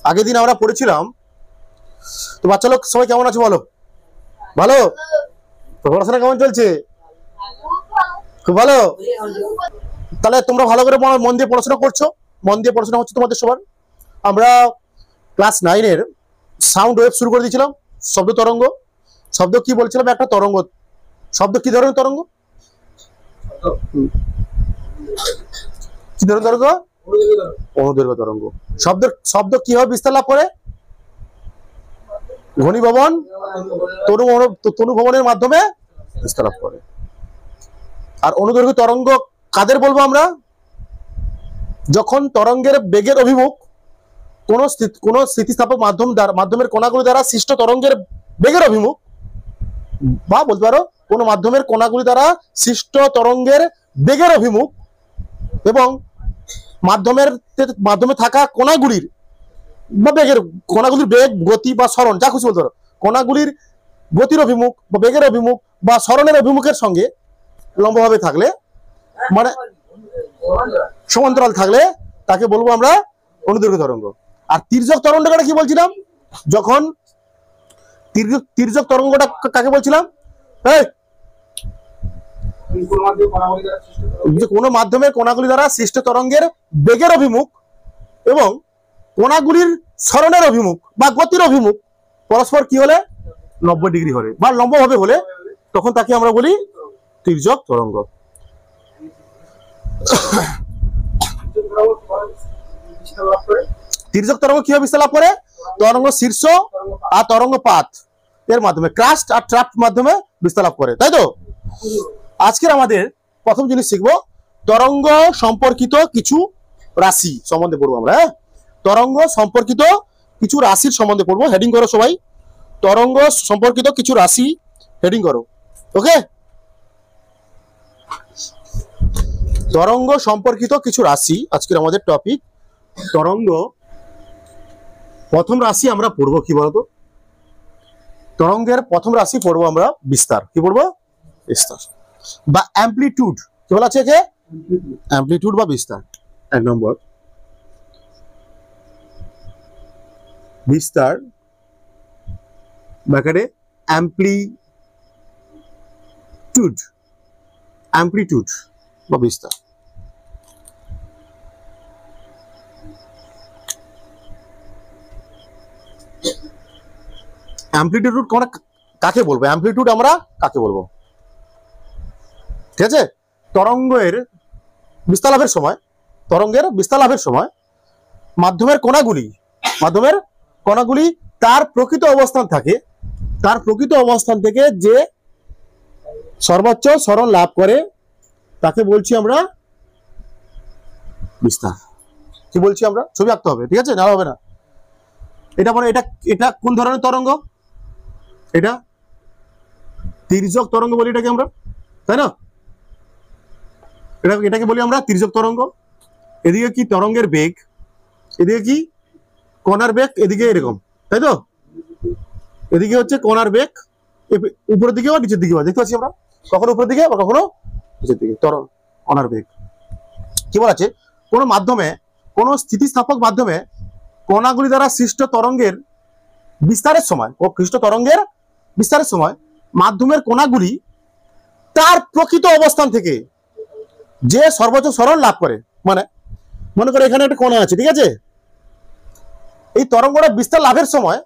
আগের দিন আমরা পড়েছিলাম, তো বাচ্চা লোক সবাই কেমন আছে বলো? ভালো? তো পড়াশোনা কেমন চলছে? খুব ভালো। তাহলে তোমরা ভালো করে মন দিয়ে পড়াশোনা করছো? মন দিয়ে পড়াশোনা হচ্ছে তোমাদের সবার? আমরা ক্লাস 9-এর সাউন্ড ওয়েভ শুরু করে দিয়েছিলাম, শব্দ তরঙ্গ। শব্দ কি বলছিলাম? একটা তরঙ্গ। শব্দ কি ধরনের তরঙ্গ? কি ধরনের তরঙ্গ? অনুদৈর্ঘ্য তরঙ্গ। শব্দ কিভাবে বিস্তার লাভ করে? ঘনীভবন, তনুভবনের মাধ্যমে বিস্তার লাভ করে। আর অনুদৈর্ঘ্য তরঙ্গ কাদের বলবো আমরা? যখন তরঙ্গের বেগের অভিমুখ কোন স্থিতিস্থাপক মাধ্যমের কণাগুলি দ্বারা সৃষ্ট তরঙ্গের বেগের অভিমুখ, বা বলতে পারো কোন মাধ্যমের কণাগুলি দ্বারা সৃষ্ট তরঙ্গের বেগের অভিমুখ, এবং মাধ্যমে থাকা কণাগুলির বা কণাগুলির বেগ, গতি বা সরণ, যা খুশি বলতে পারো, কণাগুলির গতির অভিমুখ বা বেগের অভিমুখ বা সরণের অভিমুখের সঙ্গে লম্বভাবে থাকলে, মানে সমান্তরাল থাকলে, তাকে বলবো আমরা অনুদৈর্ঘ্য তরঙ্গ। আর তির্যক তরঙ্গটা কি বলছিলাম? যখন তির্যক তরঙ্গটা কাকে বলছিলাম? কোন মাধ্যমের কণাগুলি দ্বারা সৃষ্ট তরঙ্গের বেগের অভিমুখ এবং কণাগুলির সরণের অভিমুখ বা গতির অভিমুখ পরস্পর কি হলে 90 ডিগ্রি হলে বা লম্বভাবে হলে, তখন তাকে আমরা বলি তির্যক তরঙ্গ। তির্যক তরঙ্গ কিভাবে বিস্তার লাভ করে? তরঙ্গ শীর্ষ আর তরঙ্গ পাত এর মাধ্যমে, ক্রাস্ট আর ট্রাফট মাধ্যমে বিস্তার লাভ করে, তাই তো? আজকের আমাদের প্রথম জিনিস শিখবো তরঙ্গ সম্পর্কিত কিছু রাশি সম্বন্ধে পড়বো আমরা। তরঙ্গ সম্পর্কিত কিছু রাশির সম্বন্ধে পড়বো। হেডিং করো সবাই, তরঙ্গ সম্পর্কিত কিছু রাশি, হেডিং করো। ওকে, তরঙ্গ সম্পর্কিত কিছু রাশি আজকের আমাদের টপিক। তরঙ্গ প্রথম রাশি আমরা পড়বো কি বলতো? তরঙ্গের প্রথম রাশি পড়বো আমরা বিস্তার। কি পড়বো? বিস্তার বা অ্যাম্প্লিটিউড। কি বলা আছে একে? অ্যাম্প্লিটিউড বা বিস্তার। 1 নম্বর বিস্তার ব্যাকেটে অ্যাম্প্লিটিউড, অ্যাম্প্লিটিউড বা বিস্তার। অ্যাম্প্লিটিউড কাকে বলবো? অ্যাম্প্লিটিউড আমরা কাকে বলবো? ঠিক আছে, তরঙ্গের বিস্তার লাভের সময় মাধ্যমের কণাগুলি তার প্রকৃত অবস্থান থেকে যে সর্বোচ্চ সরণ লাভ করে তাকে বলছি আমরা বিস্তার। কি বলছি আমরা? ছবি আঁকতে হবে, ঠিক আছে? না হবে না। এটা মানে এটা কোন ধরনের তরঙ্গ? এটা তির্যক তরঙ্গ বলি এটাকে আমরা, তাই না? এটাকে বলি আমরা তির্যক তরঙ্গ। এদিকে কি তরঙ্গের বেগ, এদিকে কি কণার বেগ, এদিকে এরকম, তাই তো? এদিকে হচ্ছে কণার বেগ, উপরের দিকে বা নিচের দিকে দেখতে পাচ্ছি আমরা, কখনো উপরের দিকে বা কখনো নিচের দিকে কণার বেগ। কি বলা আছে? কোন স্থিতিস্থাপক মাধ্যমে কণাগুলি দ্বারা সৃষ্ট তরঙ্গের বিস্তারের সময় মাধ্যমের কণাগুলি তার প্রকৃত অবস্থান থেকে যে সর্বোচ্চ সরণ লাভ করে। মানে মনে করো এখানে একটা কণা আছে, ঠিক আছে? এই তরঙ্গটা বিস্তার লাভের সময়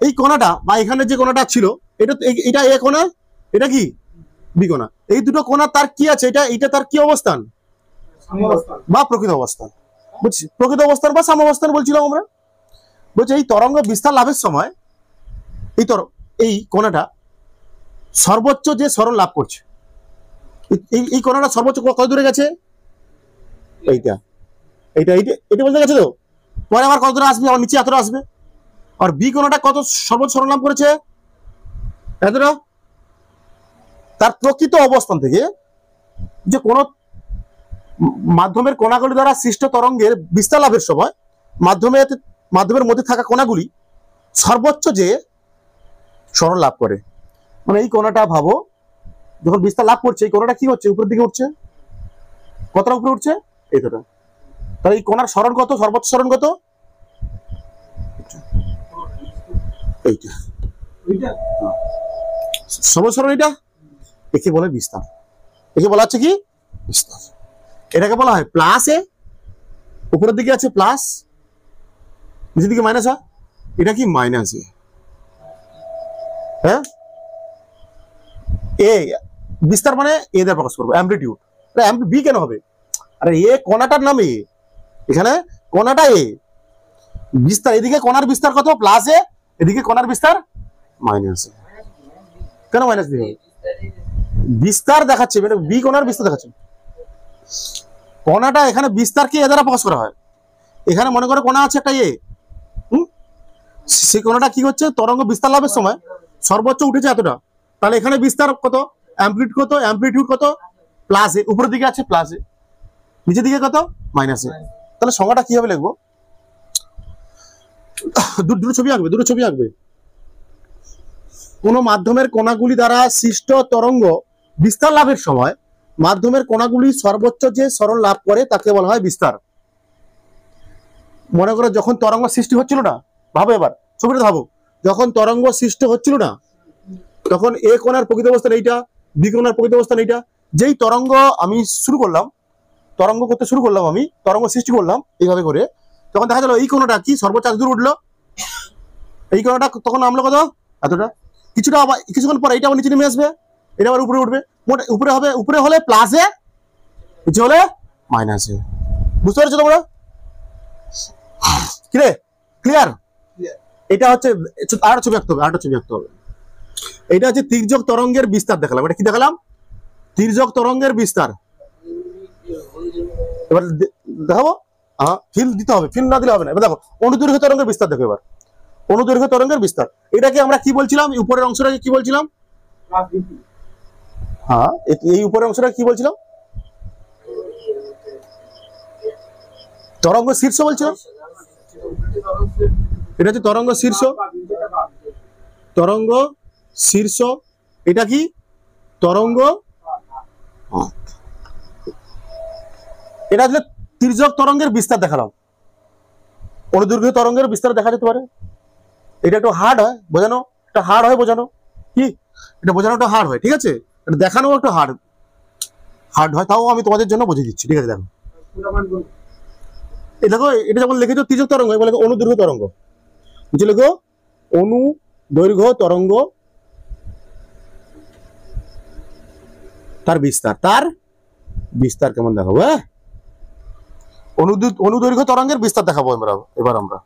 এই কণাটা বা এখানে যে কণাটা ছিল, এটা এ কণা, এটা কি বি কণা, এই দুটো কণা তার কি আছে? এটা তার কি অবস্থান বা প্রকৃত অবস্থান, বুঝছি? প্রকৃত অবস্থান বা সাম্যাবস্থান বলছিলাম আমরা। বলছি এই তরঙ্গ বিস্তার লাভের সময় এই কণাটা সর্বোচ্চ যে সরণ লাভ করছে, এই কণাটা সর্বোচ্চ কত দূরে গেছে? এইটা বলতে গেছে তো, পরে আবার কত দূরে আসবে? আবার নিচে এতটা আসবে। আর বি কণাটা কত সর্বোচ্চ সরণ লাভ করেছে? এতটা। তার প্রকৃত অবস্থান থেকে যে কোন মাধ্যমের কণাগুলি দ্বারা সৃষ্ট তরঙ্গের বিস্তার লাভের সময় মাধ্যমের মধ্যে থাকা কণাগুলি সর্বোচ্চ যে সরণ লাভ করে। মানে এই কণাটা ভাবো, যখন বিস্তার লাভ করছে এই কণাটা কি হচ্ছে? উপরের দিকে উঠছে। কতটা উপরে উঠছে? এইটা। তাহলে এই কণার সরণ কত? সর্বোচ্চ সরণ কত? এইটা সবুজ সরল এটা, একে বলে বিস্তার। একে বলা হচ্ছে কি বিস্তার। এটাকে বলা হয় প্লাস এ, উপরের দিকে আছে প্লাস, নিচের দিকে মাইনাস হয়, এটা কি মাইনাস এ। হ্যাঁ, এ বিস্তার মানে এ দ্বারা প্রকাশ করবো, অ্যামপ্লিটিউড। বি কেন হবে? আরে এ কণাটার নাম এ, এখানে কণাটা এ, বিস্তার এদিকে কণার বিস্তার কত প্লাস এ, এদিকে কণার বিস্তার মাইনাস এ। কেন মাইনাস বি হবে? বিস্তার দেখাচ্ছে, মানে বি কণার বিস্তার দেখাচ্ছে। কণাটা এখানে বিস্তারকে এ দ্বারা প্রকাশ করা হয়। এখানে মনে করো কণা আছে একটা এ, সেই কণাটা কি হচ্ছে, তরঙ্গ বিস্তার লাভের সময় সর্বোচ্চ উঠেছে এতটা, তাহলে এখানে বিস্তার কত, অ্যামপ্লিটিউড কত প্লাস এ, উপরের দিকে আছে প্লাস এ, নিচের দিকে কত মাইনাস এ। তাহলে সংখ্যাটা কি হবে লিখবো, দুটো ছবি আঁকবে। কোন মাধ্যমের কণাগুলি দ্বারা সৃষ্ট তরঙ্গ বিস্তার লাভের সময় মাধ্যমের কণাগুলি সর্বোচ্চ যে সরণ লাভ করে তাকে বলা হয় বিস্তার। মনে করো যখন তরঙ্গ সৃষ্টি হচ্ছিল না, ভাবো এবার ছবিটা ভাবো, যখন তরঙ্গ সৃষ্টি হচ্ছিল না তখন এ কোণার প্রকৃত অবস্থান এইটা, বি কোণার প্রকৃত অবস্থান এইটা। যেই তরঙ্গ আমি শুরু করলাম, তরঙ্গ করতে শুরু করলাম, আমি তরঙ্গ সৃষ্টি করলাম এইভাবে করে, তখন দেখা গেল এই কোণাটা কি সর্বোচ্চ দূর উঠলো, এই কোণাটা তখন নামলো কত এতটা, কিছুটা আবার কিছুক্ষণ পর এইটা আবার নিচে নেমে আসবে, এটা আবার উপরে উঠবে, মোট উপরে হবে, উপরে হলে প্লাস এ, নিচে হলে মাইনাস এ। বুঝতে পারছো তোমরা? কিরে ক্লিয়ার? এটা হচ্ছে আরেকটা ছবি আঁকতে হবে। এটা হচ্ছে তির্যক তরঙ্গের বিস্তার দেখালাম। এটা কি দেখালাম? তির্যক তরঙ্গের বিস্তার। এবার দেখাবো, ফিল দিতে হবে, ফিল না দিলে হবে না। এবার দেখো অনুদৈর্ঘ্য তরঙ্গের বিস্তার দেখো। এবার অনুদৈর্ঘ্য তরঙ্গের বিস্তার, এটাকে আমরা কি বলছিলাম, উপরের অংশটাকে কি বলছিলাম? হ্যাঁ, এই উপরের অংশটা কি বলছিলাম? তরঙ্গ শীর্ষ বলছিলাম। এটা হচ্ছে তরঙ্গ শীর্ষ, তরঙ্গ শীর্ষ। এটা কি তরঙ্গ, এটা হচ্ছে তির্যক তরঙ্গের বিস্তার দেখালাম। অনুদৈর্ঘ্য তরঙ্গের বিস্তার দেখা যেতে পারে। এটা একটু হার্ড হয় বোঝানো, একটা হার্ড হয় বোঝানো, কি এটা বোঝানো একটা হার্ড হয়, ঠিক আছে, এটা দেখানো একটু হার্ড হয়, তাও আমি তোমাদের জন্য বুঝিয়ে দিচ্ছি, ঠিক আছে। দেখো এই দেখো, এটা যখন লিখেছো তির্যক তরঙ্গ, এবার লেখো অনুদৈর্ঘ্য তরঙ্গ, বুঝে লেখো অনুদৈর্ঘ্য তরঙ্গ, তার বিস্তার কেমন দেখাবো? হ্যাঁ, অনুদৈর্ঘ্য তরঙ্গের বিস্তার দেখাবো এবার আমরা।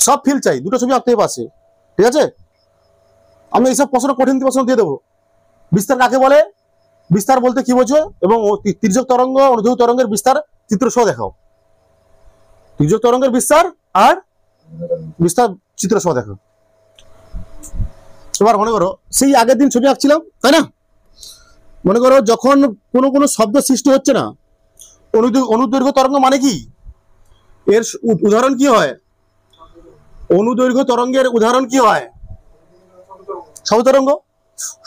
সব ফিল চাই, দুটো ছবি আঁকতে পারছে, ঠিক আছে। আমি এইসব প্রশ্ন, কঠিন প্রশ্ন দিয়ে দেবো। বিস্তার কাকে বলে, বিস্তার বলতে কি বোঝো, এবং তির্যক তরঙ্গ অনুদৈর্ঘ্য তরঙ্গের বিস্তার চিত্র সহ দেখাও। তির্যক তরঙ্গের বিস্তার আর বিস্তার চিত্র সহ দেখাও। এবার মনে করো সেই আগের দিন ছবি আঁকছিলাম, তাই না? মনে করো যখন কোনো শব্দ সৃষ্টি হচ্ছে না, অনুদৈর্ঘ্য তরঙ্গ মানে কি, এর উদাহরণ কি হয়? অনুদৈর্ঘ্য তরঙ্গের উদাহরণ কি হয়?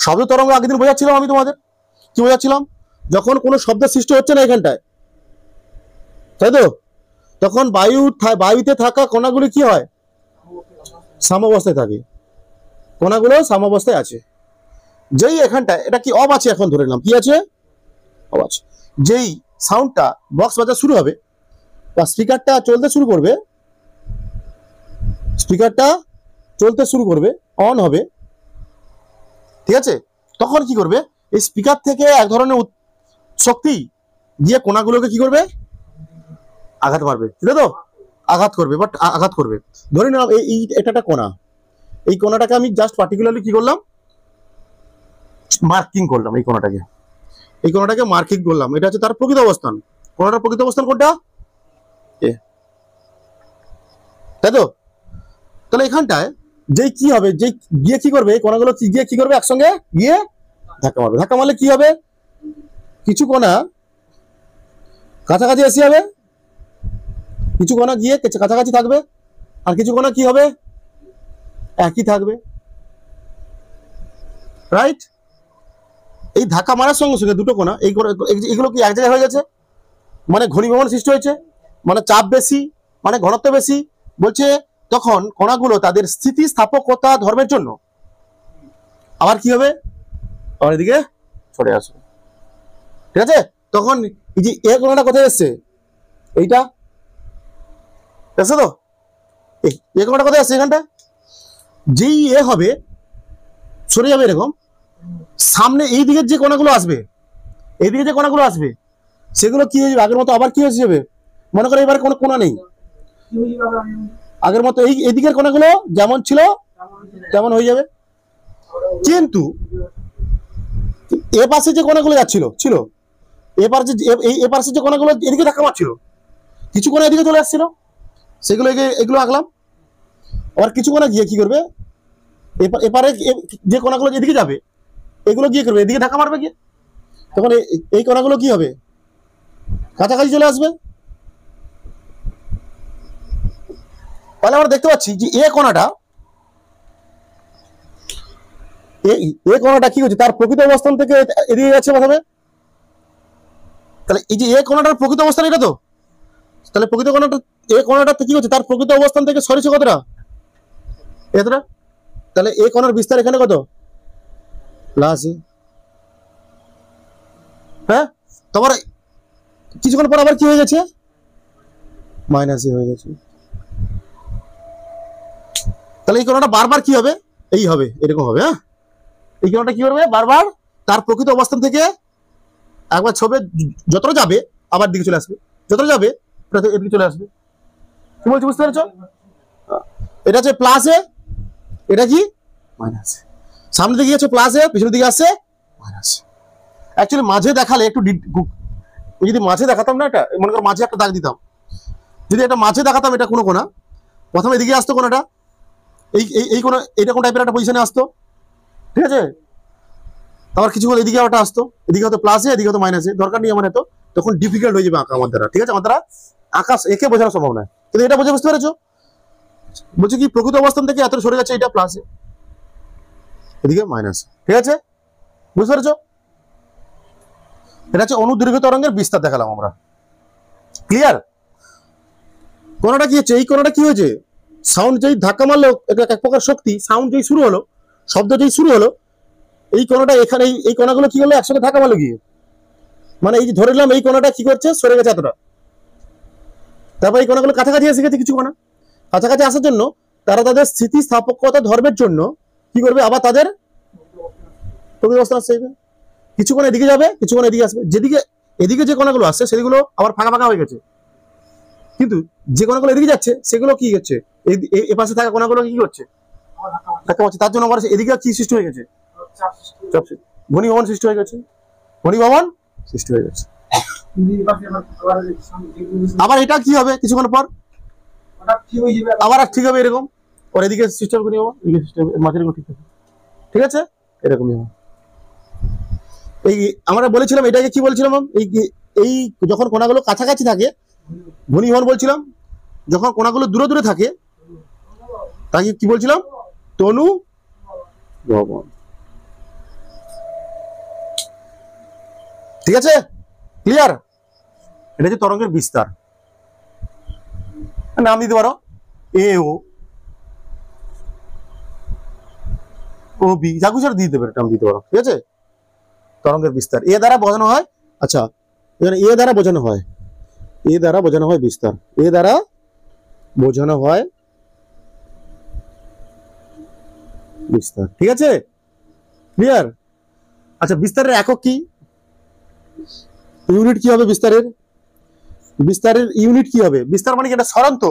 শব্দ তরঙ্গ আগের দিন বোঝাচ্ছিলাম আমি তোমাদের, কি বোঝাচ্ছিলাম? যখন কোনো শব্দ সৃষ্টি হচ্ছে না এখানটায়, তাই তো, তখন বায়ুতে থাকা কণাগুলি কি হয়? সাম্যাবস্থায় থাকে, কণাগুলো সাম্যাবস্থায় আছে। যেই এখানটায় এটা কি অফ আছে, এখন ধরে নিলাম কি আছে, অফ আছে। যেই সাউন্ডটা বক্স বাজা শুরু হবে বা স্পিকারটা চলতে শুরু করবে, অন হবে, ঠিক আছে, তখন কি করবে, এই স্পিকার থেকে এক ধরনের শক্তি দিয়ে কণাগুলোকে কি করবে, আঘাত মারবে, ঠিক আছে তো, আঘাত করবে। ধরে নিলাম এটা একটা কণা, এই কণাটাকে আমি জাস্ট পার্টিকুলারলি কি করলাম, মার্কিং করলাম। এই কণাটাকে মার্কিং করলাম, এটা হচ্ছে তার প্রকৃত অবস্থান। কণাটার প্রকৃত অবস্থান কোনটা, তাই তো। তাহলে এখানটায় যে কি হবে, যে গিয়ে কি করবে, কণাগুলো গিয়ে কি করবে, একসঙ্গে গিয়ে ধাক্কা মারবে। ধাক্কা মারলে কি হবে, কিছু কণা কাছাকাছি এসে যাবে, কিছু কণা গিয়ে কাছাকাছি থাকবে, আর কিছু কণা কি হবে, একই থাকবে, রাইট। এই ধাক্কা মারার সঙ্গে সঙ্গে দুটো কণা এইগুলো কি এক জায়গায় হয়ে গেছে, মানে ঘনীভবন সৃষ্টি হয়েছে, মানে চাপ বেশি, মানে ঘনত্ব বেশি, বলছে তখন কণাগুলো তাদের স্থিতিস্থাপকতা ধর্মের জন্য আবার কি হবে, আবার এদিকে সরে আসবে। ঠিক আছে, তখন এই যে এ কণাটা কোথায় এসছে, এইটা এসছে তো, এ কণাটা কোথায় আসছে, এখানটা যেই এ হবে সরে যাবে এরকম, সামনে এই দিকের যে কণাগুলো আসবে, এইদিকে যে কণাগুলো আসবে সেগুলো কি হয়ে যাবে, আগের মতো আবার কি হয়ে যাবে, মনে করো এবার কোনো কোণা নেই, আগের মতো এই এদিকের কণাগুলো যেমন ছিল তেমন হয়ে যাবে। কিন্তু এ পাশে যে কণাগুলো যাচ্ছিল ছিল, এবার যে এ পাশে যে কণাগুলো এদিকে ধাক্কা মারছিল, কিছু কণা এদিকে চলে আসছিল, সেগুলো এগুলো আঁকলাম। আবার কিছু কণা গিয়ে কি করবে, এপারে যে কণাগুলো এদিকে যাবে এগুলো গিয়ে করবে এদিকে ধাক্কা মারবে গিয়ে, তখন এই কণাগুলো কি হবে, কাছাকাছি চলে আসবে। তাহলে আমরা দেখতে পাচ্ছি যে এ কণাটা কি হচ্ছে, তার প্রকৃত অবস্থান থেকে এদিকে যাচ্ছে প্রথমে। তাহলে এই যে এ কণাটার প্রকৃত অবস্থান এটা তো, তাহলে প্রকৃত কণাটা এ কণাটা কি হচ্ছে, তার প্রকৃত অবস্থান থেকে সরেছে কতটা, এতটা। তাহলে এ কণার বিস্তার এখানে কত, প্লাস এ। হ্যাঁ, তোমার কিছুক্ষণ পর আবার কি হয়ে গেছে, মাইনাস এ হয়ে গেছে। তাহলে এই কণাটা বারবার কি হবে, এই হবে, এরকম হবে। হ্যাঁ, এই কণাটা কি করবে, বারবার তার প্রকৃত অবস্থান থেকে একবার ছবে যতটা যাবে আবার দিকে চলে আসবে, যতটা যাবে এদিকে চলে আসবে। কি বলছি বুঝতে পেরেছো, এটা হচ্ছে প্লাস এ, এটা কি মাইনাস, সামনের দিকে আছে প্লাস এ, পিছনের দিকে আসছে মাইনাস। অ্যাকচুয়ালি মাঝে দেখালে একটু, যদি মাঝে দেখাতাম না, এটা মনে করো মাঝে একটা দাগ দিতাম, যদি এটা মাঝে দেখাতাম, এটা কোনো কোণা প্রথমে এদিকে আসতো, কোণাটা এই কোণা এইরকম টাইপের একটা পজিশনে আসতো। ঠিক আছে, আবার কিছুক্ষণ এদিকে একটা আসতো, এদিকে হতো প্লাসে, এদিকে হতো মাইনাসে, দরকার নেই আমার এত, তখন ডিফিকাল্ট হয়ে যাবে আঁকা আমার দ্বারা। ঠিক আছে, আমার দ্বারা আঁকা একে বোঝানো সম্ভব নয়, কিন্তু এটা বুঝতে পেরেছো। বলছে কি প্রকৃত অবস্থান থেকে এত সরে যাচ্ছে, এটা প্লাসে, এদিকে মাইনাসে। ঠিক আছে, বুঝতে পেরেছো। এটা হচ্ছে অনুদৈর্ঘ্য তরঙ্গের বিস্তার দেখালাম আমরা। ক্লিয়ার। কোনটা কি হচ্ছে, এই কোনটা কি হয়েছে, সাউন্ড যেই ধাক্কা মারলো, এটা এক প্রকার শক্তি, সাউন্ড যেই শুরু হলো, শব্দ যেই শুরু হলো, এই কোণাটা এখানে এই কোণাগুলো কি হলো, একসাথে ধাক্কা মারলো গিয়ে, মানে এই যে ধরে নিলাম এই কোণাটা কি করছে, সরে গেছে এতটা, তারপর এই কোণাগুলো কাছাকাছি এসে গেছে, কিছু কোণা কাছাকাছি আসার জন্য তারা তাদের স্থিতিস্থাপকতা ধর্মের জন্য কি করবে, আবার তাদের প্রকৃত অবস্থান আসছে, কিছু কোণা এদিকে যাবে, কিছু কোণা এদিকে আসবে, যেদিকে এদিকে যে কোণাগুলো আসছে সেগুলো আবার ফাঁকা ফাঁকা হয়ে গেছে, কিন্তু যে কোণাগুলো এদিকে যাচ্ছে সেগুলো কি হচ্ছে, এই পাশে থাকা কোণাগুলো কি করছে, ধাক্কা মারছে, তার জন্য আবার এদিকে কি সৃষ্টি হয়ে গেছে, ঘনীভবন সৃষ্টি হয়ে গেছে, ঘনীভবন সৃষ্টি হয়ে গেছে। আবার এটা কি হবে, কিছুক্ষণ পর আবার ঠিক হবে এরকম, ওর এদিকে সিস্টেম করে এদিকে সিস্টেম মাঝের ঠিক আছে। ঠিক আছে, এরকমই হবে। এই আমরা বলেছিলাম এটাকে কি বলছিলাম, এই যখন কোণাগুলো কাছাকাছি থাকে ঘনীভবন বলছিলাম, যখন কোণাগুলো দূরে দূরে থাকে তাকে কি বলছিলাম, তনু ভবন। ঠিক আছে, ক্লিয়ার। এটা হচ্ছে তরঙ্গের বিস্তার, নাম দিতে পারো এ ও বি, যা কিছু দিতে পারো, নাম দিতে পারো। ঠিক আছে, তরঙ্গের বিস্তার এ দ্বারা বোঝানো হয়। আচ্ছা, এখানে এ দ্বারা বোঝানো হয়, এ দ্বারা বোঝানো হয় বিস্তার, এ দ্বারা বোঝানো হয় বিস্তার। ঠিক আছে, ক্লিয়ার। আচ্ছা, বিস্তারের একক কি, ইউনিট কি হবে বিস্তারের, বিস্তারের ইউনিট কি হবে, বিস্তার মানে কি, এটা সরণ তো,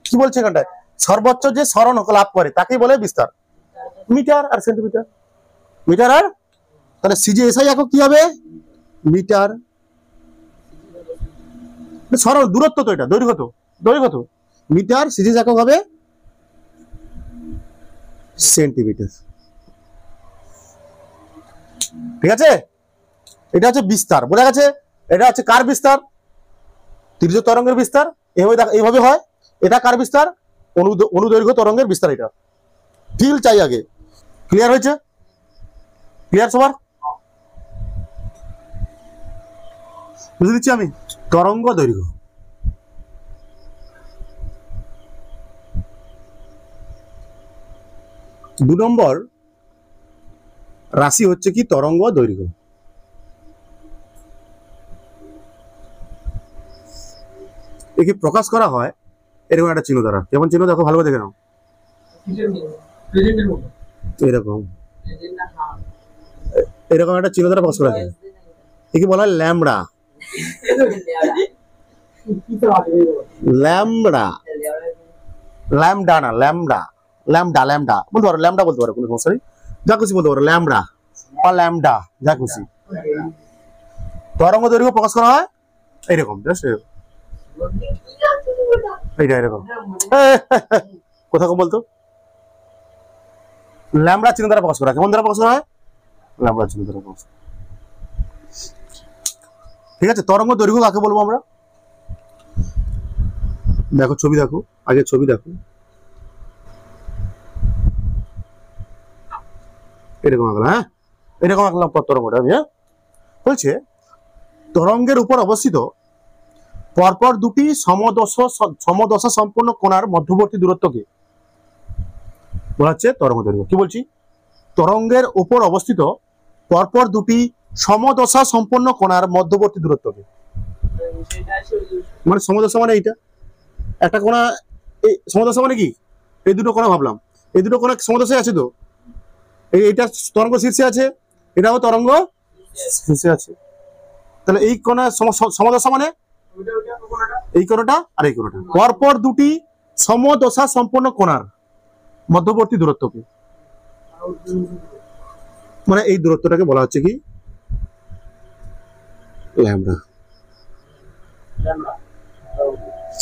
কি বলছে এখানটায়, সর্বোচ্চ যে সরণ লাভ করে তাকেই বলে বিস্তার, মিটার আর সেন্টিমিটার, মিটার আর, তাহলে সিজি এসআই একক কি হবে, মিটার, সরল দূরত্ব তো, এটা দৈর্ঘ্য তো, দৈর্ঘ্য তো, মিটার, সিজি একক হবে সেন্টিমিটার। ঠিক আছে, এটা হচ্ছে বিস্তার, বোঝা গেছে। এটা হচ্ছে কার বিস্তার, তির্যক তরঙ্গের বিস্তার, এইভাবে হয়। এটা কার বিস্তার, অনুদৈর্ঘ্য তরঙ্গের বিস্তার। এটা ফিল চাই আগে, ক্লিয়ার হয়েছে, ক্লিয়ার সবার, বুঝে দিচ্ছি আমি। তরঙ্গ দৈর্ঘ্য, 2 নম্বর রাশি হচ্ছে কি তরঙ্গ দৈর্ঘ্য। একে প্রকাশ করা হয় এরকম একটা চিহ্ন দ্বারা। কেমন চিহ্ন দেখো, ভালো করে দেখে নাও। এরকম এরকম একটা চিহ্ন দ্বারা প্রকাশ করা যায়। একে বলা হয় ল্যামডা। ল্যামডা ল্যামডা না ল্যামডা, ল্যামডা ল্যামডা বলতে পারো, ল্যামডা বলতে পারো, কোনো সমস্যা নেই, যা খুশি বলতে পারো, ল্যামডা বা ল্যামডা যা খুশি। তরঙ্গ দৈর্ঘ্য প্রকাশ করা হয় এইরকম, এইটা এরকম। কোথাও বলতো ল্যামডা চিহ্ন দ্বারা প্রকাশ করা। কেমন দ্বারা প্রকাশ করা হয়? ল্যামডা চিহ্ন দ্বারা প্রকাশ। ঠিক আছে, তরঙ্গ দৈর্ঘ্য কাকে বলবো আমরা? দেখো ছবি দেখো, আগে ছবি দেখো, এরকম আঁকলাম। হ্যাঁ, এরকম আঁকলাম তরঙ্গটা আমি। হ্যাঁ, বলছে তরঙ্গের উপর অবস্থিত পরপর দুটি সমদশা সম্পন্ন কোণার মধ্যবর্তী দূরত্বকে বলা হচ্ছে তরঙ্গ দৈর্ঘ্য। কি বলছি? তরঙ্গের উপর অবস্থিত পরপর দুটি সমদশা সম্পন্ন কোণার মধ্যবর্তী দূরত্বকে, মানে সমদশা মানে এইটা একটা কোণা, এই সমদশা মানে কি? এই দুটো কোণা ভাবলাম, এই দুটো কোণা সমদশায় আছে তো, এইটা তরঙ্গ শীর্ষে আছে, এটাও তরঙ্গ শীর্ষে আছে, তাহলে এই কোণা সমদশা মানে এই কোণাটা আর এই কোণাটা, পরপর দুটি সমদশা সম্পন্ন কোণার মধ্যবর্তী দূরত্বকে, মানে এই দূরত্বটাকে বলা হচ্ছে কি ল্যামডা,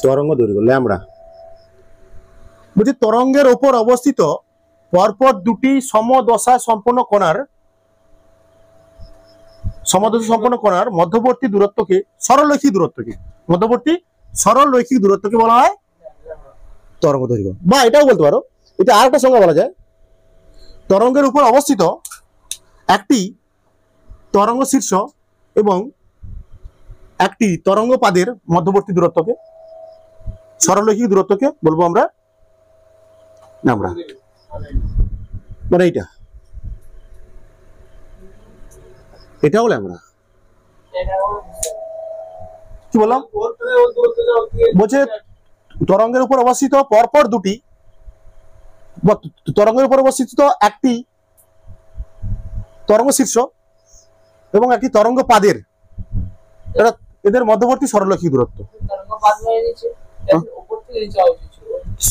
তরঙ্গ দৈর্ঘ্য ল্যামডা। বলছি তরঙ্গের উপর অবস্থিত পরপর দুটি সমদশা সম্পন্ন কোণার মধ্যবর্তী দূরত্বকে, সরলরৈখিক দূরত্বকে, মধ্যবর্তী সরলরৈখিক দূরত্বকে বলা হয় তরঙ্গ দৈর্ঘ্য। বা এটাও বলতে পারো, এটা আরেকটা সংজ্ঞা বলা যায়, তরঙ্গের উপর অবস্থিত একটি তরঙ্গ শীর্ষ এবং একটি তরঙ্গ পাদের মধ্যবর্তী দূরত্বকে, সরলরৈখিক দূরত্বকে বলবো আমরা ল্যামডা। মানে এইটা, এটাও ল্যামডা। কি বললাম? বলছে তরঙ্গের উপর অবস্থিত পরপর দুটি, তরঙ্গের উপর অবস্থিত একটি তরঙ্গ শীর্ষ এবং একটি তরঙ্গ পাদের, এদের মধ্যবর্তী সরলরৈখিক দূরত্ব,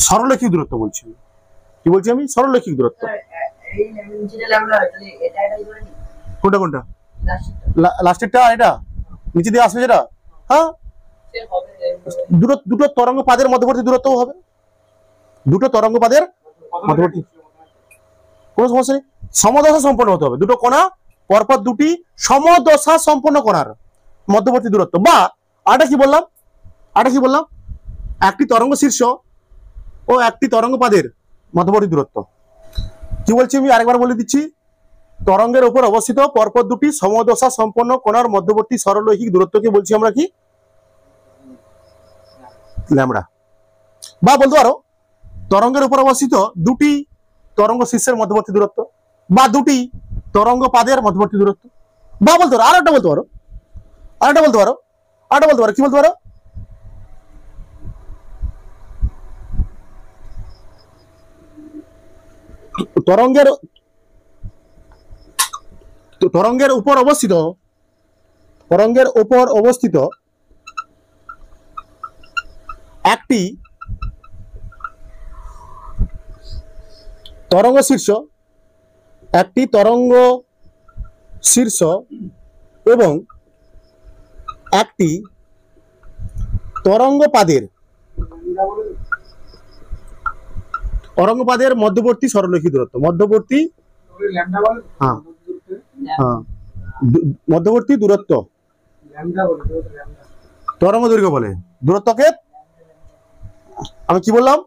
সরলরৈখিক দূরত্ব বলছি। কি বলছি আমি? সরলরৈখিক দূরত্ব। কোনটা কোনটা? লাস্টেরটা, এটা নিচে দিয়ে আসবে যেটা। হ্যাঁ, দুটো তরঙ্গ পাদের মধ্যবর্তী দূরত্ব হবে, দুটো তরঙ্গ পাদের মধ্যবর্তী, কোনো সমস্যা নেই, সমদশা সম্পন্ন হতে হবে, দুটো কোণা পরপর দুটি সমদশা সম্পন্ন কোণার মধ্যবর্তী দূরত্ব। বা আটা কি বললাম, একটি তরঙ্গ শীর্ষ ও একটি তরঙ্গ পাদের মধ্যবর্তী দূরত্ব। কি বলছি আমি আরেকবার বলে দিচ্ছি, তরঙ্গের উপর অবস্থিত পরপর দুটি সমদশা সম্পন্ন কোণার মধ্যবর্তী সরলরৈখিক দূরত্বকে বলছি আমরা কি ল্যামডা। বা বলতে পারো তরঙ্গের উপর অবস্থিত দুটি তরঙ্গ শীর্ষের মধ্যবর্তী দূরত্ব বা দুটি তরঙ্গ পাদের মধ্যবর্তী দূরত্ব। বা বলতে পারো আরেকটা বলতে পারো, কি বলতে পারো? তরঙ্গের উপর অবস্থিত একটি তরঙ্গ শীর্ষ এবং একটি তরঙ্গ পাদের মধ্যবর্তী সরলরৈখিক দূরত্ব, মধ্যবর্তী দূরত্ব তরঙ্গ দৈর্ঘ্য বলে। দূরত্বকে আমি কি বললাম?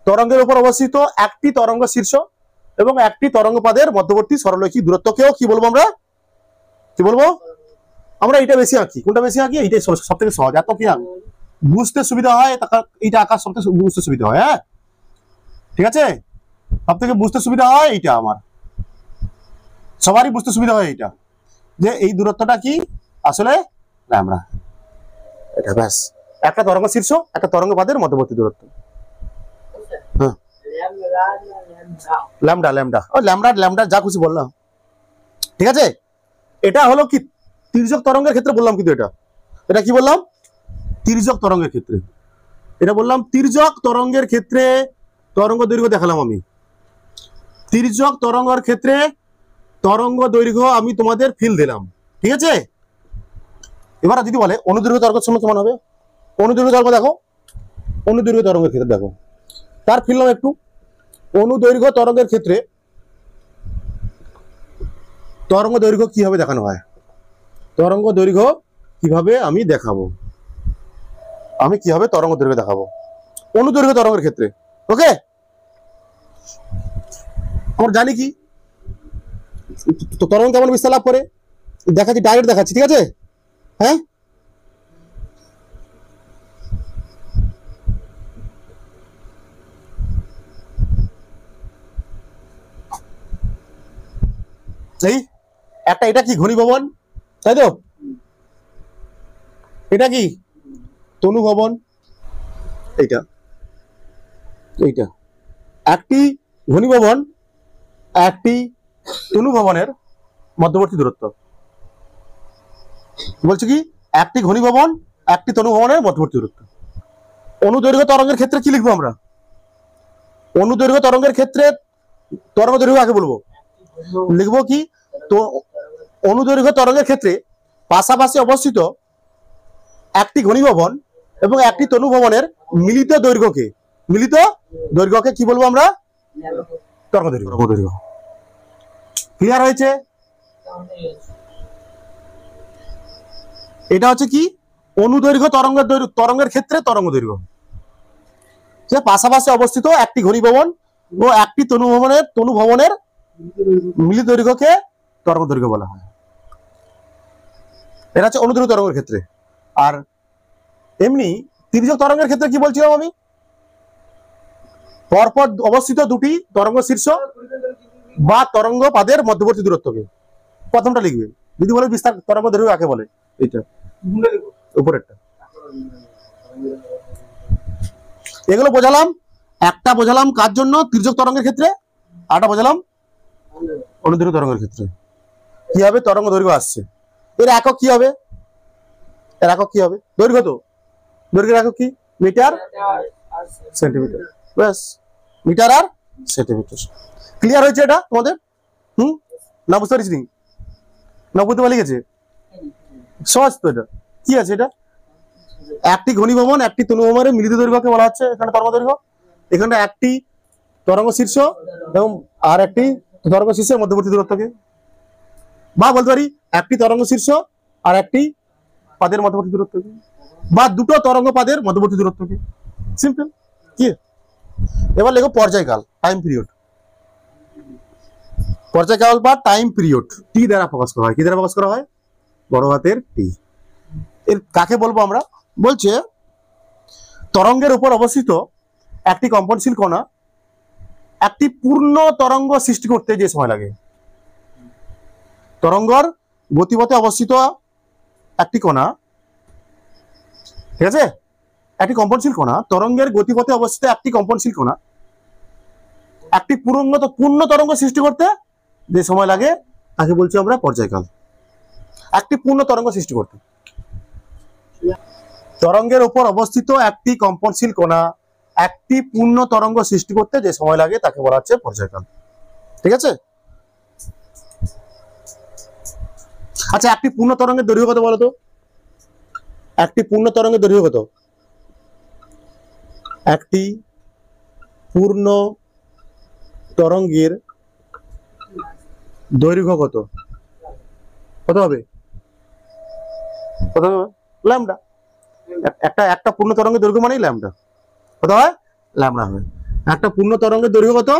তরঙ্গের উপর অবস্থিত একটি তরঙ্গ শীর্ষ এবং একটি তরঙ্গ পাদের মধ্যবর্তী সরলরৈখিক দূরত্বকেও কি বলবো আমরা? কি বলবো আমরা? এটা বেশি আঁকি। কোনটা বেশি আঁকি? এইটাই সব থেকে সহজ, এত কি বুঝতে সুবিধা হয়, এইটা আঁকার সব থেকে বুঝতে সুবিধা হয়। হ্যাঁ, ঠিক আছে। সব থেকে বুঝতে সুবিধা হয় এইটা, আমার সবারই বুঝতে সুবিধা হয় এইটা, যে এই দূরত্বটা কি আসলে ল্যামডা। এটা ব্যাস একটা তরঙ্গ শীর্ষ একটা তরঙ্গ পাদের মধ্যবর্তী দূরত্ব। হ্যাঁ ল্যামডা ল্যামডা ও ল্যামডা ল্যামডা যা খুশি বললাম, ঠিক আছে। এটা হলো কি তির্যক তরঙ্গের ক্ষেত্রে বললাম, কিন্তু এটা কি বললাম, তির্যক তরঙ্গের ক্ষেত্রে। এটা বললাম তির্যক তরঙ্গের ক্ষেত্রে তরঙ্গ দৈর্ঘ্য দেখালাম আমি, তির্যক তরঙ্গের ক্ষেত্রে তরঙ্গ দৈর্ঘ্য আমি তোমাদের ফিল দিলাম, ঠিক আছে। এবার যদি বলে অনুদৈর্ঘ্য তরঙ্গের সময় কেমন হবে, অনুদৈর্ঘ্য তরঙ্গ দেখো, অনুদৈর্ঘ্য তরঙ্গের ক্ষেত্রে দেখো তার ফিরলাম একটু। অনুদৈর্ঘ্য তরঙ্গের ক্ষেত্রে তরঙ্গ দৈর্ঘ্য কিভাবে দেখানো হয়, তরঙ্গ দৈর্ঘ্য কিভাবে আমি দেখাবো, আমি কিভাবে তরঙ্গ দৈর্ঘ্য দেখাবো অনুদৈর্ঘ্য তরঙ্গের ক্ষেত্রে। ওকে, আমরা জানি কি তরঙ্গ কেমন বিস্তার লাভ করে, দেখাচ্ছি ডাইরেক্ট দেখাচ্ছি, ঠিক আছে। হ্যাঁ এই একটা, এটা কি ঘনীভবন, তাই তো, এটা কি তনু ভবন, এইটা এইটা একটি ঘনীভবন একটি তনু ভবনের মধ্যবর্তী দূরত্ব। বলছে কি একটি ঘনীভবন একটি তনু ভবনের মধ্যবর্তী দূরত্ব। অনুদৈর্ঘ্য তরঙ্গের ক্ষেত্রে কি লিখবো আমরা, অনুদৈর্ঘ্য তরঙ্গের ক্ষেত্রে তরঙ্গ দৈর্ঘ্য আগে বলবো, লিখবো কি তো অনুদৈর্ঘ্য তরঙ্গের ক্ষেত্রে পাশাপাশি অবস্থিত একটি ঘনীভবন এবং একটি তনু ভবনের মিলিত দৈর্ঘ্যকে কি বলবো আমরা, তরঙ্গ দৈর্ঘ্য। ক্লিয়ার হয়েছে? এটা হচ্ছে কি অনুদৈর্ঘ্য তরঙ্গের ক্ষেত্রে তরঙ্গ দৈর্ঘ্য, যে পাশাপাশি অবস্থিত একটি ঘনীভবন ও একটি তনু ভবনের মিলিত দৈর্ঘ্যকে তরঙ্গ দৈর্ঘ্য বলা হয়। এটা হচ্ছে অনুদৈর্ঘ্য তরঙ্গের ক্ষেত্রে। আর এমনি তির্যক তরঙ্গের ক্ষেত্রে কি বলছিলাম আমি, পরপর অবস্থিত দুটি তরঙ্গ শীর্ষ বা তরঙ্গ পাদের মধ্যবর্তী দূরত্বকে প্রথমটা লিখবে। যদি বলে বিস্তার তরঙ্গ দৈর্ঘ্য কাকে বলে, এইটা উপরেরটা। এগুলো বোঝালাম, একটা বোঝালাম কার জন্য, তির্যক তরঙ্গের ক্ষেত্রে, আরটা বোঝালাম অনুদৈর্ঘ্য তরঙ্গের ক্ষেত্রে। কি হবে তরঙ্গ দৈর্ঘ্য আসছে, এর একক কি হবে, এর একক কি হবে, দৈর্ঘ্য, তো দৈর্ঘ্যের একক কি মিটার সেন্টিমিটার, ব্যাস মিটার আর সেন্টিমিটার। ক্লিয়ার হয়েছে এটা তোমাদের? না বুঝতে পারছি না, বুঝতে পারলি গেছে, সহজ তো। এটা কি আছে, এটা একটি ঘনীভবন একটি তনু ভবনের মিলিত দৈর্ঘ্যকে বলা হচ্ছে এখানে তরঙ্গ দৈর্ঘ্য। এখানে একটি তরঙ্গ শীর্ষ এবং আর একটি তরঙ্গ শীর্ষের মধ্যবর্তী দূরত্বকে, বা বলতে পারি একটি তরঙ্গ শীর্ষ আর একটি পাদের মধ্যবর্তী দূরত্বকে, বা দুটো তরঙ্গ পাদের মধ্যবর্তী দূরত্বকে। সিম্পল। কি এবার লেখো পর্যায়কাল, টাইম পিরিয়ড। পর্যায়কাল বা টাইম পিরিয়ড টি দ্বারা প্রকাশ করা হয়। কি দ্বারা প্রকাশ করা হয়, বড় হাতের টি। এর কাকে বলবো আমরা, বলছে তরঙ্গের উপর অবস্থিত একটি কম্পনশীল কণা একটি পূর্ণ তরঙ্গ সৃষ্টি করতে যে সময় লাগে। তরঙ্গর গতিপথে অবস্থিত একটি কণা, ঠিক আছে, একটি কম্পনশীল কণা, তরঙ্গের গতিপথে অবস্থিত একটি কম্পনশীল কণা একটি পূর্ণ তরঙ্গ সৃষ্টি করতে যে সময় লাগে তাকে বলছি আমরা পর্যায়কাল। একটি পূর্ণ তরঙ্গ সৃষ্টি করতে, তরঙ্গের উপর অবস্থিত একটি কম্পনশীল কণা একটি পূর্ণ তরঙ্গ সৃষ্টি করতে যে সময় লাগে তাকে বলা হচ্ছে পর্যায়কাল। ঠিক আছে। আচ্ছা, একটি পূর্ণ তরঙ্গের দৈর্ঘ্য কত বলতো? একটি পূর্ণ তরঙ্গের দৈর্ঘ্য কত? একটি পূর্ণ তরঙ্গের দৈর্ঘ্য কত? কত হবে? কত হবে? ল্যামডা। একটা পূর্ণ তরঙ্গের দৈর্ঘ্য মানেই ল্যামডা। কত হয়? ল্যামডা হবে। একটা পূর্ণ তরঙ্গের দৈর্ঘ্য কত?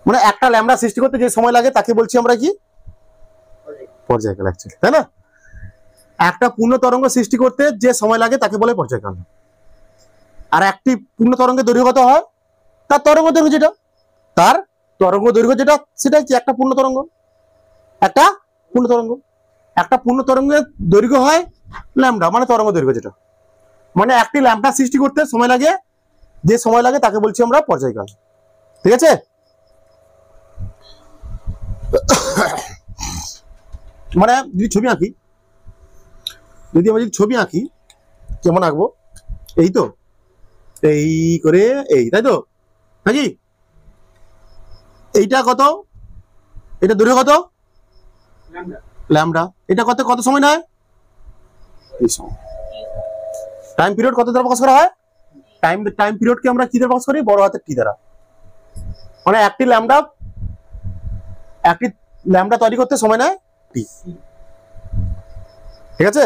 মানে একটা ল্যামডা সৃষ্টি করতে যে সময় লাগে তাকে বলছি আমরা কি? পর্যায়কাল, অ্যাকচুয়ালি, তাই না? একটা পূর্ণ তরঙ্গ সৃষ্টি করতে যে সময় লাগে তাকে বলে পর্যায়কাল। আর একটি পূর্ণ তরঙ্গের দৈর্ঘ্য কত হয়? তার তরঙ্গ দৈর্ঘ্য যেটা, তার তরঙ্গ দৈর্ঘ্য যেটা সেটা কি একটা পূর্ণ তরঙ্গ, একটা পূর্ণ তরঙ্গ। একটা পূর্ণ তরঙ্গের দৈর্ঘ্য হয় ল্যামডা, মানে তরঙ্গ দৈর্ঘ্য যেটা, মানে একটি ল্যামডা সৃষ্টি করতে সময় লাগে, যে সময় লাগে তাকে বলছি আমরা পর্যায়কাল। ঠিক আছে? মানে যদি ছবি আঁকি, যদি আমরা যদি ছবি আঁকি কেমন আঁকবো, এই তো এই করে এই, তাই তো নাকি? এইটা কত, এটা দৈর্ঘ্য কত ল্যামডা, এটা কত কত সময় নেয়, এই সময়। টাইম পিরিয়ড কত দ্বারা প্রকাশ করা হয়, টাইম পিরিয়ডকে আমরা কি দ্বারা প্রকাশ করি, বড় হাতের টি দ্বারা। মানে একটি ল্যামডা তৈরি করতে সময় নেয় টি। ঠিক আছে?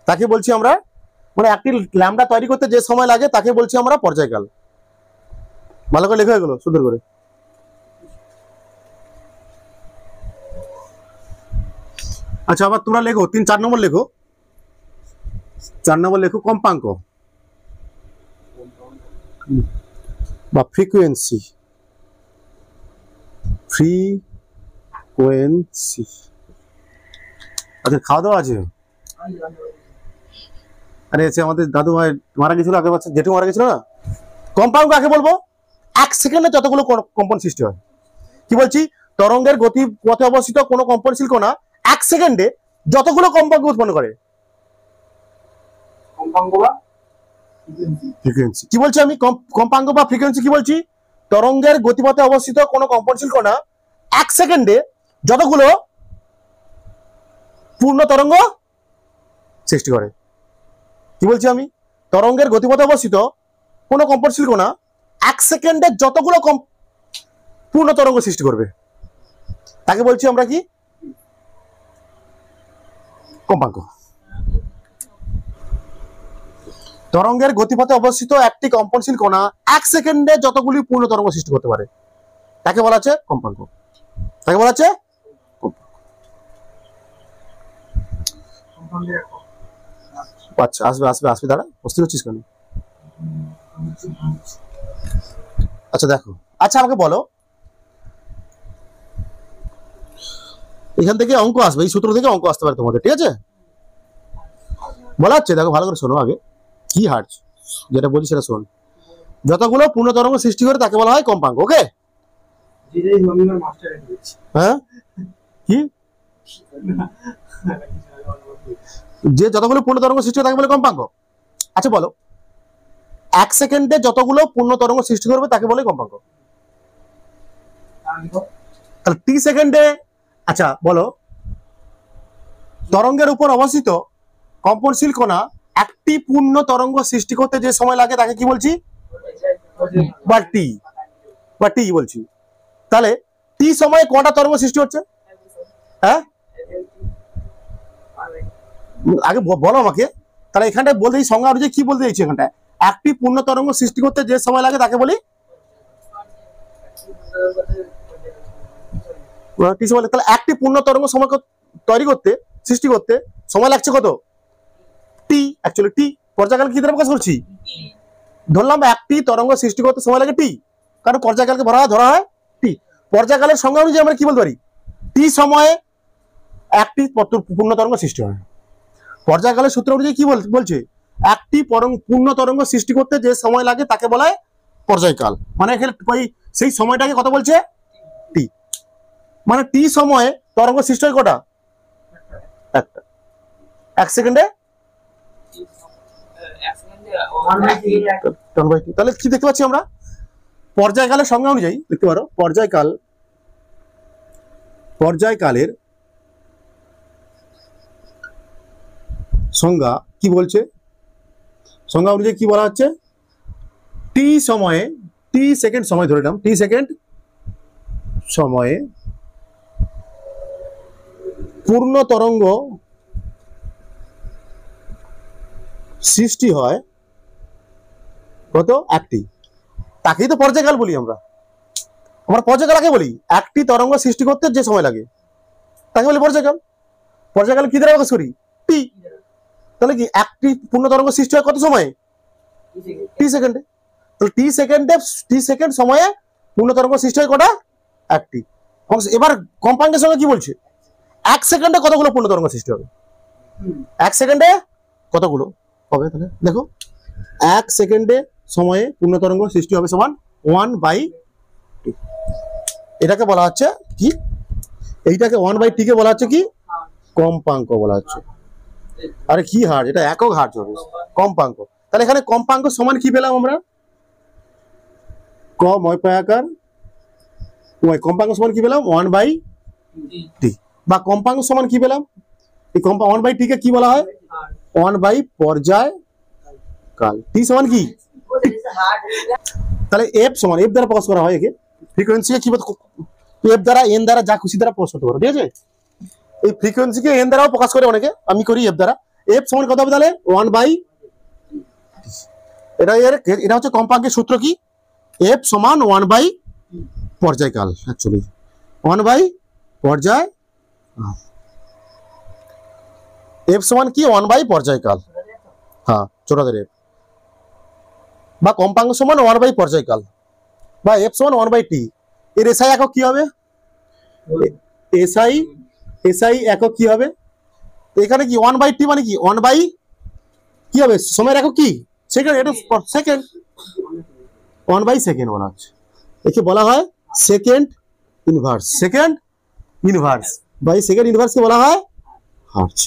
তাকে বলছি আমরা, মানে একটি ল্যামডা তৈরি করতে যে সময় লাগে তাকে বলছি আমরা পর্যায়কাল। ভালো করে লেখা হয়ে গেল সুন্দর করে। আচ্ছা, আবার তোমরা লেখো 3-4 নম্বর লেখো, 4 নম্বর লেখো কম্পাঙ্ক বা ফ্রিকোয়েন্সি। ফ্রিকোয়েন্সি। আচ্ছা, খাওয়া দাওয়া আছে? আরে আছে, আমাদের দাদু মারা গেছিল আগের বছর, জেঠু মারা গেছিল না। কম্পাঙ্ক কাকে বলবো, 1 সেকেন্ডে যতগুলো কম্পন সৃষ্টি হয়। কি বলছি, তরঙ্গের গতি পথে অবস্থিত কোনো কম্পনশীল কণা 1 সেকেন্ডে যতগুলো কম্পাঙ্ক উৎপন্ন করে। ফ্রিকোয়েন্সি কি বলছি আমি, কম্পাঙ্ক বা ফ্রিকোয়েন্সি কি বলছি, তরঙ্গের গতিপথে অবস্থিত কোনো কম্পনশীল কণা 1 সেকেন্ডে যতগুলো পূর্ণ তরঙ্গ সৃষ্টি করে। কি বলছি আমি, তরঙ্গের গতিপথে অবস্থিত কোনো কম্পনশীল কণা 1 সেকেন্ডে যতগুলো পূর্ণ তরঙ্গ সৃষ্টি করবে তাকে বলছি আমরা কি, কম্পাঙ্ক। তরঙ্গের গতিপথে অবস্থিত একটি কম্পনশীল কণা 1 সেকেন্ডে যতগুলি পূর্ণ তরঙ্গ সৃষ্টি করতে পারে তাকে বলা হচ্ছে কম্পাঙ্ক। তাকে বলা হচ্ছে আচ্ছা, আসবে আসবে আসবে, দাঁড়া, অস্থির হচ্ছিস কেন? আচ্ছা দেখো, আচ্ছা আমাকে বলো, এখান থেকে অঙ্ক আসবে, এই সূত্র থেকে অঙ্ক আসতে পারে তোমাদের, ঠিক আছে? বলা হচ্ছে, দেখো ভালো করে শোনো আগে, কি হার্জ যেটা বলছি সেটা শোন। যতগুলো পূর্ণ তরঙ্গ সৃষ্টি করে তাকে বলা হয় কম্পাঙ্ক। ওকে? হ্যাঁ, কি যে যতগুলো পূর্ণ তরঙ্গ সৃষ্টি হয় তাকে বলে কম্পাঙ্ক। আচ্ছা বলো, 1 সেকেন্ডে যতগুলো পূর্ণ তরঙ্গ সৃষ্টি করবে তাকে বলে কম্পাঙ্ক। তাহলে টি সেকেন্ডে, আচ্ছা বলো, তরঙ্গের উপর অবস্থিত কম্পনশীল কণা একটি পূর্ণ তরঙ্গ সৃষ্টি করতে যে সময় লাগে তাকে কি বলছি, বা টি বলছি। তাহলে টি সময়ে কটা তরঙ্গ সৃষ্টি হচ্ছে, হ্যাঁ আগে বলো আমাকে। তাহলে এখানটায় বলতে এই সংজ্ঞা অনুযায়ী কি বলতে চাইছি, এখানটায় একটি পূর্ণ তরঙ্গ সৃষ্টি করতে যে সময় লাগে তাকে বলি টি সময়। তাহলে একটি পূর্ণ তরঙ্গ সময় তৈরি করতে, সৃষ্টি করতে সময় লাগছে কত, টি। অ্যাকচুয়ালি টি পর্যায়কাল কি দ্বারা প্রকাশ করছি, ধরলাম একটি তরঙ্গ সৃষ্টি করতে সময় লাগে টি, কারণ পর্যায়কালকে ধরা হয় টি। পর্যায়কালের সংজ্ঞা অনুযায়ী আমরা কি বলতে পারি, টি সময়ে একটি পূর্ণ তরঙ্গ সৃষ্টি হয়। পর্যায়কালের সূত্র অনুযায়ী কি বলছে, একটি পূর্ণ তরঙ্গ সৃষ্টি করতে যে সময় লাগে তাকে বলা হয় পর্যায়কাল। মানে সেই সময়টাকে কত বলছে, টি। মানে টি সময়ে তরঙ্গ সৃষ্টি হয় কটা, একটা। 1 সেকেন্ডে তাহলে কি দেখতে পাচ্ছি আমরা, পর্যায়কালের সংজ্ঞা অনুযায়ী দেখতে পারো, পর্যায়কালের সংজ্ঞা কি বলছে, সংজ্ঞা অনুযায়ী কি বলা হচ্ছে, টি সময়ে, টি সেকেন্ড সময় ধরে নিলাম, টি সেকেন্ড সময়ে পূর্ণ তরঙ্গ সৃষ্টি হয় কত, একটি। তাকেই তো পর্যায়কাল বলি আমরা পর্যায়কাল কাকে বলি, একটি তরঙ্গ সৃষ্টি করতে যে সময় লাগে তাকে বলি পর্যায়কাল। পর্যায়কাল কি দ্বারা প্রকাশ করি, টি। তাহলে কি একটি পূর্ণ তরঙ্গ সৃষ্টি হয় কত সময়ে, টি সেকেন্ডে। তো টি সেকেন্ড সময়ে পূর্ণ তরঙ্গ সৃষ্টি হয় কটা? একটি। এবার কম্পাঙ্কের সঙ্গে কি বলছে? 1 সেকেন্ডে কতগুলো পূর্ণ তরঙ্গ সৃষ্টি হবে? 1 সেকেন্ডে কতগুলো হবে? তাহলে দেখো 1 সেকেন্ডে সময়ে পূর্ণ তরঙ্গ সৃষ্টি হবে সমান 1/t। এটাকে বলা হচ্ছে কি? এইটাকে 1/t কে বলা হচ্ছে কি? কম্পাঙ্ক বলা হচ্ছে। আরে কি হার্জ? এটা একক হার্জ হবে, কম্পাঙ্ক। তাহলে এখানে কম্পাঙ্ক সমান কি পেলাম আমরা? কম্পাঙ্ক সমান কি পেলাম? 1/t। বা কম্পাঙ্ক সমান কি পেলাম? এই 1/t কে কি বলা হয়? 1 পর্যায় কাল। টি সমান কি? তাহলে এফ সমান, এফ দ্বারা প্রকাশ করা হয় একে। ফ্রিকোয়েন্সি কি এফ দ্বারা, এন দ্বারা, যা খুশি দ্বারা প্রকাশ করতে পারো, ঠিক আছে? এই ফ্রিকোয়েন্সিকে এন দ্বারাও প্রকাশ করে অনেকে, আমি করি এফ দ্বারা। এফ সমান কত হবে তাহলে? 1/t। এটা হচ্ছে কম্পাঙ্কের সূত্র কি? এফ সমান 1 পর্যায়কাল। অ্যাকচুয়ালি 1 পর্যায়, এফ সমান কি? 1 পর্যায়কাল। হ্যাঁ, ছোটদের এফ। বা কম্পাঙ্ক সমান 1 পর্যায়কাল, বা এফ সমান 1/t। এর এসআই একক কি হবে? এসআই একক কি হবে? এখানে কি 1/t মানে কি? 1 কি হবে? সময়ের একক কি? সেকেন্ড। এটা সেকেন্ড, 1 সেকেন্ড বলা হচ্ছে। একে বলা হয় সেকেন্ড ইনভার্স। সেকেন্ড ইনভার্স বা এই সেকেন্ড ইনভার্সকে বলা হয় হার্জ।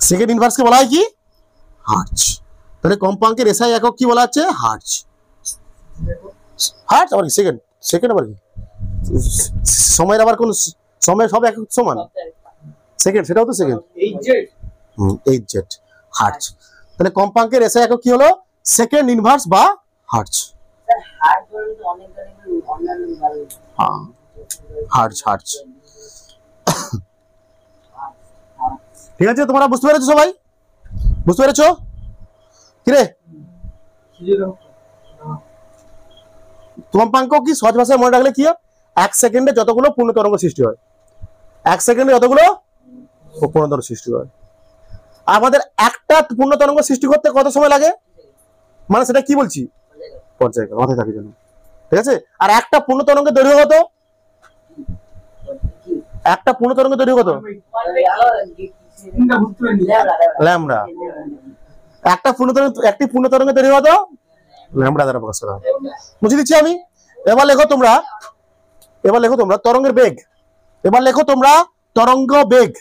সেকেন্ড ইনভার্সকে বলা হয় কি? হার্জ। তাহলে কম্পাঙ্কের এসআই একক কি বলা হচ্ছে? হার্জ। হার্জ আবার কি? সেকেন্ড। সেকেন্ড আবার কি? সময়ের আবার কোন সময় সব একক সমান? সেকেন্ড, সেটাও তো সেকেন্ড। H hertz. তাহলে কম্পাঙ্কের এসআই একক কি হলো? সেকেন্ড ইনভার্স বা হার্জ। Hertz hertz. ঠিক আছে, তোমরা বুঝতে পেরেছো? সবাই বুঝতে পেরেছো? কিরে কম্পাঙ্ক কি সহজ ভাষায় মনে রাখলে কি? 1 সেকেন্ডে যতগুলো পূর্ণ তরঙ্গ সৃষ্টি হয়, 1 সেকেন্ডে যতগুলো পূর্ণ তরঙ্গ সৃষ্টি হয়। আমাদের একটা পূর্ণ তরঙ্গ সৃষ্টি করতে কত সময় লাগে? মানে সেটা কি বলছি? পর্যায়কাল। মাথায় থাকে জন্য, ঠিক আছে? আর একটা পূর্ণ তরঙ্গের দৈর্ঘ্য কত? একটা পূর্ণ তরঙ্গের দৈর্ঘ্য কত? ল্যামডা। একটা একটি পূর্ণ তরঙ্গের দৈর্ঘ্য কত? ল্যামডা দ্বারা প্রকাশ করা হয়। বুঝে দিচ্ছি আমি। এবার লেখো তোমরা তরঙ্গের বেগ। এবার লেখো তোমরা তরঙ্গ বেগ।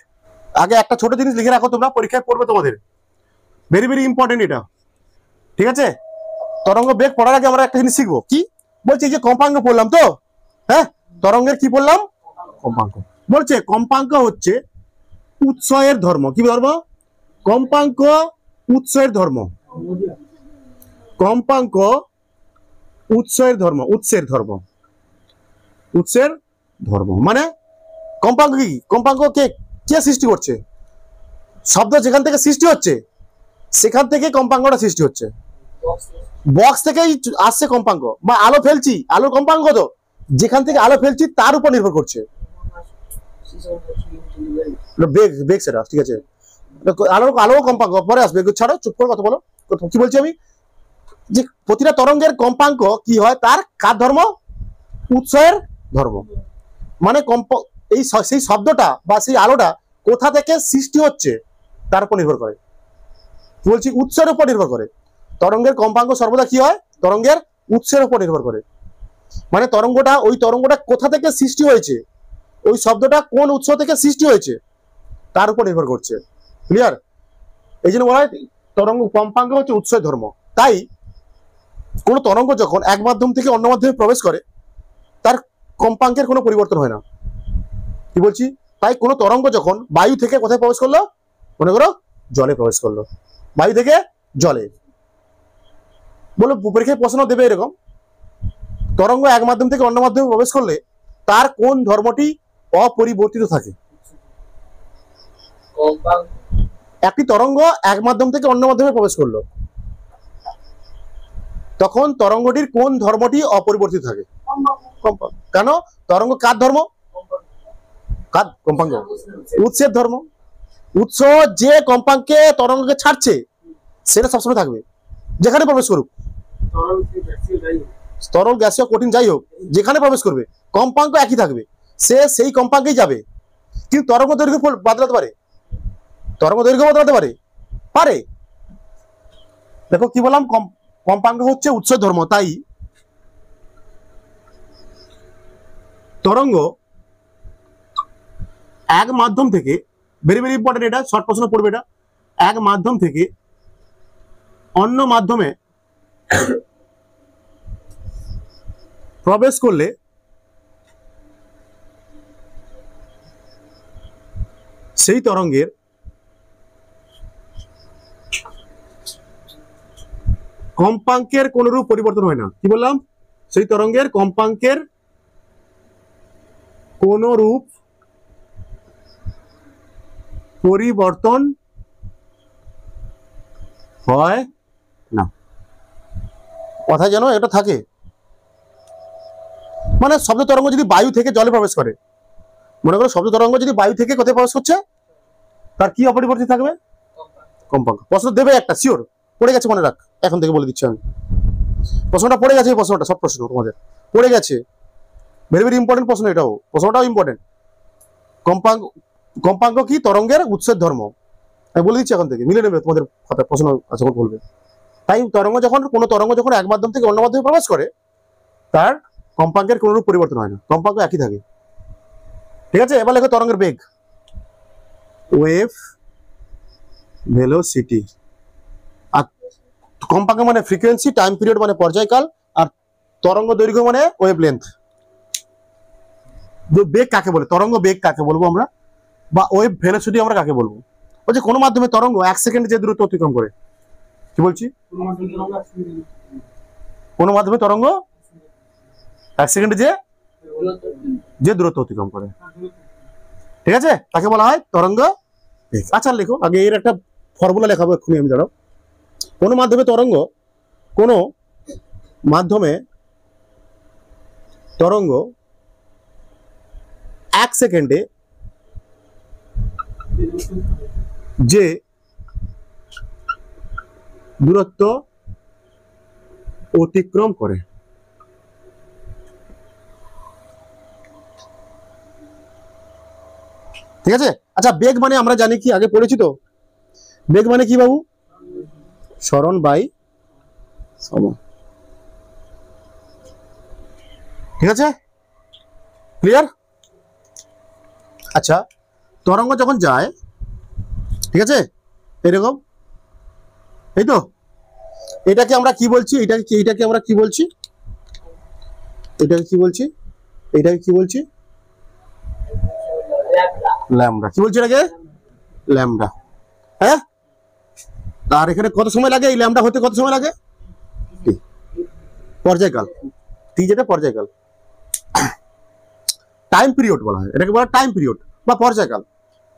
আগে একটা ছোট জিনিস লিখে রাখো, তোমরা পরীক্ষায় পড়বে তোমাদের, ভেরি ভেরি ইম্পর্টেন্ট এটা, ঠিক আছে? তরঙ্গ বেগ পড়ার আগে আমরা একটা জিনিস শিখবো। কি বলছে? যে কম্পাঙ্ক পড়লাম তো, হ্যাঁ? তরঙ্গের কি বললাম? কম্পাঙ্ক। বলছে কম্পাঙ্ক হচ্ছে উৎসের ধর্ম। কি ধর্ম? কম্পাঙ্ক উৎসের ধর্ম। কম্পাঙ্ক উৎসের ধর্ম। উৎসের ধর্ম মানে কম্পাঙ্ক কি? কম্পাঙ্ক কে সৃষ্টি করছে? শব্দ যেখান থেকে সৃষ্টি হচ্ছে সেখান থেকে কম্পাঙ্কটা সৃষ্টি হচ্ছে। বক্স থেকেই আসছে কম্পাঙ্ক। বা আলো ফেলছি, আলোর কম্পাঙ্ক কত? যেখান থেকে আলো ফেলছি তার উপর নির্ভর করছে বেগ। সেটা ঠিক আছে। আলো কম্পাঙ্ক পরে আসবে। ছাড়ো, চুপ করে কথা বলো। কি বলছি আমি? যে প্রতিটা তরঙ্গের কম্পাঙ্ক কি হয়? তার কার ধর্ম? উৎসের ধর্ম। মানে সেই শব্দটা বা সেই আলোটা কোথা থেকে সৃষ্টি হচ্ছে তার উপর নির্ভর করে। বলছি উৎসের উপর নির্ভর করে। তরঙ্গের কম্পাঙ্ক সর্বদা কি হয়? তরঙ্গের উৎসের উপর নির্ভর করে। মানে ওই তরঙ্গটা কোথা থেকে সৃষ্টি হয়েছে, ওই শব্দটা কোন উৎস থেকে সৃষ্টি হয়েছে তার উপর নির্ভর করছে। ক্লিয়ার? এই জন্য বলা হয় তরঙ্গ কম্পাঙ্ক হচ্ছে উৎসের ধর্ম। তাই কোন তরঙ্গ যখন এক মাধ্যম থেকে অন্য মাধ্যমে প্রবেশ করে তার কম্পাঙ্কের কোনো পরিবর্তন হয় না। কি বলছি? তাই কোন তরঙ্গ যখন বায়ু থেকে কোথায় প্রবেশ করলো? মনে করো জলে প্রবেশ করলো। বায়ু থেকে জলে। বলো পরীক্ষায় প্রশ্ন দেবে এরকম, তরঙ্গ এক মাধ্যম থেকে অন্য মাধ্যমে প্রবেশ করলে তার কোন ধর্মটি অপরিবর্তিত থাকে? একটি তরঙ্গ এক মাধ্যম থেকে অন্য মাধ্যমে প্রবেশ করলো, তখন তরঙ্গটির কোন ধর্মটি অপরিবর্তিত থাকে? কম্পাঙ্ক। কেন? তরঙ্গ কার ধর্ম? কম্পাঙ্ক উৎসের ধর্ম। উৎস যে কম্পাঙ্কে তরঙ্গকে ছাড়ছে সেটা সবসময় থাকবে, যেখানে প্রবেশ করুক, তরল গ্যাসীয় কঠিন যাই হোক, যেখানে প্রবেশ করবে কম্পাঙ্ক একই থাকবে, সে সেই কম্পাঙ্কেই যাবে। কিন্তু তরঙ্গ দৈর্ঘ্য বদলাতে পারে, তরঙ্গ দৈর্ঘ্য বদলাতে পারে পারে দেখো কি বললাম, কম্পাঙ্ক হচ্ছে উৎস ধর্ম, তাই তরঙ্গ এক মাধ্যম থেকে, ভেরি ভেরি ইম্পর্টেন্ট, এটা শর্ট প্রশ্ন পড়বে, এটা এক মাধ্যম থেকে অন্য মাধ্যমে প্রবেশ করলে সেই তরঙ্গের কম্পাঙ্কের কোনরূপ পরিবর্তন হয় না। কি বললাম? সেই তরঙ্গের কম্পাঙ্কের কোনরূপ পরিবর্তন হয় না। কথা যেন এটা থাকে, মানে শব্দ তরঙ্গ যদি বায়ু থেকে জলে প্রবেশ করে, মনে করো শব্দ তরঙ্গ যদি বায়ু থেকে কোথায় প্রবেশ করছে, তার কি অপরিবর্তিত থাকবে? কম্পাঙ্ক। প্রশ্ন দেবে একটা, শিওর পড়ে গেছে, মনে রাখ, এখন থেকে বলে দিচ্ছি আমি, প্রশ্নটা পড়ে গেছে, এই প্রশ্নটা সব প্রশ্ন তোমাদের পড়ে গেছে, ভেরি ভেরি ইম্পর্টেন্ট প্রশ্ন, এটাও প্রশ্নটাও ইম্পর্টেন্ট। কম্পাঙ্ক, কম্পাঙ্ক কি? তরঙ্গের উৎসের ধর্ম। আমি বলে দিচ্ছি এখন থেকে, মিলে নেবে তোমাদের খাতায় প্রশ্ন আছে বলবে। তাই তরঙ্গ যখন, কোনো তরঙ্গ যখন এক মাধ্যম থেকে অন্য মাধ্যমে প্রবেশ করে, তার কম্পাঙ্কের কোনরূপ পরিবর্তন হয় না, কম্পাঙ্ক একই থাকে। ঠিক আছে, এবার লেখো তরঙ্গের বেগ, ওয়েভ ভেলোসিটি। আর কম্পাঙ্ক মানে ফ্রিকোয়েন্সি, টাইম পিরিয়ড মানে পর্যায়কাল, আর তরঙ্গ দৈর্ঘ্য মানে ওয়েভ লেন্থ। বেগ কাকে বলে, তরঙ্গ বেগ কাকে বলবো আমরা, বা ওয়েভ ভেলোসিটি আমরা কাকে বলবো? বলছে কোনো মাধ্যমে তরঙ্গ 1 সেকেন্ডে যে দূরত্ব অতিক্রম করে। কি বলছি? কোনো মাধ্যমে তরঙ্গ 1 সেকেন্ডে যে দূরত্ব অতিক্রম করে, ঠিক আছে, তাকে বলা হয় তরঙ্গ বেগ। আচ্ছা লেখো, আগে এর একটা ফর্মুলা লেখাবো এক্ষুনি আমি, দাঁড়াও। কোনো মাধ্যমে তরঙ্গ, কোনো মাধ্যমে তরঙ্গ 1 সেকেন্ডে যে দূরত্ব অতিক্রম করে, ঠিক আছে। আচ্ছা, বেগ মানে আমরা জানি কি, আগে পড়েছি তো, বেগ মানে কি বাবু? সরণ বাই সময়, ঠিক আছে, ক্লিয়ার? আচ্ছা, তরঙ্গ যখন যায়, ঠিক আছে, এরকম, এই তো, এটাকে আমরা কি বলছি, এইটাকে আমরা কি বলছি, এটাকে কি বলছি, এটাকে কি বলছি? ল্যামডা। কি বলছি এটাকে? ল্যামডা। হ্যাঁ, আর এখানে কত সময় লাগে এই ল্যামডা হতে? কত সময় লাগে? পর্যায়কাল, টি যেটা পর্যায়কাল, টাইম পিরিয়ড বলা হয় এটাকে, বলা টাইম পিরিয়ড বা পর্যায়কাল।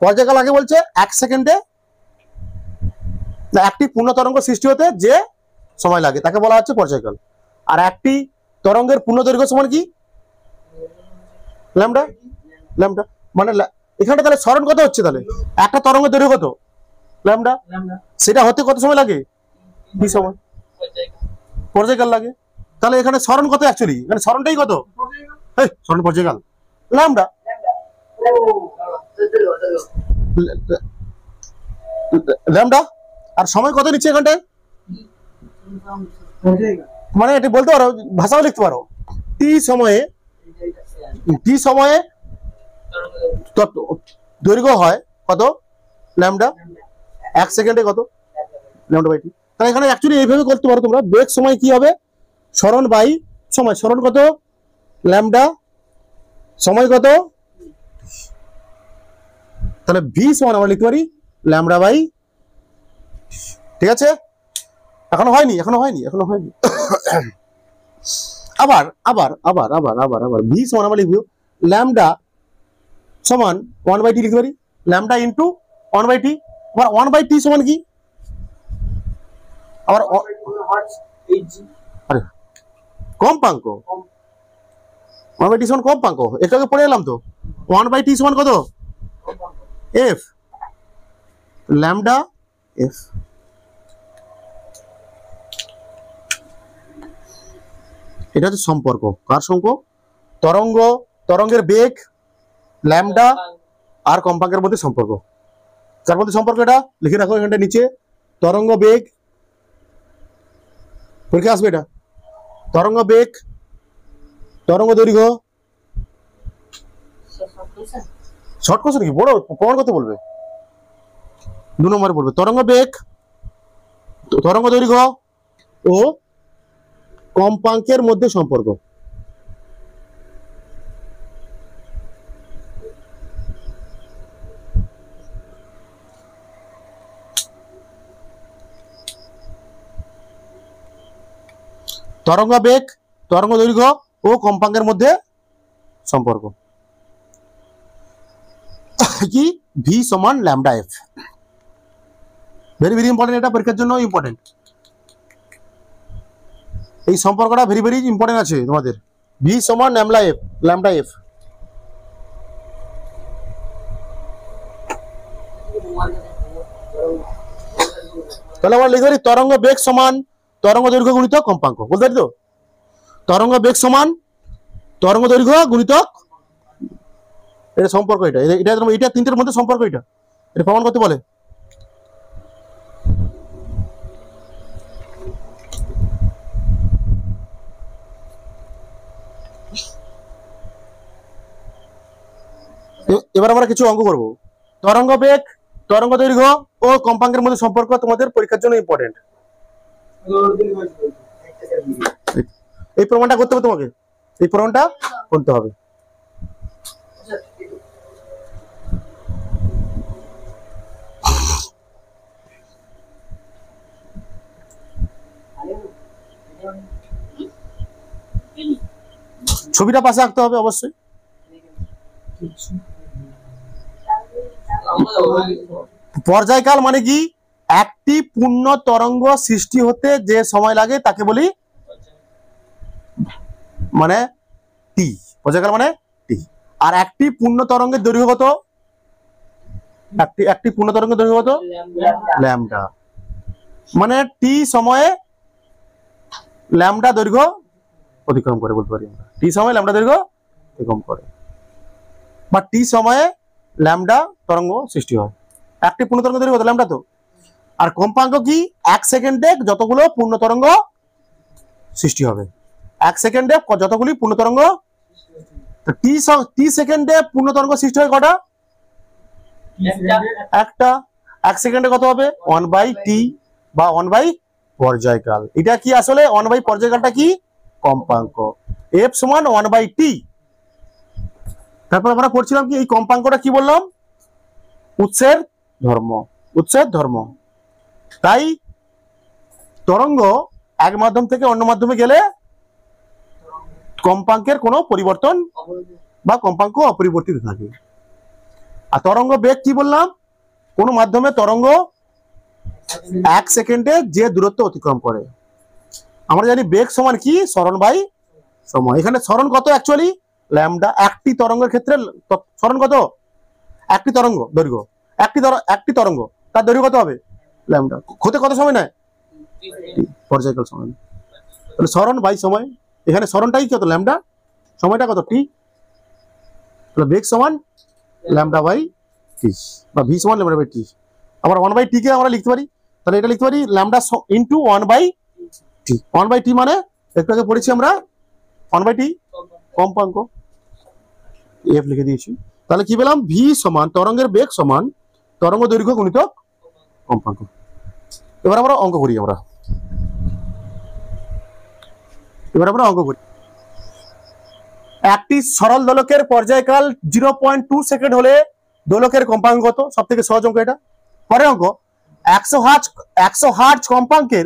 পর্যায়কাল আগে বলছে 1 সেকেন্ডে একটি পূর্ণ তরঙ্গ সৃষ্টি হতে যে সময় লাগে তাকে বলা হচ্ছে পর্যায়কাল। আর একটি তরঙ্গের পূর্ণ দৈর্ঘ্য সমান কি? ল্যামডা। ল্যামডা মানে এখানে তাহলে সরণ কত হচ্ছে, তাহলে একটা তরঙ্গের দৈর্ঘ্য কত? ল্যামডা। সেটা হতে কত সময় লাগে? কি সময়? পর্যায়কাল লাগে। তাহলে এখানে সরণ কত? অ্যাকচুয়ালি এখানে সরণটাই কত? এই সরণ পর্যায়কাল ল্যামডা। ল্যামডা। আর সময় কত নিচ্ছে এখানটায়? মানে এটা বলতে পারো, ভাষাও লিখতে পারো, টি সময়ে, টি সময়ে দৈর্ঘ্য হয় কত? ল্যামডা। 1 সেকেন্ডে কত? Lambda by T. তাহলে এখানে অ্যাকচুয়ালি এইভাবে করতে পারো তোমরা, বেগ সময় কি হবে? সরণ বাই সময়। সরণ কত? ল্যামডা। সময় কত? তাহলে ভি সমান আমরা লিখতে পারি ল্যামডা বাই, ঠিক আছে। এখনো হয়নি, এখনো হয়নি, এখনো হয়নি। আবার আবার আবার আবার আবার আবার ভি সমান আমরা লিখব ল্যামডা সমান 1/t লিখতে পারি, ল্যামডা ইন্টু 1/t। আবার 1/t সমান কি? আবার আরে কম্পাঙ্ক, 1/t সমান কম্পাঙ্ক, এটাকে পড়ে এলাম তো। 1/t সমান কত? এফ। Lambda F. এটা হচ্ছে সম্পর্ক, কার সম্পর্ক? তরঙ্গের বেগ, ল্যামডা আর কম্পাঙ্কের মধ্যে সম্পর্ক। কার মধ্যে সম্পর্ক? এটা লিখে রাখো এখানটা নিচে, তরঙ্গ বেগ, পরীক্ষা আসবে এটা, তরঙ্গ বেগ, তরঙ্গ দৈর্ঘ্য। শর্ট কোশ্চেন কি, বড় প্রমাণ করতে বলবে, 2 নম্বরে বলবে তরঙ্গ বেগ, তরঙ্গ দৈর্ঘ্য ও কম্পাঙ্কের মধ্যে সম্পর্ক। তরঙ্গ বেগ, তরঙ্গ দৈর্ঘ্য ও কম্পাঙ্কের মধ্যে সম্পর্ক কি? ভি সমান lambda F. Very very important, এটা পরীক্ষার জন্য ইম্পর্টেন্ট। এই সম্পর্কটা ভেরি ভেরি ইম্পর্টেন্ট আছে তোমাদের। ভি সমান ল্যামডা এফ। তাহলে আমরা লিখতে পারি তরঙ্গ বেগ সমান তরঙ্গ দৈর্ঘ্য গুণিতক কম্পাঙ্ক। বলতে পারি তো, তরঙ্গ বেগ সমান তরঙ্গ দৈর্ঘ্য গুণিতক, এটা সম্পর্ক। এটা এটা তিনটের মধ্যে সম্পর্ক, এটা প্রমাণ করতে বলে। এবার আমরা কিছু অঙ্ক করব। তরঙ্গ বেগ, তরঙ্গ দৈর্ঘ্য ও কম্পাঙ্কের মধ্যে সম্পর্ক তোমাদের পরীক্ষার জন্য ইম্পর্টেন্ট। এই প্রমাণটা করতে হবে তোমাকে, এই প্রমাণটা করতে হবে। ছবিটা পাশে আঁকতে হবে অবশ্যই। পর্যায়কাল মানে কি? একটি পূর্ণ তরঙ্গ সৃষ্টি হতে যে সময় লাগে তাকে বলি মানে টি। পর্যায়কাল মানে টি। আর একটি পূর্ণ তরঙ্গের দৈর্ঘ্য কত? একটি পূর্ণ তরঙ্গের দৈর্ঘ্য কত? ল্যামডা। মানে টি সময়ে ল্যামডা দৈর্ঘ্য অতিক্রম করে, বলতে পারি আমরা। টি সময়ে ল্যামডা দৈর্ঘ্য অতিক্রম করে, বা টি সময়ে ল্যামডা তরঙ্গ সৃষ্টি হয়। একটি পূর্ণ তরঙ্গ দৈর্ঘ্য কত? ল্যামডা তো। আর কম্পাঙ্ক কি? 1 সেকেন্ডে যতগুলো পূর্ণ তরঙ্গ সৃষ্টি হবে। 1 সেকেন্ডে যতগুলি পূর্ণ তরঙ্গ, টি সেকেন্ডে পূর্ণ তরঙ্গ সৃষ্টি হয় কটা? একটা। 1 সেকেন্ডে কত হবে? 1/t বা 1/, পর্যায়কাল। এটা কি আসলে 1/, পর্যায়কালটা কি? কম্পাঙ্ক। f সমান 1/t। তারপর আমরা পড়ছিলাম কি এই কম্পাঙ্কটা কি বললাম? উৎসের ধর্ম, উৎসের ধর্ম। তাই তরঙ্গ এক মাধ্যম থেকে অন্য মাধ্যমে গেলে কম্পাঙ্কের কোনো পরিবর্তন বা কম্পাঙ্ক অপরিবর্তিত থাকে। আর তরঙ্গ বেগ কি বললাম? কোন মাধ্যমে তরঙ্গ 1 সেকেন্ডে যে দূরত্ব অতিক্রম করে। আমরা জানি বেগ সমান কি? সরণ বাই সময়। এখানে সরণ কত? Actually lambda. একটি তরঙ্গের ক্ষেত্রে সরণ কত? একটি তরঙ্গ দৈর্ঘ্য, একটি তরঙ্গ তার দৈর্ঘ্য কত হবে? ল্যামডা। হতে কত সময় নেয়? পর্যায়কাল সময়। তাহলে সরণ বাই সময়, এখানে সরণটাই কত? ল্যামডা, সময়টা কত? টি। তাহলে বেগ সমান ল্যামডা বাই টি, বা ভি সমান ল্যামডা বাই টি। আবার 1/t কে আমরা লিখতে পারি, তাহলে এটা লিখতে পারি ল্যামডা ইন্টু 1/t। 1/t মানে একটু আগে পড়েছি আমরা 1/t কম্পাঙ্ক, এফ লিখে দিয়েছি। তাহলে কি পেলাম? ভি সমান তরঙ্গের বেগ সমান তরঙ্গ দৈর্ঘ্য গুণিতক কম্পাঙ্ক। এবার আমরা অঙ্ক করি। একটি সরল দোলকের পর্যায়কাল 0.2 সেকেন্ড হলে দোলকের কম্পাঙ্ক কত? সব থেকে সহজ অঙ্ক এটা। পরের অঙ্ক, 100 হার্জ কম্পাঙ্কের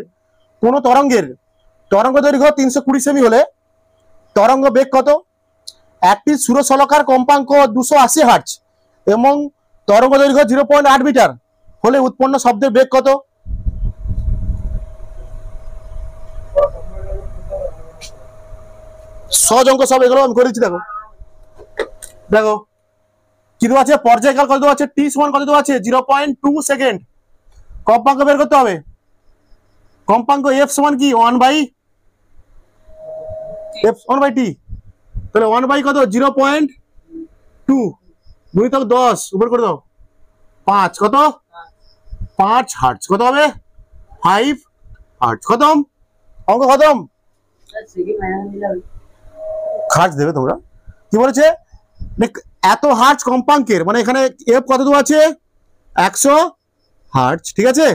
কোন তরঙ্গের তরঙ্গ দৈর্ঘ্য 320 সেমি হলে তরঙ্গ বেগ কত? একটি সুরসলকার কম্পাঙ্ক 280 হার্জ এবং তরঙ্গ দৈর্ঘ্য 0.8 মিটার হলে উৎপন্ন শব্দের বেগ কত? সহজ অঙ্ক সব এগুলো আমি করেছি। দেখো দেখো কি দেওয়া আছে? পর্যায়কাল কত দেওয়া আছে? টি সমান কত দেওয়া আছে? 0.2 সেকেন্ড। কম্পাঙ্ক বের করতে হবে। কম্পাঙ্ক এফ সমান কি 1/t, তাহলে 1 কত 0.2 গুণিতক 10 উপর করে দাও 5 কত 5 হার্টজ কত হবে 5 হার্টজ। খতম, অঙ্ক খতম। হার্টজ দেবে তোমরা। কি বলেছে এত হার্টজ কম্পাঙ্কের, মানে এখানে এফ কত দূর আছে 100 হার্টজ, ঠিক আছে,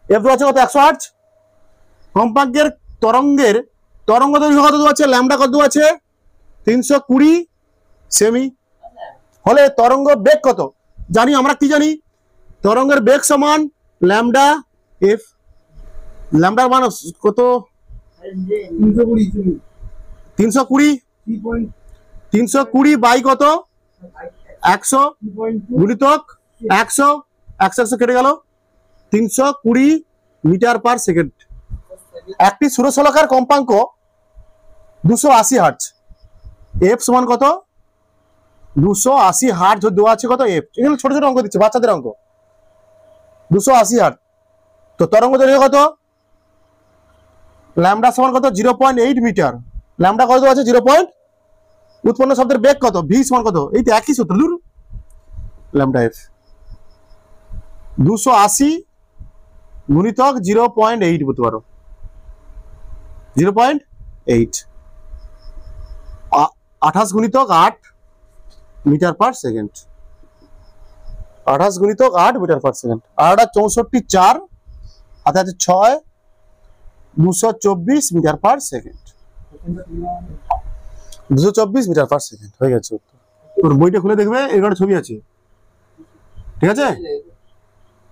এফ দূর আছে কত 100 হার্টজ। কম্পাঙ্কের তরঙ্গের তরঙ্গ দৈর্ঘ্য কত দূর আছে, ল্যামডা কত দূর আছে 320 সেমি। হলে তরঙ্গ বেগ কত জানি আমরা, কি জানি তরঙ্গের বেগ সমান ল্যামডা এফ। ল্যামডার মান কত 320 বাই কত 100 গুণিতক 100 কেটে গেল 320 মিটার পার সেকেন্ড। একটি সুরশলাকার কম্পাঙ্ক 280 হার্টজ, এফ সমান কত 280 হার্টজ দেওয়া আছে কত এফ। এখানে ছোট ছোট অঙ্ক দিচ্ছে, বাচ্চাদের অঙ্ক। 280 হার্টজ, তো তরঙ্গ দৈর্ঘ্য কত ল্যামডা সমান কত 0.8 মিটার। ল্যামডা কত আছে 0. উৎপন্ন শব্দের বেগ কত ভি সমান কত, এই তো একই সূত্র, ল্যামডা এফ 280 গুণিতক 0.8 বলতে পারো, 0.8 28 গুণিতক 8 মিটার পার সেকেন্ড, 28 গুণিতক 8 মিটার পার সেকেন্ড। আর 64 4 হাতে আছে 6 224 metre per second, 224 metre per second হয়ে গেছে। তোর বইটা খুলে দেখবে, এর ছবি আছে, ঠিক আছে,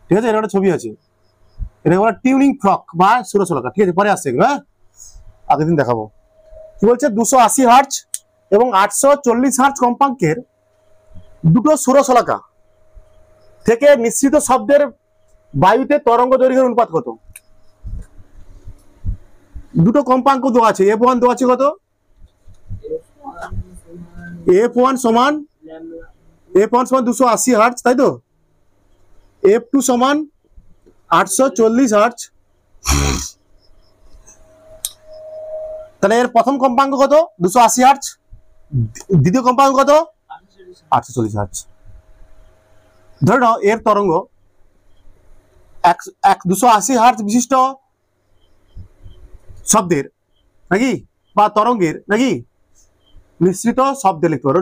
ঠিক আছে, এর একটা ছবি আছে। এটা বলা টিউনিং ফ্রক বা সুরশলাকা, ঠিক আছে, পরে আসছে এগুলো, হ্যাঁ আগের দিন দেখাবো। কি বলছে 280 হার্টজ এবং 840 হার্টজ কম্পাঙ্কের দুটো সুরশলাকা থেকে নিঃসৃত শব্দের বায়ুতে তরঙ্গ দৈর্ঘ্যের অনুপাত কত। দুটো কম্পাঙ্ক দেওয়া আছে, f1 দেওয়া আছে কত, f1 সমান 280 হার্টজ, তাই তো, f2 সমান 840 হার্টজ। তাহলে এর প্রথম কম্পাঙ্ক কত 280 হার্টজ, দ্বিতীয় কম্পাঙ্ক কত 840 হার্টজ। ধরে নাও এর তরঙ্গ 280 হার্টজ বিশিষ্ট শব্দের নাকি বা তরঙ্গের নাকি নিঃসৃত শব্দের লিখতে পারো,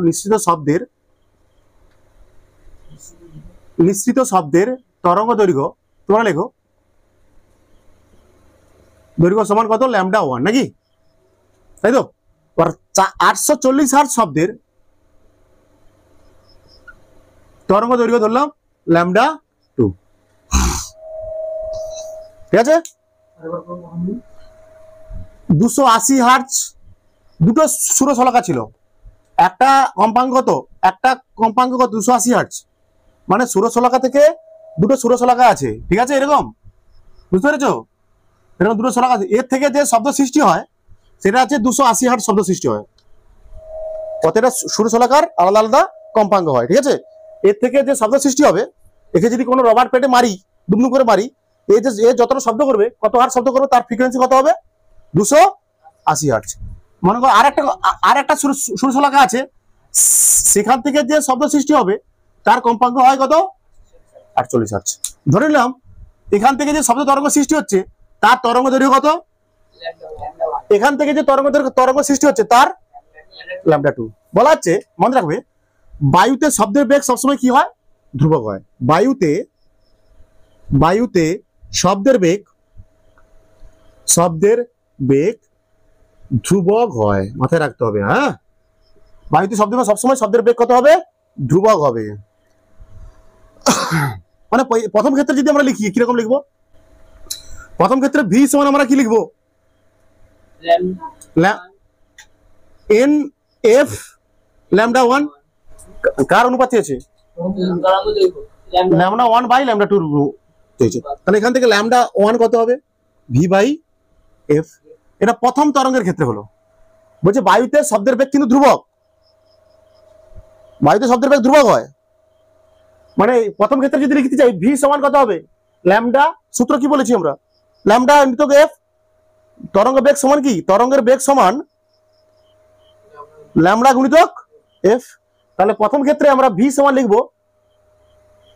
নিঃসৃত শব্দের তরঙ্গ দৈর্ঘ্য তোমরা লেখো, দৈর্ঘ্য সমান কত ল্যামডা 1 নাকি, তাই তো। 840 হার্টজ শব্দের তরঙ্গ দৈর্ঘ্য ধরলাম ল্যামডা 2, ঠিক আছে। 280 হার্টজ দুটো সুরশলাকা ছিল, একটা কম্পাঙ্ক কত 280 হার্টজ, মানে সুরশলাকা থেকে দুটো সুরশলাকা আছে, ঠিক আছে, এরকম বুঝতে পেরেছো, এরকম দুটো শলাকা আছে। এর থেকে যে শব্দ সৃষ্টি হয় সেটা হচ্ছে 280 হার্টজ শব্দ সৃষ্টি হয়। প্রত্যেকটা সুরশলাকার আলাদা আলাদা কম্পাঙ্ক হয়, ঠিক আছে। এর থেকে যে শব্দ সৃষ্টি হবে, একে যদি কোনো রবার পেটে মারি, দুমদুম করে মারি, এই যে যতটা শব্দ করবে, কত হার্টজ শব্দ করবে, তার ফ্রিকোয়েন্সি কত হবে 280 হার্টজ। মনে করো আরেকটা সুরশলাকা আছে, সেখান থেকে যে শব্দ সৃষ্টি হবে তার কম্পাঙ্ক হয় কত 48 হার্টজ। ধরে নিলাম এখান থেকে যে শব্দ তরঙ্গ সৃষ্টি হচ্ছে তার তরঙ্গ দৈর্ঘ্য কত, এখান থেকে যে তরঙ্গ সৃষ্টি হচ্ছে তার ল্যামডা 2 বলা হচ্ছে। মনে রাখবে বায়ুতে শব্দের বেগ সবসময় কি হয় ধ্রুবক হয়। বায়ুতে শব্দের বেগ ধ্রুবক হয়, মাথায় রাখতে হবে, হ্যাঁ। বায়ুতে সবসময় শব্দের বেগ কত হবে ধ্রুবক হবে। মানে প্রথম ক্ষেত্রে যদি আমরা লিখি কিরকম লিখবো, প্রথম ক্ষেত্রে ভি সমান আমরা কি লিখবো এন এফ ল্যামডা 1, কার অনুপাত চেয়েছে ল্যামডা 1 বাই ল্যামডা 2 চেয়েছে। তাহলে এখান থেকে ল্যামডা 1 কত হবে ভি বাই এফ। এটা প্রথম তরঙ্গের ক্ষেত্রে হলো। বলছে বায়ুতে শব্দের বেগ কিন্তু ধ্রুবক, বায়ুতে শব্দের বেগ ধ্রুবক হয়, মানে প্রথম ক্ষেত্রে যদি লিখতে চাই ভি সমান কত হবে ল্যামডা সূত্র কি বলেছি আমরা, ল্যামডা গুণিতক এফ, তরঙ্গ বেগ সমান কি, তরঙ্গের বেগ সমান ল্যামডা গুণিতক এফ। তাহলে প্রথম ক্ষেত্রে আমরা ভি সমান লিখবো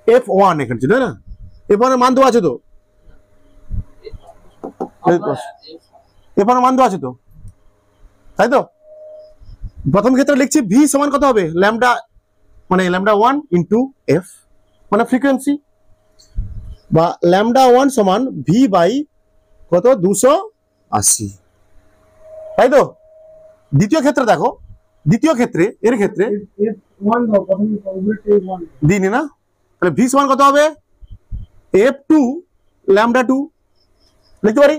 F1 এখানে ছিল না, F1 এর মান দেওয়া আছে তো, F1 এর মান দেওয়া আছে তো, তাই তো। প্রথম ক্ষেত্রে লিখছি ভি সমান কত হবে, ল্যামডা মানে ল্যামডা 1 ইন্টু এফ মানে ফ্রিকোয়েন্সি, বা ল্যামডা 1 সমান ভি বাই কত 280, তাই তো। দ্বিতীয় ক্ষেত্রে দেখো, দ্বিতীয় ক্ষেত্রে এর ক্ষেত্রে দিইনি না, তাহলে ভি সমান কত হবে F2 ল্যামডা 2 লিখতে পারি,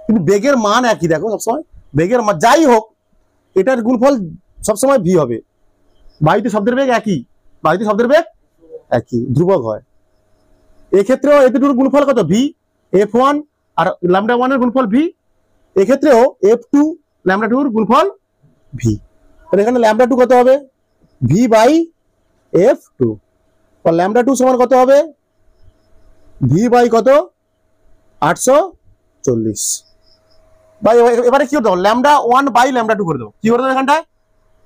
কিন্তু বেগের মান একই দেখো সবসময়, বেগের মান যাই হোক এটার গুণফল সবসময় ভি হবে, বায়ুতে শব্দের বেগ একই, বায়ুতে শব্দের বেগ একই ধ্রুবক হয়। এক্ষেত্রেও এ দুটোর গুণফল কত ভি, F1 আর ল্যামডা 1 এর গুণফল ভি, এক্ষেত্রেও F2 ল্যামডা 2 এর গুণফল ভি, তাহলে এখানে ল্যামডা 2 কত হবে V by F2, R lambda 2 সমান কত হবে ভি বাই কত 840, ভাই এবারে কি করতে হবে, ল্যামডা 1 বাই ল্যামডা 2 করে দেবো, কি করে দেবো এখানটায়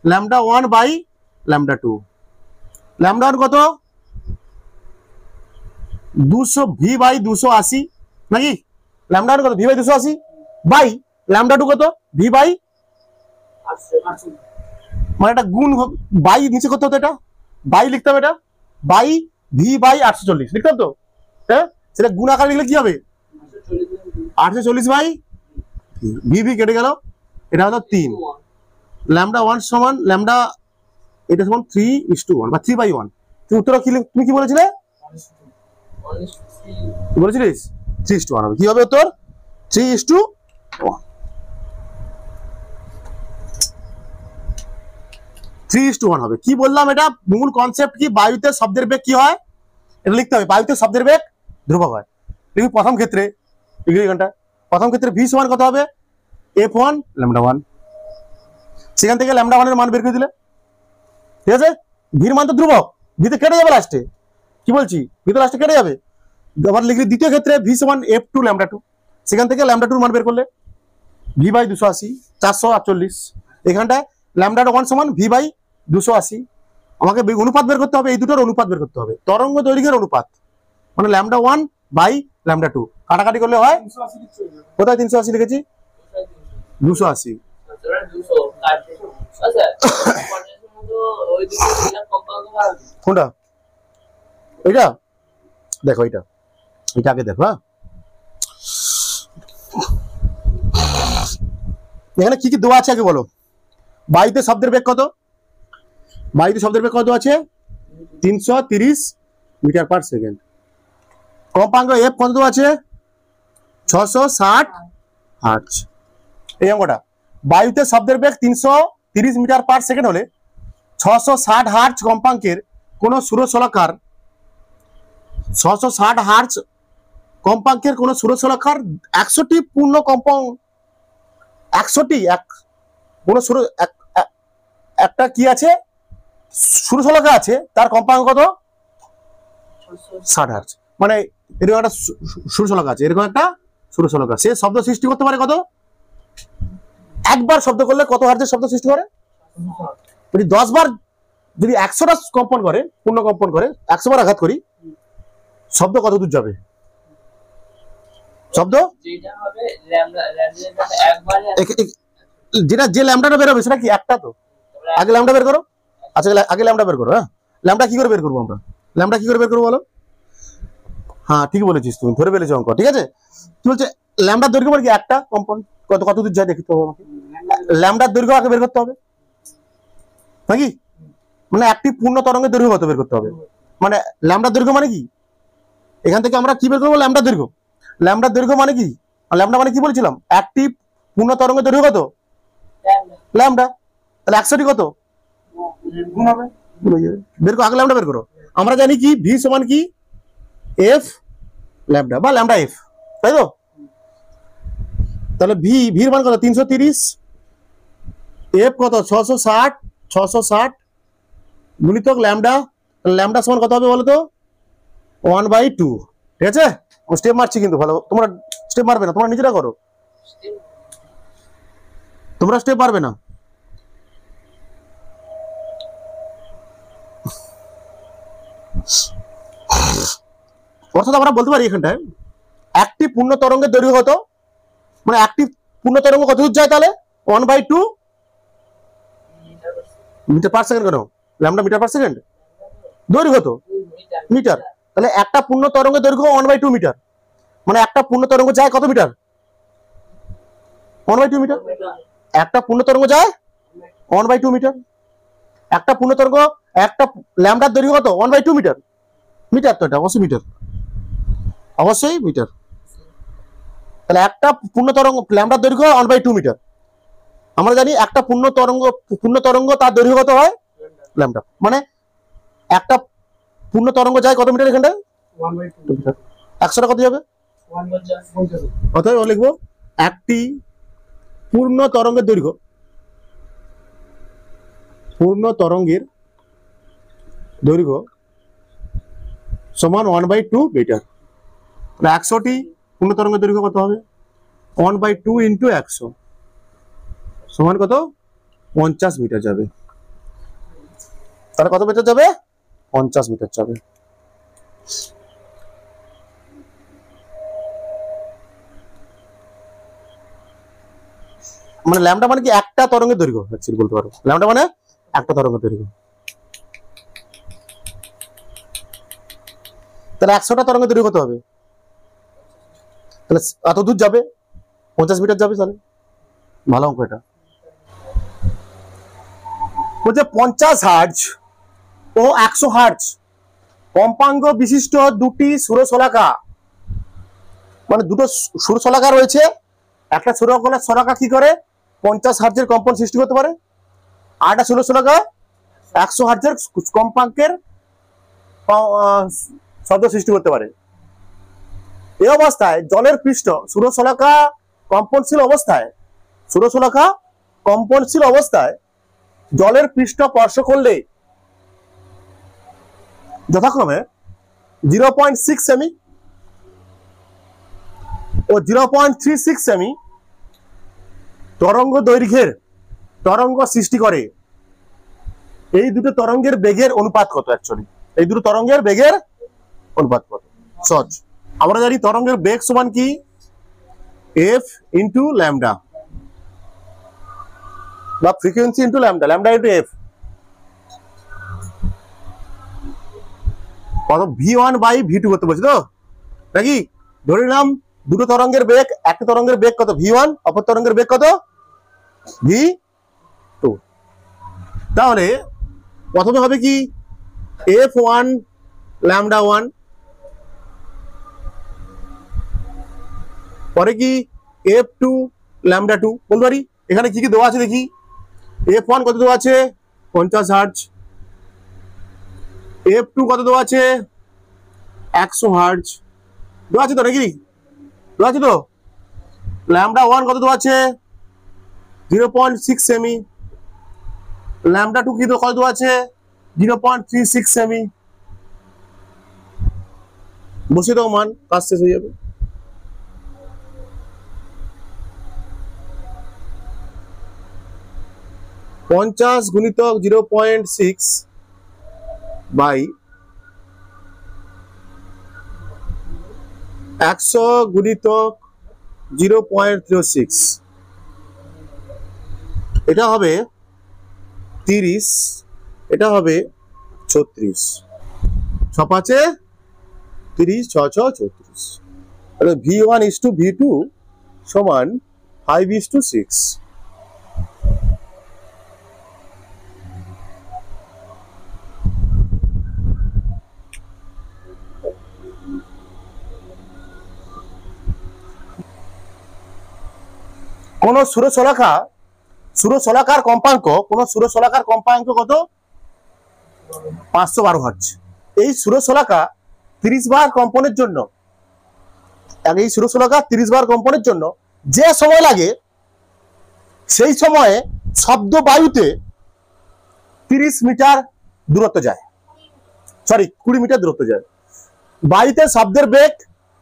ল্যামডা 1 বাই ল্যামডা 2, ল্যামডা 1 কত 200 ভি বাই 280 নাকি, ল্যামডা 1 কত ভি বাই 280 বাই ল্যামডা 2 কত ভি বাই 840, মানে এটা গুণ বাই নিচে কত হতো, এটা বাই লিখতে হবে, এটা বাই ভি বাই 840 লিখতাম তো, হ্যাঁ সেটা গুণ আকারে লিখলে কি হবে 840 বাই ভি, ভি কেটে গেল, এটা হলো 3, ল্যামডা 1 সমান ল্যামডা এটা সমান 3:1 বা 3/1, তুমি উত্তর কি তুমি কি বলেছিলে, বলেছিলিস 3:1 হবে, কি হবে উত্তর 3:1, 3:1 হবে। কি বললাম, এটা মূল কনসেপ্ট কি, বায়ুতে শব্দের বেগ কি হয় এটা লিখতে হবে, বায়ুতে শব্দের বেগ ধ্রুবক হয়। দেখি প্রথম ক্ষেত্রে এখানটা, প্রথম ক্ষেত্রে ভি সমান কত হবে F1 ল্যামডা 1, সেখান থেকে ল্যামডা 1 এর মান বের করে দিলে, ঠিক আছে, ভির মান তো ধ্রুবক, ভিতে কেটে যাবে লাস্টে, কি বলছি ভিতে লাস্টে কেটে যাবে, আবার লিখলি দ্বিতীয় ক্ষেত্রে ভি সমান F2 ল্যামডা 2, সেখান থেকে ল্যামডা 2 এর মান বের করলে ভি বাই 280 448, এখানটায় ল্যামডা 1 সমান ভি বাই 280, আমাকে অনুপাত বের করতে হবে, এই দুটোর অনুপাত বের করতে হবে, তরঙ্গ দৈর্ঘ্যের অনুপাত, মানে ল্যামডা 1 বাই ল্যামডা 2 কাটাকাটি করলে হয়, কোথায় 380 লিখেছি 280, কোনটা এটা দেখো, এটা এটা আগে দেখো, হ্যাঁ এখানে কি কি দেওয়া আছে আগে বলো, বায়ুতে শব্দের বেগ কত, বায়ুতে শব্দের বেগ কত আছে 330 মিটার পার সেকেন্ড, কম্পাঙ্ক এফ কত আছে 660 হার্টজ, এই অঙ্কটা বায়ুতে শব্দের বেগ 330 মিটার পার সেকেন্ড হলে 660 হার্টজ কম্পাঙ্কের কোন সুরশলাকার 660 হার্টজ কম্পাঙ্কের কোন সুরশলাকার 100টি পূর্ণ কম্পাঙ্ক, 100টি এক কোন সুর একটা কি আছে সুরশলাকা আছে, তার কম্পাঙ্ক কত 60 হার্টজ, মানে এরকম একটা সুরশলাকা আছে, এরকম একটা সুরশলাকা, সে শব্দ সৃষ্টি করতে পারে কত, একবার শব্দ করলে কত হার্টজের শব্দ সৃষ্টি করে, যদি 10 বার যদি 100টা কম্পন করে পূর্ণ কম্পন করে 100 বার আঘাত করি, শব্দ কত দূর যাবে, শব্দ যেটা যে ল্যামডাটা বের হবে সেটা কি একটা, তো আগে ল্যামডা বের করো, আচ্ছা আগে ল্যামডা বের করো, হ্যাঁ ল্যামডা কি করে বের করবো আমরা, ল্যামডা কি করে বের করবো বলো, হ্যাঁ ঠিক বলেছিস তুমি, ধরে ফেলেছো অঙ্ক, ঠিক আছে, কি বলছে ল্যামডার দৈর্ঘ্য মানে কি একটা কম্পন, কত কত দূর যায় দেখতে হবে আমাকে, ল্যামডার দৈর্ঘ্য আগে বের করতে হবে নাকি, মানে একটি পূর্ণ তরঙ্গের দৈর্ঘ্য কত বের করতে হবে, মানে ল্যামডার দৈর্ঘ্য মানে কি, এখান থেকে আমরা কি বের করবো ল্যামডার দৈর্ঘ্য, ল্যামডার দৈর্ঘ্য মানে কি, ল্যামডা মানে কি বলেছিলাম একটি পূর্ণ তরঙ্গের দৈর্ঘ্য কত ল্যামডা, তাহলে 100টি কত বের করো, আগে ল্যামডা বের করো, আমরা জানি কি ভি সমান কি এফ ল্যামডা বা ল্যামডা এফ, তাই তো, তাহলে ভির মান কত 330, এফ কত 660 গুণিতক ল্যামডা, ল্যামডা সমান কত হবে বলো তো 1/2, ঠিক আছে স্টেপ মারছি কিন্তু ভালো, তোমরা স্টেপ মারবে না, তোমরা নিজেরা করো, তোমরা স্টেপ মারবে না। অর্থাৎ আমরা বলতে পারি এখানটায় একটি পূর্ণ তরঙ্গের দৈর্ঘ্য কত, মানে একটি পূর্ণ তরঙ্গ কত দূর যায় তাহলে 1/2 মিটার পার সেকেন্ড। কেন ল্যামডা মিটার পার সেকেন্ড, দৈর্ঘ্য তো মিটার, তাহলে একটা পূর্ণ তরঙ্গের দৈর্ঘ্য 1/2 মিটার, মানে একটা পূর্ণ তরঙ্গ যায় কত মিটার, 1/2 মিটার। একটা পূর্ণ তরঙ্গ যায় 1/2 মিটার, একটা পূর্ণ তরঙ্গ, একটা ল্যামডার দৈর্ঘ্য কত 1/2 মিটার, মিটার তো এটা অবশ্যই মিটার, অবশ্যই মিটার। তাহলে একটা পূর্ণ তরঙ্গ ল্যামডার দৈর্ঘ্য 1/2 মিটার। আমরা জানি একটা পূর্ণ তরঙ্গ তার দৈর্ঘ্য কত হয় ল্যামডা, মানে একটা পূর্ণ তরঙ্গ যায় কত মিটার এখানটায় 1/2 মিটার। 100টা কত যাবে, অতএব লিখবো একটি পূর্ণ তরঙ্গের দৈর্ঘ্য, পূর্ণ তরঙ্গের দৈর্ঘ্য সমান 1/2 মিটার। 100টি পূর্ণ তরঙ্গের দৈর্ঘ্য কত হবে 1/2 ইন্টু 100 সমান কত 50 মিটার যাবে। তাহলে কত মিটার যাবে 50 মিটার যাবে। মানে ল্যামডা মানে কি একটা তরঙ্গের দৈর্ঘ্য, অ্যাকচুয়ালি বলতে পারো ল্যামডা মানে একটা তরঙ্গের দৈর্ঘ্য। তাহলে 100টা তরঙ্গের দৈর্ঘ্য কত হবে, তাহলে এত দূর যাবে 50 মিটার যাবে। তাহলে ভালো অঙ্ক এটা। বলছে 50 হার্জ ও 100 হার্জ কম্পাঙ্ক বিশিষ্ট দুটি সুরশলাকা, মানে দুটো সুরশলাকা রয়েছে, একটা সুরশলাকা কি করে 50 হার্জের কম্পন সৃষ্টি করতে পারে, আর একটা সুরশলাকা 100 হার্জের কম্পাঙ্কের শব্দ সৃষ্টি করতে পারে। এই অবস্থায় জলের পৃষ্ঠ সুরশলাকা কম্পনশীল অবস্থায় জলের পৃষ্ঠ স্পর্শ করলে যথাক্রমে 0.6 সেমি ও 0.36 সেমি তরঙ্গ দৈর্ঘ্যের তরঙ্গ সৃষ্টি করে। এই দুটো তরঙ্গের বেগের অনুপাত কত, অ্যাকচুয়ালি এই দুটো তরঙ্গের বেগের অনুপাত কত? সহজ, আমরা জানি তরঙ্গের বেগ সমান কি f ইন্টু ল্যামডা বা frequency into lambda, lambda into f কত v1 বাই v2 করতে বলছি তো নাকি। ধরে নিলাম দুটো তরঙ্গের বেগ, একটা তরঙ্গের বেগ কত v1, অপর তরঙ্গের বেগ কত v2। তাহলে প্রথমে হবে কি f1 ল্যামডা 1, পরে কি f2 ল্যামডা 2 বলতে পারি। এখানে কি কি দেওয়া আছে দেখি, f1 কত দেওয়া আছে 50 হার্জ, f2 কত দেওয়া আছে 100 হার্জ দেওয়া আছে তো নাকি, দেওয়া আছে তো। ল্যামডা 1 কত দেওয়া আছে 0.6 সেমি, ল্যামডা 2 কি কত দেওয়া আছে 0.36 সেমি। বসে দাও মান, কাজ শেষ হয়ে যাবে। পঞ্চাশ গুণিতক 0.6 বাই 100 গুণিতক 0.36, এটা হবে 30, এটা হবে 36, 6×5 30, 6×6 = 34। তাহলে v1 is to v2 সমান 5:6। কোন সুরশলাকার কম্পাঙ্ক কত 512 হার্জ। এই সুরশলাকা 30 বার কম্পনের জন্য, যে সময় লাগে সেই সময়ে শব্দ বায়ুতে 30 মিটার দূরত্ব যায়, 20 মিটার দূরত্ব যায়। বায়ুতে শব্দের বেগ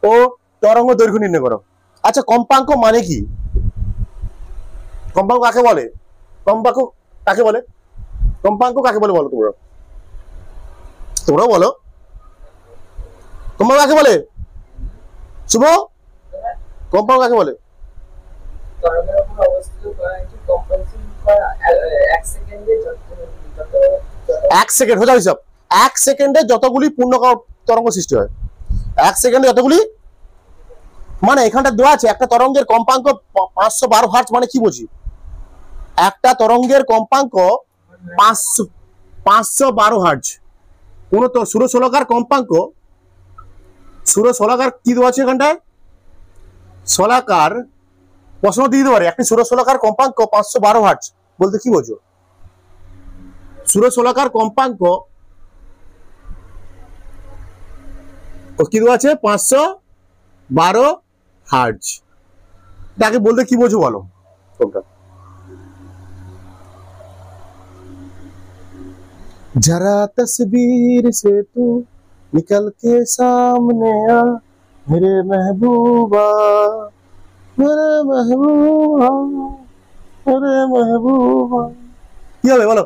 ও তরঙ্গ দৈর্ঘ্য নির্ণয় করো। আচ্ছা কম্পাঙ্ক মানে কি? কম্পাঙ্ক কাকে বলে? কম্পাঙ্ক কাকে বলে? কম্পাঙ্ক কাকে বলে বলো তোমরা? তোমরাও বলো কম্পাঙ্ক কাকে বলে? শুভ, কম্পাঙ্ক কাকে বলে? এক সেকেন্ড হয়ে যাবে সব। এক সেকেন্ডে যতগুলি পূর্ণ তরঙ্গ সৃষ্টি হয়, এক সেকেন্ডে যতগুলি, মানে এখানটা দেওয়া আছে একটা তরঙ্গের কম্পাঙ্ক 512 হার্টজ, মানে কি বুঝি? একটা তরঙ্গের কম্পাঙ্ক 512 হার্টজ। কোন তো সুরশোলকার কম্পাঙ্ক, সুরশোলকার কি দেওয়া আছে এখানটায়? শোলাকার প্রশ্ন দিয়ে দিতে পারে, একটি সুরশোলকার কম্পাঙ্ক 512 হার্টজ বলতে কি বোঝো? সুরশোলকার কম্পাঙ্ক কি দেওয়া আছে? 512 হার্টজ। তাকে বলতে কি বোঝো বলো তোমরা? जरा तस्वीर से तू निकल के सामने आ मेरे महबूबा, मेरे महबूबा, मेरे महबूबा। কি হবে বলো?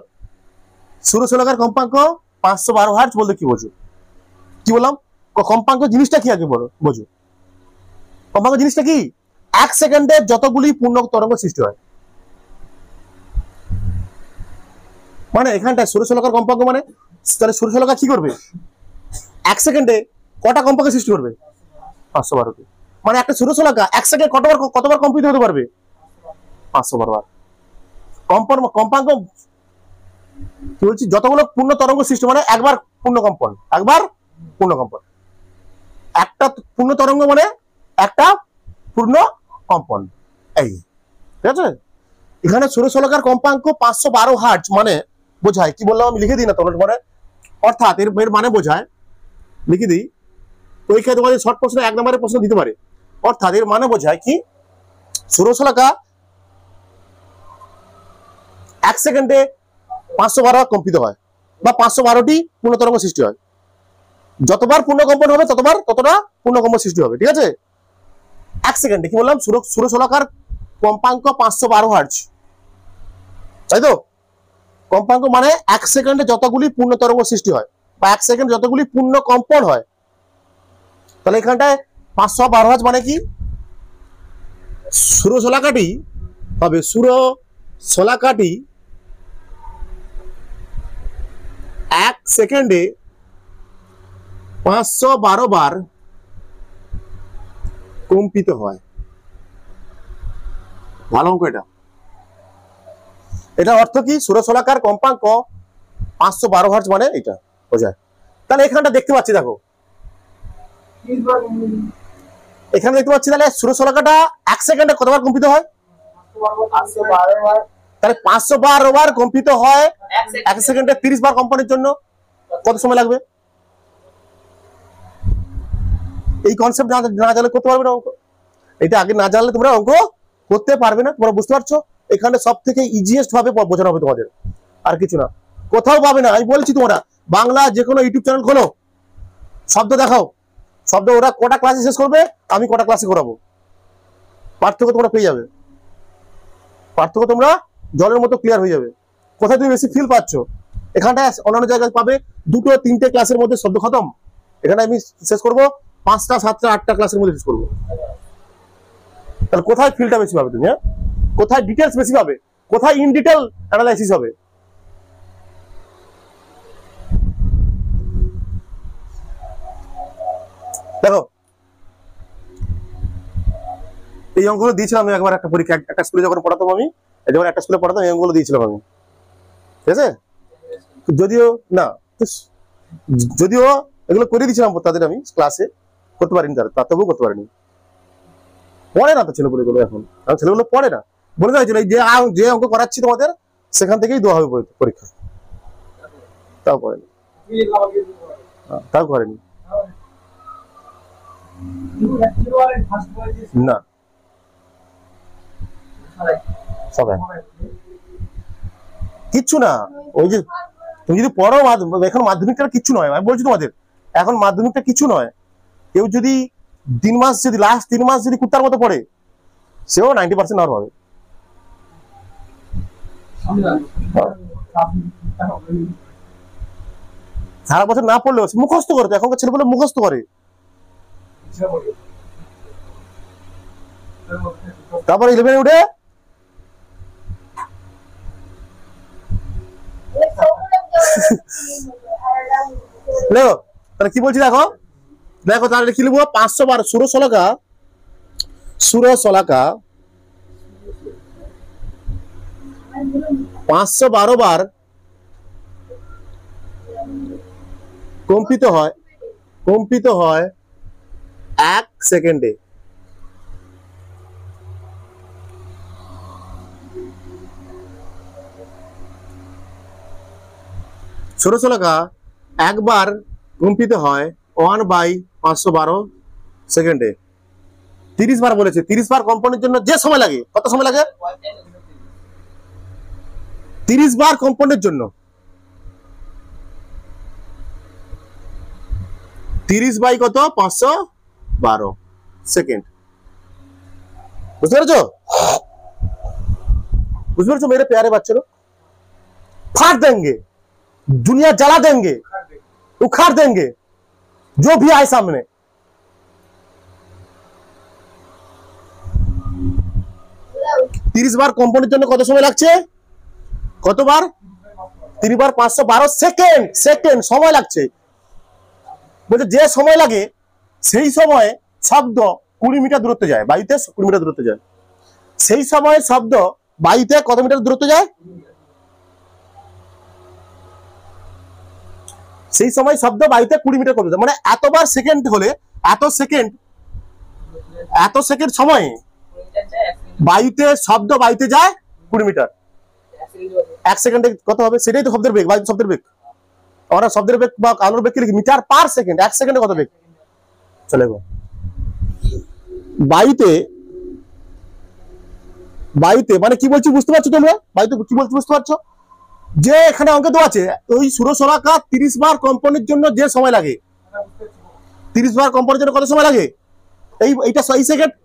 সুরশোলকার কম্পাঙ্ক 512 হার্টজ বলতে কি বোঝো? কি বললাম? কম্পাঙ্ক জিনিসটা কি আগে বলো, বোঝো। কম্পাঙ্ক জিনিসটা কি? এক সেকেন্ডে যতগুলি পূর্ণ তরঙ্গ সৃষ্টি হয়, মানে এখানটায় সুরশোলকার কম্পাঙ্ক মানে, তাহলে সুরশোলকা কি করবে? এক সেকেন্ডে কটা কম্পাঙ্ক সৃষ্টি করবে? 512টি। মানে একটা সুরশোলকা এক সেকেন্ডে কতবার কম্পিত হতে পারবে? 512 বার। কম্পাঙ্ক কি বলছি? যতগুলো পূর্ণ তরঙ্গ সৃষ্টি, মানে একবার পূর্ণ কম্পন, একবার পূর্ণ কম্পন। একটা পূর্ণ তরঙ্গ মানে একটা পূর্ণ কম্পন। এই ঠিক আছে। এখানে সুরশোলকার কম্পাঙ্ক 512 হার্টজ মানে বোঝায় কি? বললাম আমি, লিখে দিই না তোমার মানে, অর্থাৎ এর মানে বোঝায়, লিখে দিই, পরীক্ষায় তোমাদের শর্ট প্রশ্ন 1 নম্বরের প্রশ্ন দিতে পারে। অর্থাৎ এর মানে বোঝায় কি? সুরশোলকা এক সেকেন্ডে 512 কম্পিত হয়, বা 512টি পূর্ণ তরঙ্গ সৃষ্টি হয়। যতবার পূর্ণ কম্পন হবে ততটা পূর্ণ কম্পন সৃষ্টি হবে, ঠিক আছে? এক সেকেন্ডে কি বললাম? সুরশোলকার কম্পাঙ্ক 512 হার্টজ, তাই তো? কম্পাঙ্ক মানে এক সেকেন্ডে যতগুলি পূর্ণ তরঙ্গ সৃষ্টি হয়, বা এক সেকেন্ড যতগুলি পূর্ণ কম্পন হয়। তাহলে এখানটায় 512 হার্টজ মানে কি? সুরশোলকাটি হবে, সুরশোলকাটি এক সেকেন্ডে 512 বার কম্পিত হয়। ভালো অঙ্ক এটা। এটা অর্থ কি? সুরশোলকার কম্পাঙ্ক 512 হার্টজ মানে এটা বোঝায়। তাহলে এখানটা দেখতে পাচ্ছি, দেখো এখানে দেখতে পাচ্ছি, তাহলে সুরশোলকাটা এক সেকেন্ডে কতবার কম্পিত হয়? তাহলে 512 বার কম্পিত হয় এক সেকেন্ডে। 30 বার কম্পনের জন্য কত সময় লাগবে? এই কনসেপ্ট না জানলে করতে পারবে না অঙ্ক। এটা আগে না জানলে তোমরা অঙ্ক করতে পারবে না। তোমরা বুঝতে পারছো? এখানে সব থেকে ইজিয়েস্ট ভাবে বোঝানো হবে তোমাদের, আর কিছু না। কোথাও পাবে না। আমি বলছি তোমরা বাংলা যে কোনো ইউটিউব চ্যানেল খোলো, শব্দ দেখাও, শব্দ ওরা কটা ক্লাসে শেষ করবে, আমি কটা ক্লাসে করাবো, পার্থক্য তোমরা পেয়ে যাবে। পার্থক্য তোমরা জলের মতো ক্লিয়ার হয়ে যাবে। কোথায় তুমি বেশি ফিল পাচ্ছ? এখানটায় অন্যান্য জায়গায় পাবে 2-3টে ক্লাসের মধ্যে শব্দ খতম। এখানে আমি শেষ করবো 5টা 7টা 8টা ক্লাসের মধ্যে শেষ করবো। তাহলে কোথায় ফিলটা বেশি পাবে তুমি? কোথায় ডিটেলস বেশি পাবে? কোথায় ইন ডিটেল অ্যানালাইসিস হবে? দেখো এই অঙ্কগুলো দিয়েছিলাম আমি একবার একটা পরীক্ষা, একটা স্কুলে যখন পড়াতাম আমি, যখন একটা স্কুলে পড়াতাম এই অঙ্কগুলো দিয়েছিলাম আমি, ঠিক আছে? যদিও না, যদিও এগুলো করে দিয়েছিলাম তাদের, আমি ক্লাসে করতে পারিনি, তার তবুও করতে পারিনি। পড়ে না তো ছেলেগুলো এখন, ছেলেগুলো পড়ে না। বলে দেওয়া হয়েছিল যে অঙ্ক করাচ্ছি তোমাদের সেখান থেকেই দেওয়া হবে পরীক্ষা, তাও করেনি, তাও করেনি না। সবাই কিচ্ছু না। ওই যে তুমি যদি পড়ো, এখন মাধ্যমিকটা কিচ্ছু নয়। আমি বলছি তোমাদের এখন মাধ্যমিকটা কিছু নয়। কেউ যদি 3 মাস যদি লাস্ট 3 মাস যদি কুত্তার মতো পড়ে, সেও 90% নাম্বার পাবে। সারা বছর না পড়লেও মুখস্থ করে, এখনকার ছেলেগুলো মুখস্থ করে। তারপর 11 উঠে তাহলে কি বলছি দেখো, দেখো তাহলে কি লিখবো, 512 সুরসলাকা 512 বার কম্পিত হয় 1 সেকেন্ডে। সুরসলাকা একবার কম্পিত হয় 1/512 সেকেন্ডে। 30 বার বলেছে, 30 বার কম্পনের জন্য যে সময় লাগে, কত সময় লাগে? 30 বার কম্পনের জন্য 30 বাই কত? 512 সেকেন্ড। বুঝতে পেরেছো? बुझ पा मेरे प्यारे बच्चों, फाड़ देंगे, दुनिया जला देंगे, उखाड़ देंगे जो भी आए सामने। तीस बार कंपनी कत समय লাগছে, কতবার? 3 বার 512 সেকেন্ড, সময় লাগছে। বলছে যে সময় লাগে সেই সময় শব্দ 20 মিটার দূরত্বে যায়, বায়ুতে 20 মিটার দূরত্বে যায়। সেই সময় শব্দ বায়ুতে কত মিটার দূরত্বে যায়? সেই সময় শব্দ বায়ুতে 20 মিটার দূরত্বে, মানে এতবার সেকেন্ড হলে এত সেকেন্ড সময়ে বায়ুতে শব্দ বায়ুতে যায় 20 মিটার। 1 সেকেন্ডে কত হবে? সেটাই তো শব্দের বেগ, বায়ু শব্দের বেগ। আমরা শব্দের বেগ বা আলোর বেগ কি লিখি? Metre per second. 1 সেকেন্ডে কত বেগ? চলে গো। বায়ুতে মানে কি বলছি বুঝতে পারছো তোমরা? বায়ুতে কি বলছি বুঝতে পারছো? যে এখানে অঙ্কে তো আছে ওই সুরসলাকা 30 বার কম্পনের জন্য যে সময় লাগে, 30 বার কম্পনের জন্য কত সময় লাগে? এইটা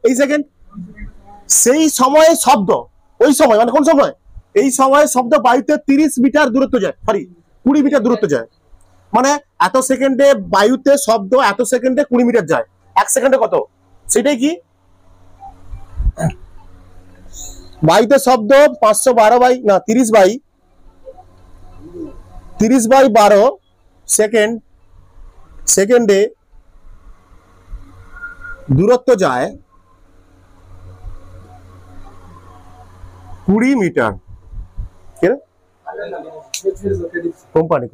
এই সেকেন্ড। সেই সময়ে শব্দ, ওই সময় মানে কোন সময়? এই সময়ে শব্দ বায়ুতে 30 মিটার দূরত্ব যায়, সরি 20 মিটার দূরত্ব যায়। মানে এত সেকেন্ডে বায়ুতে শব্দ এত সেকেন্ডে 20 মিটার যায়। 1 সেকেন্ডে কত? সেটাই কি বায়ুতে শব্দ 512 বাই না 30 বাই 12 সেকেন্ডে দূরত্ব যায় 20 মিটার। কোম্পানি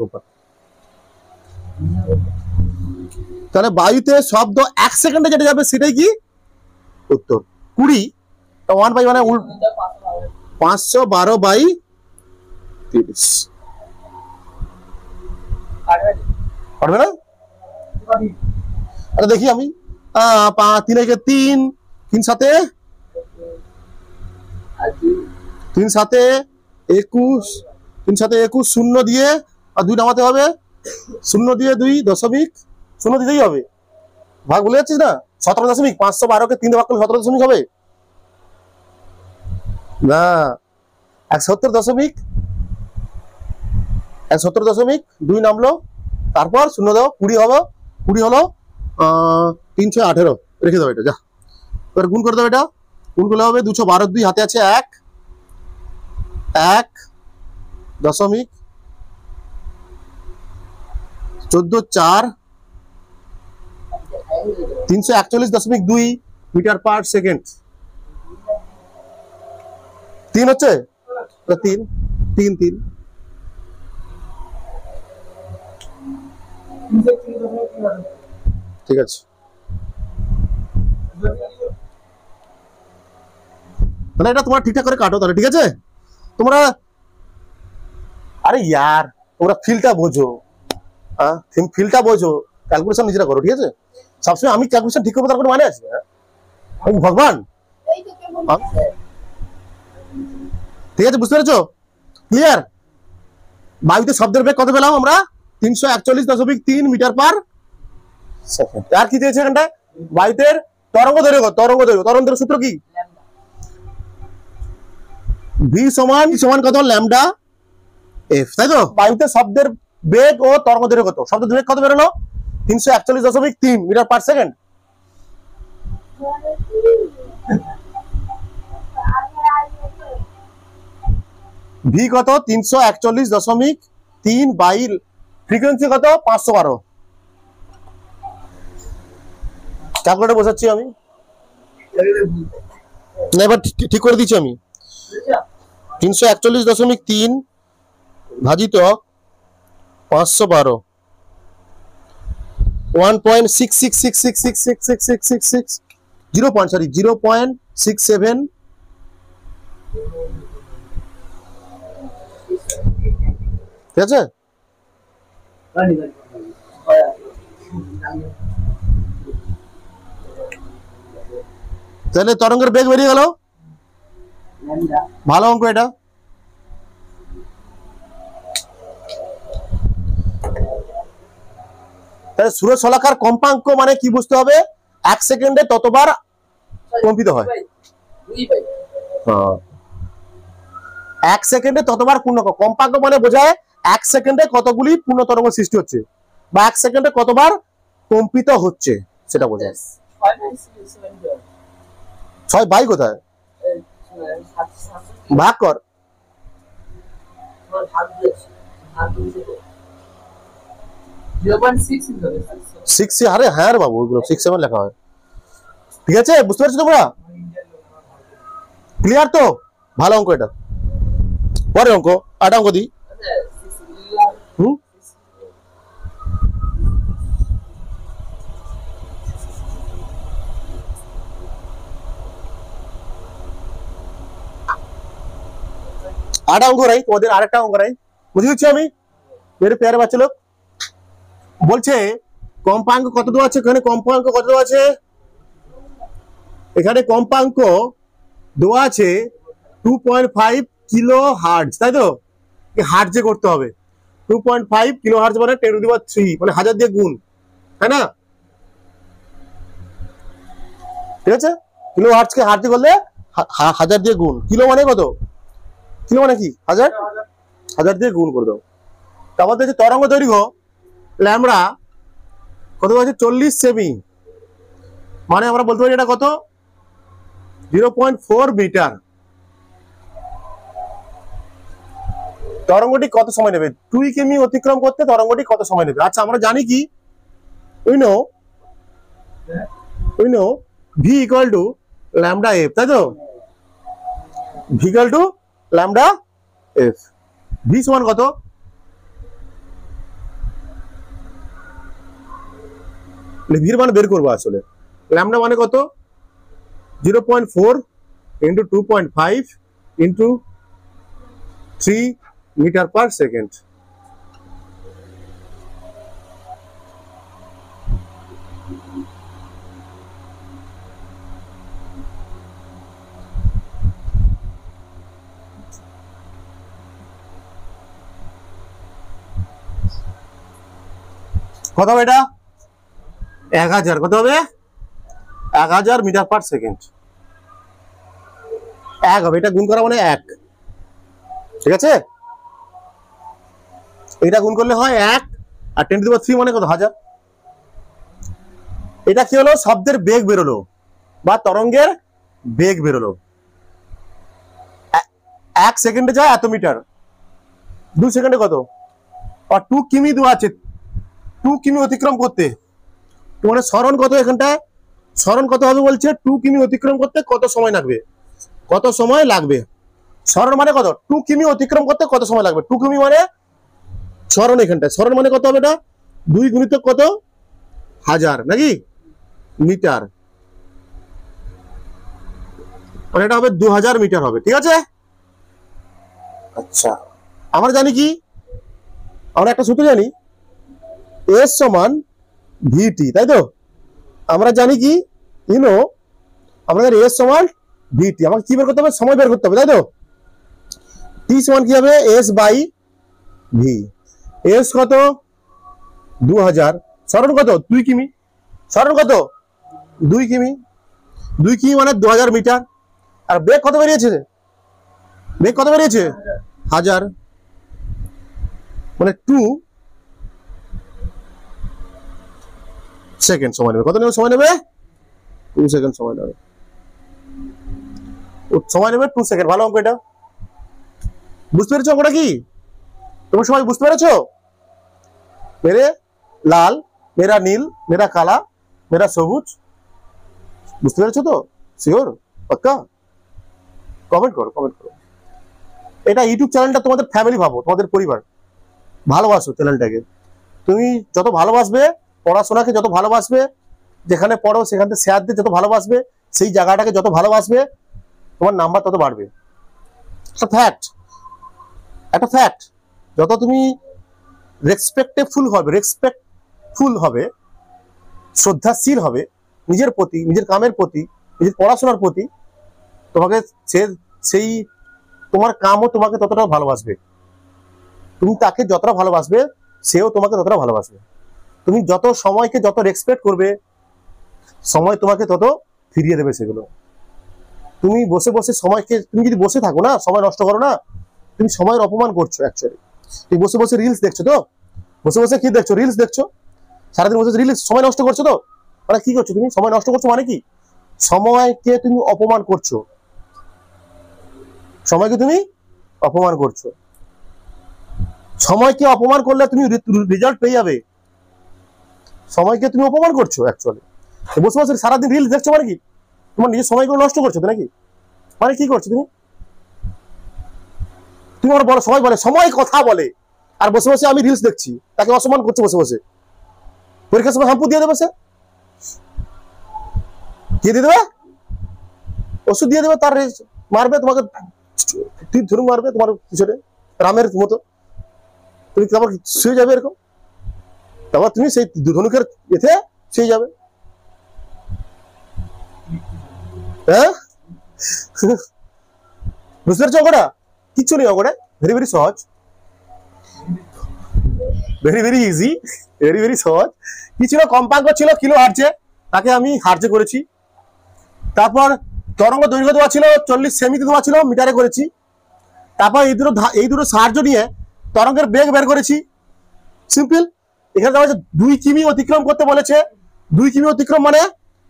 তাহলে বায়ুতে শব্দ 1 সেকেন্ডে যেটা যাবে সেটাই কি উত্তর। 20 1 বাই মানে 512 বাই 30 পারবে না? আচ্ছা দেখি আমি 3 একে 3 3 সাথে 21 3 সাথে 21 শূন্য দিয়ে আর 2 নামাতে হবে, শূন্য দিয়ে 2 দশমিক শূন্য দিতেই হবে। ভাগ বলে যাচ্ছিস না? 17 দশমিক 512 কে 3 ভাগ করলে 17 দশমিক হবে না, 71 দশমিক 2 নামলো, তারপর শূন্য দাও 20 হলো 318 রেখে দাও। এটা যা এবার গুণ করে দাও, এটা গুণ করলে হবে 212 2 হাতে আছে 1 দশমিক 14 341.2 মিটার পার সেকেন্ড। 3 হচ্ছে 3 ঠিক আছে। তাহলে এটা তোমরা ঠিকঠাক করে কাটো তাহলে, ঠিক আছে? তোমরা আরে ইয়ার তোমরা ফিলটা বোঝো, ফিলটা বোঝো, ক্যালকুলেশন নিজেরা করো, ঠিক আছে? সবসময় আমি ক্যালকুলেশন ঠিক করবো তার কোনো মানে আছে? আমি ভগবান? ঠিক আছে, বুঝতে পেরেছো? ক্লিয়ার? বায়ুতে শব্দের বেগ কত পেলাম আমরা? 341.3 মিটার পার সেকেন্ড। আর কি দিয়েছে এখানটায়? বায়ুতের তরঙ্গ দৈর্ঘ্য, তরঙ্গ দৈর্ঘ্য সূত্র কি? ভি সমান কত? ল্যামডা এফ, তাই তো? বায়ুতে শব্দের বেগ ও তরঙ্গ দৈর্ঘ্য কত? শব্দের বেগ কত বেরোলো? 341.3 মিটার পার সেকেন্ড। ভি কত? 341.3 বাই ফ্রিকোয়েন্সি কত? 512। ক্যালকুলেটর বসাচ্ছি আমি, না এবার ঠিক করে দিচ্ছি আমি। 341.3 ভাজিত 512 1.66666666 0.67 ঠিক আছে? তাহলে তরঙ্গের বেগ বেরিয়ে গেল। ভালো অঙ্ক এটা। তাহলে সুরশলাকার কম্পাঙ্ক মানে কি বুঝতে হবে? 1 সেকেন্ডে ততবার কম্পিত হয়। 1 সেকেন্ডে ততবার পূর্ণ কম্পাঙ্ক মানে বোঝায় 1 সেকেন্ডে কতগুলি পূর্ণ তরঙ্গ সৃষ্টি হচ্ছে বা 1 সেকেন্ডে কতবার কম্পিত হচ্ছে সেটা বোঝায়। 6 বাই কোথায়? ভাগ কর। 6 আরে হ্যাঁ রে বাবু, ওগুলো 6 7 লেখা হয়। ঠিক আছে, বুঝতে পারছো তোমরা? ক্লিয়ার তো? ভালো অঙ্ক এটা। পরে অঙ্ক 8 অঙ্ক দি। आधा अंक राई তোমাদের আরেকটা অঙ্ক রাই বুঝে দিচ্ছি আমি मेरे प्यारे বাচ্চা লোক বলছে কম্পাঙ্ক কত দেওয়া আছে এখানে কম্পাঙ্ক কত দেওয়া আছে এখানে কম্পাঙ্ক দেওয়া আছে 2.5 কিলো হার্টজ তাই তো কি হার্টজে করতে হবে 2.5 কিলো হার্টজ মানে 10 টু দি পাওয়ার 3 মানে 1000 দিয়ে গুণ তাই না ঠিক আছে কিলো হার্টজ কে হার্টজে করলে 1000 দিয়ে গুণ কিলো মানে কত কিলো মানে কি 1000 দিয়ে গুণ করে দাও তারপর দেখি তরঙ্গ দৈর্ঘ্য ল্যামডা কত আছে 40 সেমি মানে আমরা বলতে পারি এটা কত 0.4 মিটার তরঙ্গটি কত সময় নেবে 2 কিমি অতিক্রম করতে তরঙ্গটি কত সময় নেবে আচ্ছা আমরা জানি কি we know v equal to lambda f তাই তো v equal to lambda f v সমান কত v এর মান বের করব আসলে lambda মানে কত 0.4 into 2.5 into 3 meter per second কত হবে এটা 1000 কত হবে 1000 মিটার পার সেকেন্ড 1 হবে এটা গুণ করা মানে 1 ঠিক আছে এটা গুণ করলে হয় 1 আর 10 টু দি পাওয়ার 3 মানে কত 1000 এটা কি হলো শব্দের বেগ বেরোলো বা তরঙ্গের বেগ বেরোলো 1 সেকেন্ডে যায় এত মিটার 2 সেকেন্ডে কত আর 2 কিমি দেওয়া আছে 2 কিমি অতিক্রম করতে মানে সরণ কত এখানটায় সরণ কত হবে বলছে 2 কিমি অতিক্রম করতে কত সময় লাগবে সরণ মানে কত 2 কিমি অতিক্রম করতে কত সময় লাগবে 2 কিমি মানে সরণ এখানটায় সরণ মানে কত হবে এটা 2 গুণিতক কত 1000 নাকি মিটার মানে এটা হবে 2000 মিটার হবে ঠিক আছে আচ্ছা আমরা জানি কি আমরা একটা সূত্র জানি S সমান VT তাই তো আমরা জানি কি আমাদের S সমান VT আমাকে কি বের করতে হবে সময় বের করতে হবে তাই তো T সমান কি হবে S বাই V S কত 2000 সরণ কত 2 কিমি সরণ কত 2 কিমি, 2 কিমি মানে 2000 মিটার। আর বেগ কত বেরিয়েছে? বেগ কত বেরিয়েছে? 1000, মানে 2 সেকেন্ড সময় নেবে। কত নেবে সময় নেবে? 2 সেকেন্ড সময় নেবে। সময় নেবে 2 সেকেন্ড। ভালো অঙ্ক এটা, বুঝতে পেরেছো অঙ্কটা কি? তোমরা সবাই বুঝতে পেরেছো? মেরে লাল, মেরা নীল, মেরা কালা, মেরা সবুজ, বুঝতে পেরেছো তো? শিওর? পাক্কা? কমেন্ট করো, কমেন্ট করো। এটা ইউটিউব চ্যানেলটা তোমাদের ফ্যামিলি ভাবো, তোমাদের পরিবার, ভালোবাসো চ্যানেলটাকে। তুমি যত ভালোবাসবে, পড়াশোনাকে যত ভালোবাসবে, যেখানে পড়ো সেখান থেকে শেয়ার দিয়ে যত ভালোবাসবে, সেই জায়গাটাকে যত ভালোবাসবে, তোমার নাম্বার তত বাড়বে। একটা ফ্যাক্ট, একটা ফ্যাক্ট। যত তুমি রেসপেক্টফুল হবে, শ্রদ্ধাশীল হবে নিজের প্রতি, নিজের কামের প্রতি, নিজের পড়াশোনার প্রতি, তোমাকে সেই তোমার কামও তোমাকে ততটা ভালোবাসবে। তুমি তাকে যতটা ভালোবাসবে, সেও তোমাকে ততটা ভালোবাসবে। তুমি যত সময়কে যত রেসপেক্ট করবে, সময় তোমাকে তত ফিরিয়ে দেবে সেগুলো। তুমি বসে বসে সময়কে, তুমি যদি বসে থাকো না, সময় নষ্ট করো না, তুমি সময়ের অপমান করছো অ্যাকচুয়ালি। তুমি বসে বসে রিলস দেখছো তো, বসে বসে কি দেখছো? রিলস দেখছো, সারাদিন বসে রিলস, সময় নষ্ট করছো তো। মানে কি করছো তুমি? সময় নষ্ট করছো মানে কি? সময়কে তুমি অপমান করছো, সময়কে তুমি অপমান করছো। সময়কে অপমান করলে তুমি রেজাল্ট পেয়ে যাবে, সময়কে তুমি অপমান করছো অ্যাকচুয়ালি। বসে বসে সারাদিন রিলস দেখছো মানে কি? তোমার নিজের সময়গুলো নষ্ট করছো তো নাকি? মানে কি করছো তুমি? তুমি আমার বলো, সবাই বলে সময় কথা বলে, আর বসে বসে আমি রিলস দেখছি, তাকে অসম্মান করছে বসে বসে। পরীক্ষার সময় হাম্পু দিয়ে দেবে, সে কি দিয়ে দেবে? ওষুধ দিয়ে দেবে, তার মারবে তোমাকে, তীর ধনুক মারবে তোমার পিছনে রামের মতো। তুমি তারপর শুয়ে যাবে এরকম, তারপর তুমি সেই ধনুকের এতে শুয়ে যাবে। হ্যাঁ, বুঝতে পারছো অঙ্কটা? কিচ্ছু নেই অঙ্কটা, ভেরি ভেরি সহজ, very very easy, very very সহজ। কি ছিল? কম্পাঙ্ক ছিল কিলো হার্জে, তাকে আমি হার্জে করেছি। তারপর তরঙ্গ দৈর্ঘ্য দেওয়া ছিল 40 সেমিতে দেওয়া ছিল, মিটারে করেছি। তারপর এই দুটো সাহায্য নিয়ে তরঙ্গের বেগ বের করেছি। সিম্পল। এখানে দেওয়া আছে 2 কিমি অতিক্রম করতে বলেছে। 2 কিমি অতিক্রম মানে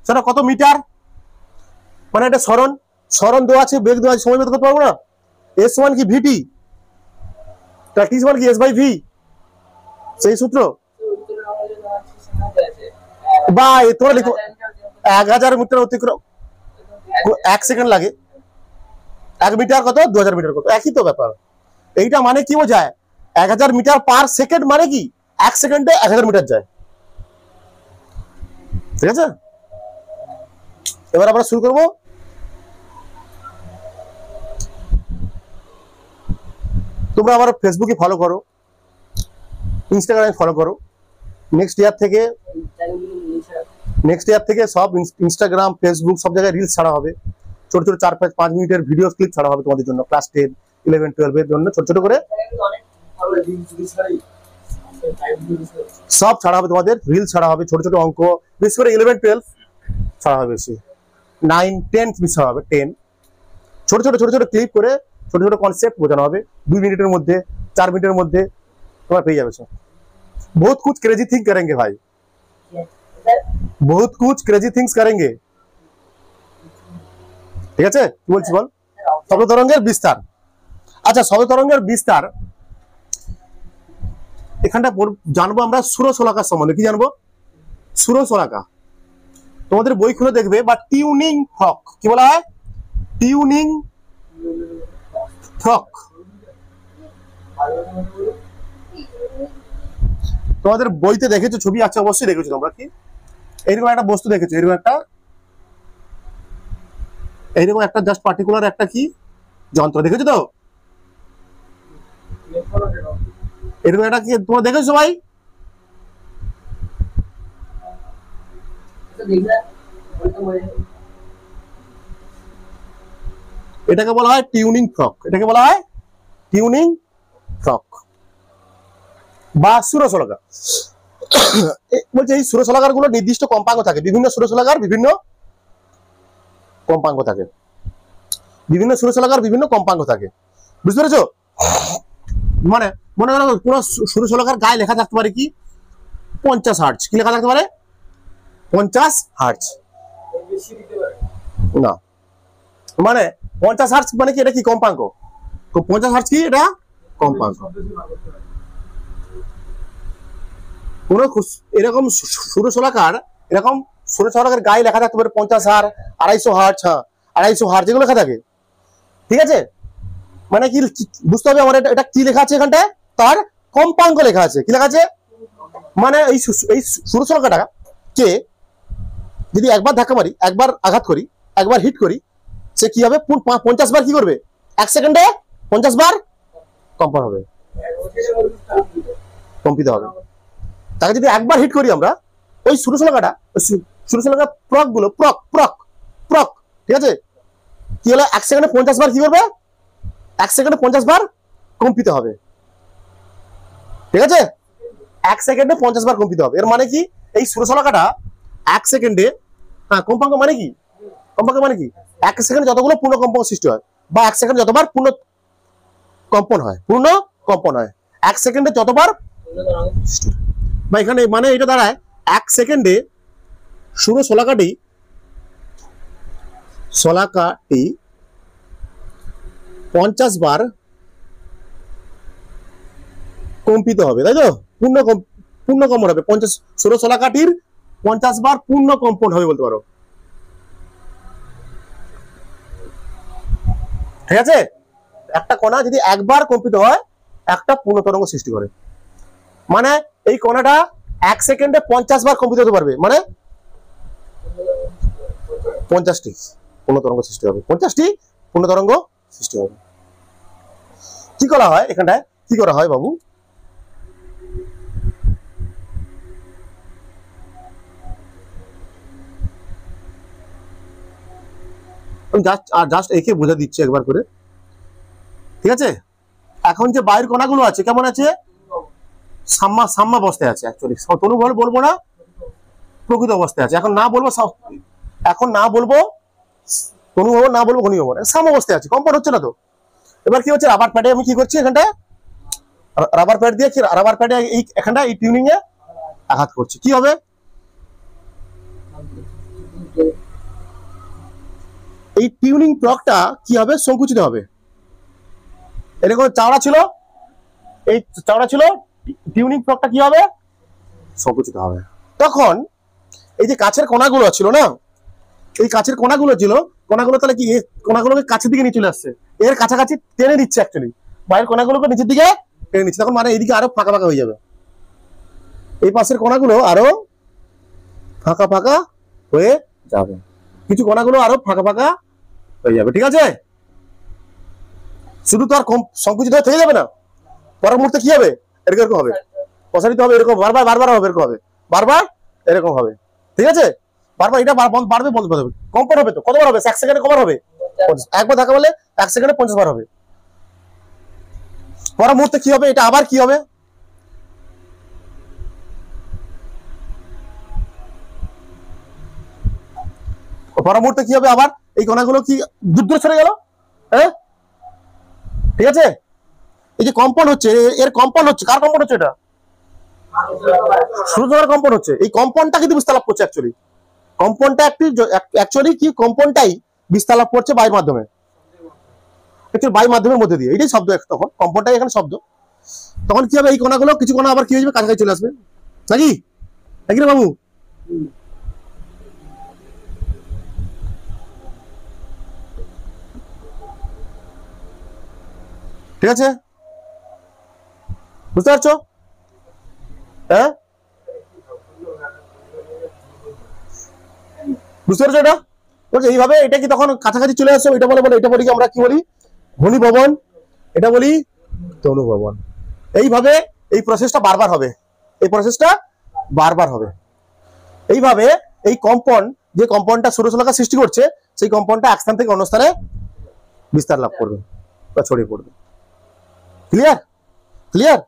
সেটা কত মিটার? মানে এটা সরণ দেওয়া আছে, বেগ দেওয়া আছে, সময় বের করতে পারবো না। এস ওয়ান কি ভিটি, টি ওয়ান কি এস বাই ভি, সেই সূত্র। বা তোমরা লিখো 1000 মিটার অতিক্রম, 1 সেকেন্ড লাগে। 1 মিটার কত? 2000 মিটার কত? একই তো ব্যাপার। এইটা মানে কি বোঝায়? 1000 মিটার পার সেকেন্ড মানে কি? 1 সেকেন্ডে 1000 মিটার যায়। ঠিক আছে, এবার আমরা শুরু করবো। তোমরা আমার ফেসবুকে ফলো করো, ইনস্টাগ্রামে ফলো করো। নেক্সট ইয়ার থেকে সব ইনস্টাগ্রাম, ফেসবুক সব জায়গায় রিলস ছাড়া হবে। ছোট ছোট 4-5 মিনিটের ভিডিও ক্লিপ ছাড়া হবে তোমাদের জন্য, ক্লাস 10, 11, 12 এর জন্য ছোট ছোট করে সব ছাড়া হবে। তোমাদের রিলস ছাড়া হবে, ছোট ছোট অঙ্ক, বিশেষ করে 11, 12 ছাড়া হবে, বেশি 9, 10 মিস ছাড়া হবে। 10 ছোট ছোট ক্লিপ করে ছোট ছোট কনসেপ্ট বোঝানো হবে 2 মিনিটের মধ্যে, 4 মিনিটের মধ্যে তোমরা পেয়ে যাবে। সব बहुत कुछ क्रेजी थिंग करेंगे भाई, बहुत कुछ क्रेजी थिंग्स करेंगे। ঠিক আছে, কি বলছি বল? শব্দ তরঙ্গের বিস্তার। আচ্ছা, শব্দ তরঙ্গের বিস্তার এখানটা জানবো আমরা সুরশলাকা সম্বন্ধে। কি জানবো? সুরশলাকা। তোমাদের বই খুলে দেখবে, বা টিউনিং ফ্রক, কি বলা হয়? Tuning fork. তোমাদের বইতে দেখেছো, ছবি আছে অবশ্যই দেখেছো তোমরা। কি এইরকম একটা বস্তু দেখেছো, এইরকম একটা জাস্ট পার্টিকুলার একটা কি যন্ত্র দেখেছো তো? এরকম একটা কি তোমরা দেখেছো সবাই? এটাকে বলা হয় টিউনিং ফ্রক। এটাকে বলা হয় টিউনিং ফ্রক বা সুরশলাকা। বলছে এই ষোড়শলাকার গুলো নির্দিষ্ট কম্পাঙ্ক থাকে, বিভিন্ন ষোড়শলাকার বিভিন্ন কম্পাঙ্ক থাকে, বিভিন্ন ষোড়শলাকার বিভিন্ন কম্পাঙ্ক থাকে, বুঝতে পেরেছো? মানে মনে করো পুরো ষোড়শলাকার গায়ে লেখা থাকতে পারে কি 50 হার্টজ, কি লেখা থাকতে পারে 50 হার্টজ, না মানে 50 হার্টজ মানে কি, এটা কি কম্পাঙ্ক, 50 হার্টজ কি এটা কম্পাঙ্ক। কোন এরকম ষোড়শলাকার, এরকম ষোড়শলাকার গায়ে লেখা থাকতে পারে 50 হার্টজ, 250 হার্টজ, 250 হার্টজ এগুলো লেখা থাকে, ঠিক আছে? মানে কি বুঝতে হবে আমার, এটা কি লেখা আছে এখানটায়, তার কম্পাঙ্ক লেখা আছে, কি লেখা আছে, মানে এই ষোড়শলাকারটা কে যদি একবার ধাক্কা মারি, একবার আঘাত করি, একবার হিট করি, সে কি হবে 50 বার কি করবে, 1 সেকেন্ডে 50 বার কম্পন হবে, কম্পিত হবে। তাকে যদি একবার হিট করি আমরা, ওই ষোড়শলাকাটা, ষোড়শলাকার প্রক গুলো প্রক প্রক প্রক, ঠিক আছে, কি হলো 1 সেকেন্ডে 50 বার কি করবে, 1 সেকেন্ডে 50 বার কম্পিত হবে, ঠিক আছে? 1 সেকেন্ডে 50 বার কম্পিত হবে। এর মানে কি এই ষোড়শলাকাটা 1 সেকেন্ডে, হ্যাঁ কম্পাঙ্ক মানে কি, কম্পাঙ্ক মানে কি 1 সেকেন্ডে যতগুলো পূর্ণ কম্পাঙ্ক সৃষ্টি হয়, বা 1 সেকেন্ডে যতবার পূর্ণ কম্পন হয়, পূর্ণ কম্পন হয় 1 সেকেন্ডে যতবার সৃষ্টি হয়, বা এখানে মানে এটা দাঁড়ায় 1 সেকেন্ডে ষোড়শলাকাটি 50 বার কম্পিত হবে, তাই তো? পূর্ণ কম্পন হবে 50, ষোড়শলাকাটির 50 বার পূর্ণ কম্পন হবে বলতে পারো, ঠিক আছে? একটা কণা যদি একবার কম্পিত হয়, একটা পূর্ণ তরঙ্গ সৃষ্টি করে, মানে এই কণাটা 1 সেকেন্ডে 50 বার কম্পিত হতে পারবে, মানে 50টি পূর্ণ তরঙ্গ সৃষ্টি হবে, 50টি পূর্ণ তরঙ্গ সৃষ্টি হবে। কি করা হয় এখানটায়, কি করা হয় বাবু, জাস্ট একে বোঝা দিচ্ছি একবার করে, ঠিক আছে? এখন যে বাইরের কণাগুলো আছে কেমন আছে, সাম্যাবস্থায় আছে, অ্যাকচুয়ালি তনু বলবো না, প্রকৃত অবস্থায় আছে। এখন না বলবো তনু হবো, না বলবো ঘনী হবো, সাম্যাবস্থায় আছে, কম্পন হচ্ছে না তো। এবার কি হচ্ছে, রাবার প্যাডে আমি কি করছি, এখানটায় রাবার প্যাড দিয়ে, রাবার প্যাডে এখানটা এই টিউনিং এ আঘাত করছি, কি হবে, এই টিউনিং প্রকটা কি হবে, সংকুচিত হবে। এরকম চাওড়া ছিল, এই চাওড়া ছিল, টিউনিং প্রকটা কি হবে, সংকুচিত হবে। তখন এই যে কাছের কণাগুলো ছিল না, এই কাছের কণাগুলো ছিল, কণাগুলো তাহলে কি কণাগুলোকে কাছের দিকে নিয়ে চলে আসছে, এর কাছাকাছি টেনে নিচ্ছে, অ্যাকচুয়ালি বাইরের কণাগুলোকে নিচের দিকে টেনে নিচ্ছে, তখন মানে এইদিকে আরো ফাঁকা ফাঁকা হয়ে যাবে, এই পাশের কণাগুলো আরো ফাঁকা ফাঁকা হয়ে যাবে, কিছু কণাগুলো আরো ফাঁকা ফাঁকা হয়ে যাবে, ঠিক আছে? শুধু তো আর সংকুচিত হয়ে থেকে যাবে না, পরের মুহূর্তে কি হবে, এরকম হবে, প্রসারিত হবে, এরকম বারবার বারবার হবে, এরকম হবে, বারবার এরকম হবে, ঠিক আছে? বারবার এটা বাড়বে, বন্ধ হবে, কম্পন হবে তো কতবার হবে, 1 সেকেন্ডে কবার হবে, একবার ধাক্কা বলে 1 সেকেন্ডে 50 বার হবে। পরের মুহূর্তে কি হবে, এটা আবার কি হবে, পরের মুহূর্তে কি হবে, আবার এই কণাগুলো কি দূর দূরে সরে গেল, হ্যাঁ ঠিক আছে? এই যে কম্পন হচ্ছে, এর কম্পন হচ্ছে, কার কম্পন হচ্ছে, এটা সূর্যের কম্পন হচ্ছে, এই কম্পনটা কিন্তু বিস্তার লাভ করছে, অ্যাকচুয়ালি কম্পনটা অ্যাকচুয়ালি কি কম্পনটাই বিস্তার লাভ করছে বায়ুর মাধ্যমে, বায়ুর মাধ্যমের মধ্যে দিয়ে, এটাই শব্দ, তখন কম্পনটাই এখানে শব্দ। তখন কি হবে, এই কণাগুলো কিছু কণা আবার কি হয়ে যাবে, কাছাকাছি চলে আসবে, নাকি নাকি রে বাবু? ঠিক আছে, বুঝতে পারছো? হ্যাঁ বুঝতে পারছো? এটা বলছে এইভাবে, এটা কি তখন কাছাকাছি চলে আসছে, এটা বলে এটা বলি কি আমরা কি বলি, ঘনীভবন, এটা বলি তনু ভবন। এইভাবে এই প্রসেসটা বারবার হবে, এই প্রসেসটা বারবার হবে, এইভাবে এই কম্পন, যে কম্পনটা ষোড়শলাকা সৃষ্টি করছে, সেই কম্পনটা এক স্থান থেকে অন্য স্থানে বিস্তার লাভ করবে বা ছড়িয়ে পড়বে। ক্লিয়ার ক্লিয়ার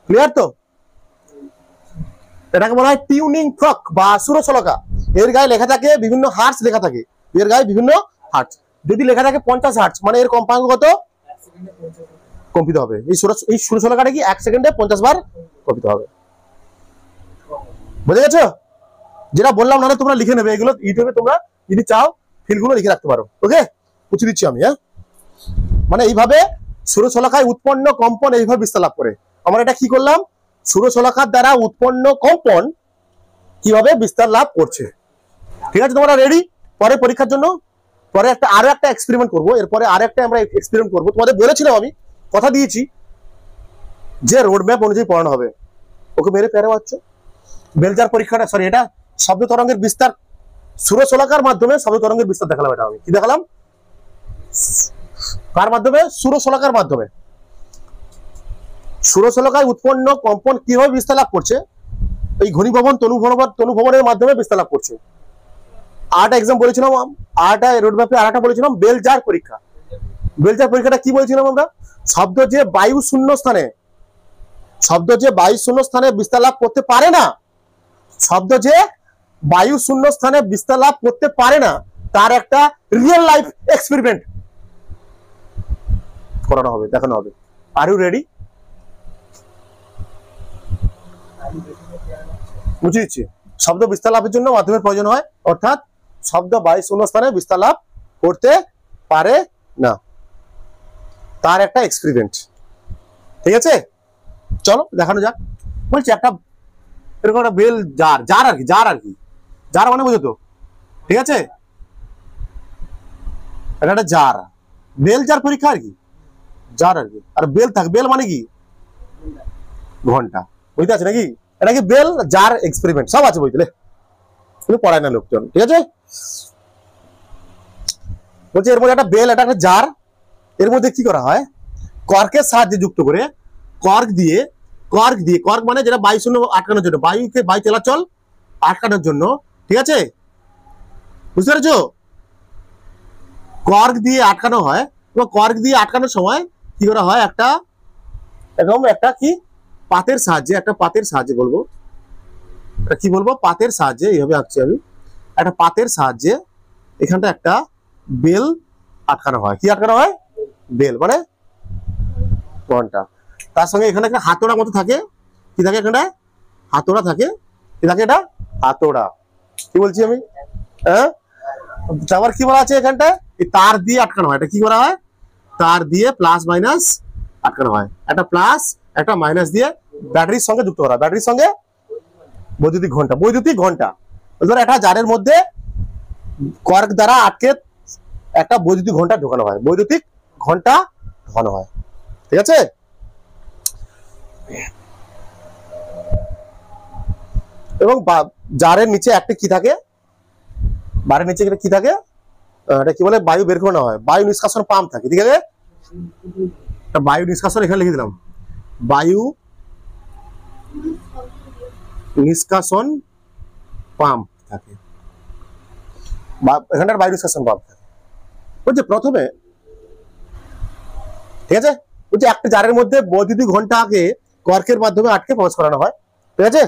ক্লিয়ার তো? এটাকে বলা হয় টিউনিং ফ্রক বা সুরশলকা। এর গায়ে লেখা থাকে বিভিন্ন হার্টস লেখা থাকে, এর গায়ে বিভিন্ন হার্টস। যদি লেখা থাকে 50 হার্টস মানে এর কম্পাঙ্ক কত? কম্পিত হবে। এই সুরশলকাটা কি 1 সেকেন্ডে 50 বার কম্পিত হবে। বুঝে গেছো? যেটা বললাম না তোমরা লিখে নেবে, এগুলো ইউটিউবে তোমরা যদি চাও ফিলগুলো লিখে রাখতে পারো। ওকে, বুঝে দিচ্ছি আমি। হ্যাঁ, মানে এইভাবে সুরশলাকায় উৎপন্ন কম্পন এইভাবে বিস্তার লাভ করে। আমরা এটা কি করলাম? সুরশলাকার দ্বারা উৎপন্ন কম্পন কিভাবে বিস্তার লাভ করছে। ঠিক আছে, তোমরা রেডি পরে পরীক্ষার জন্য? পরে আরো একটা এক্সপেরিমেন্ট করবো, এরপরে আরো একটা আমরা এক্সপেরিমেন্ট করবো। তোমাদের বলেছিলাম, আমি কথা দিয়েছি যে রোড ম্যাপ অনুযায়ী পড়ানো হবে। ওকে মেরে প্যারে বাচ্চা বেলজার পরীক্ষাটা, সরি এটা শব্দ তরঙ্গের বিস্তার সুরশলাকার মাধ্যমে শব্দ তরঙ্গের বিস্তার দেখালাম। এটা আমি কি দেখালাম? কার মাধ্যমে? সুরশলাকার মাধ্যমে। সুরশলাকায় উৎপন্ন কম্পন কিভাবে বিস্তার লাভ করছে? এই ঘনীভবন তনুভবনের মাধ্যমে বিস্তার লাভ করছে। আরেকটা এক্সাম বলেছিলাম, আরেকটা রোড ম্যাপে আরেকটা বলেছিলাম বেলজার পরীক্ষা। বেলজার পরীক্ষাটা কি বলেছিলাম আমরা? শব্দ যে বায়ু শূন্য স্থানে বিস্তার লাভ করতে পারে না, শব্দ যে বায়ু শূন্য স্থানে বিস্তার লাভ করতে পারে না, তার একটা রিয়েল লাইফ এক্সপেরিমেন্ট করানো হবে, দেখানো হবে। Are you ready? বুঝে দিচ্ছি। শব্দ বিস্তার লাভের জন্য মাধ্যমের প্রয়োজন হয়, অর্থাৎ শব্দ বায়ু শূন্য স্থানে বিস্তার লাভ করতে পারে না, তার একটা এক্সপেরিমেন্ট। ঠিক আছে, চলো দেখানো যাক। বলছি একটা এরকম একটা বেল জার আর কি, জার মানে বুঝো তো? ঠিক আছে, একটা জার, বেল জার পরীক্ষা আর কি, জার আর কি। আর বেল মানে কি? ঘন্টা। বুঝতে আছে নাকি? এটা কি বেল জার এক্সপেরিমেন্ট সব আছে বুঝলে, কিন্তু পড়ায় না লোকজন। ঠিক আছে, বলছি এর মধ্যে একটা বেল, একটা জার, এর মধ্যে কি করা হয়? কর্কের সাহায্যে যুক্ত করে, কর্ক দিয়ে কর্ক মানে যেটা বায়ু শূন্য আটকানোর জন্য, বায়ু চলাচল আটকানোর জন্য। ঠিক আছে, বুঝতে পেরেছো? কর্ক দিয়ে আটকানো হয়, এবং কর্ক দিয়ে আটকানোর সময় কি করা হয়? একটা কি পাতের সাহায্যে বলবো, কি বলবো? পাতের সাহায্যে, এইভাবে আঁকছি আমি। একটা পাতের সাহায্যে এখানটা একটা বেল আটকানো হয়। কি আটকানো হয়? বেল মানে ঘন্টা। তার সঙ্গে এখানে একটা হাতড়া মতো থাকে। কি থাকে এখানে? হাতড়া থাকে। কি থাকে এটা? হাতড়া। কি বলছি আমি? হ্যাঁ, আবার কি বলা আছে এখানটা? তার দিয়ে আটকানো হয়। এটা কি করা হয়? তার দিয়ে প্লাস মাইনাস আটকানো হয়। একটা প্লাস একটা মাইনাস দিয়ে ব্যাটারির সঙ্গে যুক্ত করা হয়। ব্যাটারির সঙ্গে বৈদ্যুতিক ঘন্টা। ধর একটা জারের মধ্যে কর্ক দ্বারা আটকে একটা বৈদ্যুতিক ঘন্টা ঢোকানো হয়, ঠিক আছে? এবং জারের নিচে একটা কি থাকে? বারের নিচে কি থাকে? এটা কি বলে? বায়ু বের করানো হয়, বায়ু নিষ্কাশন পাম্প থাকে। ঠিক আছে, বায়ু নিষ্কাশন এখানে লিখে দিলাম, বায়ু নিষ্কাশন পাম্প থাকে, এখানটার বায়ু নিষ্কাশন পাম্প থাকে। বলছে প্রথমে, ঠিক আছে, বলছে একটা জারের মধ্যে বৈদ্যুতিক ঘন্টাকে কর্কের মাধ্যমে আটকে প্রবেশ করানো হয়। ঠিক আছে,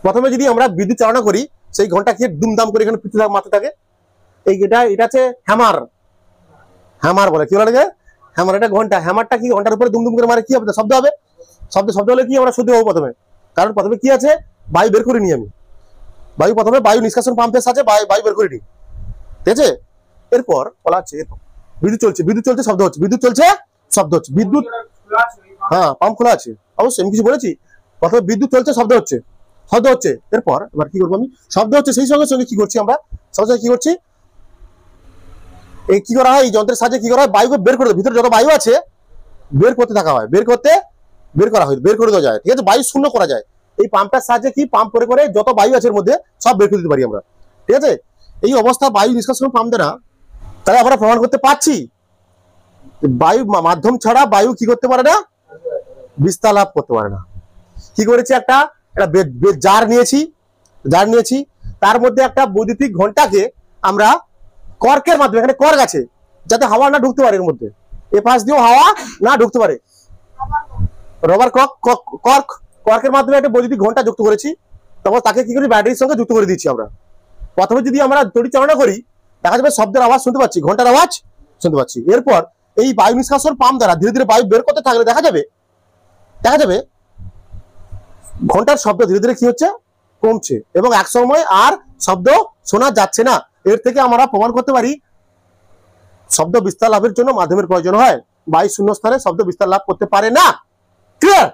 প্রথমে যদি আমরা বিদ্যুৎ চালনা করি, সেই ঘন্টা কি দুমদাম করে এখানে পৃথিবী মাথা থাকে। এটা আছে হ্যামার বলে। কি বলে? হ্যামার। এটা ঘন্টা। হ্যামারটা কি ঘন্টার উপরে দুমদুম করে মারে, কি হবে? শব্দ হবে। শব্দ হলে কি আমরা শুদ্ধ হবো প্রথমে, কারণ প্রথমে কি আছে? বায়ু বের করে নিই আমি। প্রথমে বায়ু নিষ্কাশন পাম্পের সাথে বায়ু বের করে নিই। ঠিক আছে, এরপর বলা হচ্ছে বিদ্যুৎ চলছে শব্দ হচ্ছে, বিদ্যুৎ, হ্যাঁ পাম্প খোলা আছে, অবশ্যই আমি কিছু বলেছি। প্রথমে বিদ্যুৎ চলছে, শব্দ হচ্ছে। এরপর এবার কি করবো আমি? শব্দ হচ্ছে, সেই সঙ্গে সঙ্গে কি করছি আমরা? কি করছি? এই কি করা হয়? এই যন্ত্রের সাহায্যে কি করা হয়? বায়ুকে বের করে, ভিতরে যত বায়ু আছে বের করতে থাকা হয়, বের করে দেওয়া যায়। ঠিক আছে, বায়ু শূন্য করা যায়। এই পাম্পটার সাহায্যে কি পাম্প করে যত বায়ু আছে এর মধ্যে সব বের করে দিতে পারি আমরা। ঠিক আছে, এই অবস্থা বায়ু নিষ্কাশন পাম্প দ্বারা তাহলে আমরা প্রমাণ করতে পারছি বায়ু মাধ্যম ছাড়া বায়ু কি করতে পারে না? বিস্তার লাভ করতে পারে না। কি করেছি? একটা জার নিয়েছি, তার মধ্যে একটা বৈদ্যুতিক ঘন্টাকে আমরা কর্কের মাধ্যমে, এখানে কর্ক আছে যাতে হাওয়া না ঢুকতে পারে, এর মধ্যে এ পাশ দিয়েও হাওয়া না ঢুকতে পারে। রবার কর্ক তর্কের মাধ্যমে একটা বৈদ্যুতিক ঘন্টা যুক্ত করেছি, তখন তাকে কি করি ব্যাটারির সঙ্গে যুক্ত করে দিচ্ছি আমরা। প্রথমে যদি আমরা তড়িৎ চালনা করি দেখা যাবে শব্দের আওয়াজ শুনতে পাচ্ছি, ঘন্টার আওয়াজ শুনতে পাচ্ছি। এরপর এই বায়ু নিষ্কাশন পাম্প দ্বারা ধীরে ধীরে বায়ু বের করতে থাকলে দেখা যাবে ঘন্টার শব্দ ধীরে ধীরে কি হচ্ছে, কমছে, এবং এক সময় আর শব্দ শোনা যাচ্ছে না। এর থেকে আমরা প্রমাণ করতে পারি শব্দ বিস্তার লাভের জন্য মাধ্যমের প্রয়োজন হয়, বায়ু শূন্য স্থানে শব্দ বিস্তার লাভ করতে পারে না। ক্লিয়ার?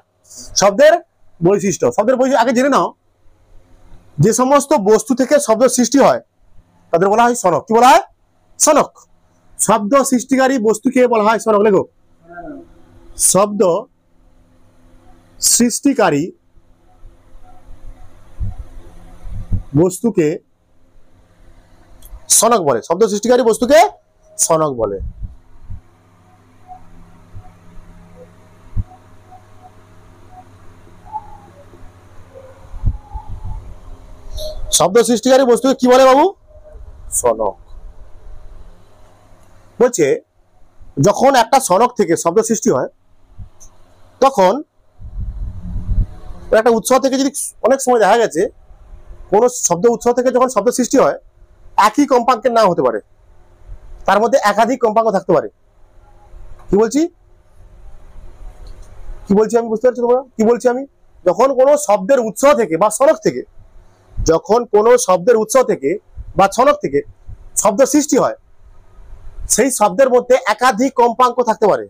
শব্দের বৈশিষ্ট্য, আগে জেনে নাও। যে সমস্ত বস্তু থেকে শব্দ সৃষ্টি হয় তাদের বলা হয় সনক। কি বলা হয়? সনক। শব্দ সৃষ্টিকারী বস্তুকে বলা হয় সনক। লেখো, শব্দ সৃষ্টিকারী বস্তুকে সনক বলে। শব্দ সৃষ্টিকারী বস্তুকে সনক বলে। শব্দ সৃষ্টিকারী বস্তুকে কি বলে বাবু? সনক। বলছে যখন একটা সনক থেকে শব্দ সৃষ্টি হয় তখন একটা উৎস থেকে, যদি অনেক সময় দেখা গেছে কোন শব্দ উৎস থেকে যখন শব্দ সৃষ্টি হয় একই কম্পাঙ্কের নাও হতে পারে, তার মধ্যে একাধিক কম্পাঙ্ক থাকতে পারে। কি বলছি আমি বুঝতে পারছি তোমরা? কি বলছি আমি? যখন কোনো শব্দের উৎস থেকে বা সনক থেকে, যখন কোনো শব্দের উৎস থেকে বা ছনক থেকে শব্দ সৃষ্টি হয় সেই শব্দের মধ্যে একাধিক কম্পাঙ্ক থাকতে পারে।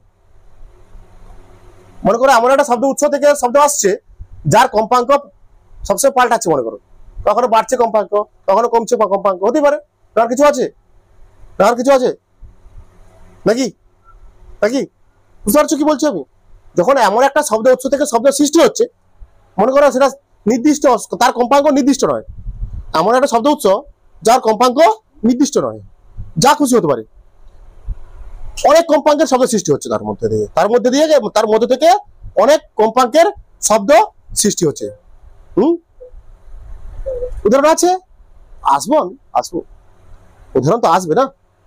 মনে করো এমন একটা শব্দ উৎস থেকে শব্দ আসছে যার কম্পাঙ্ক সবসময় পাল্টাচ্ছে, মনে করো কখনো বাড়ছে কম্পাঙ্ক, কখনো কমছে কম্পাঙ্ক, হতে পারে। আর কিছু আছে নাকি বুঝতে পারছো কি বলছি আমি? যখন এমন একটা শব্দ উৎস থেকে শব্দ সৃষ্টি হচ্ছে, মনে করো সেটা নির্দিষ্ট, তার কম্পাঙ্ক নির্দিষ্ট নয়, এমন একটা শব্দ উৎস যার কম্পাঙ্ক নির্দিষ্ট নয়, যা খুশি হতে পারে, অনেক কম্পাঙ্কের শব্দ সৃষ্টি হচ্ছে তার মধ্যে থেকে অনেক কম্পাঙ্কের শব্দ সৃষ্টি হচ্ছে। উদাহরণ আছে? আসবো উদাহরণ তো আসবে না।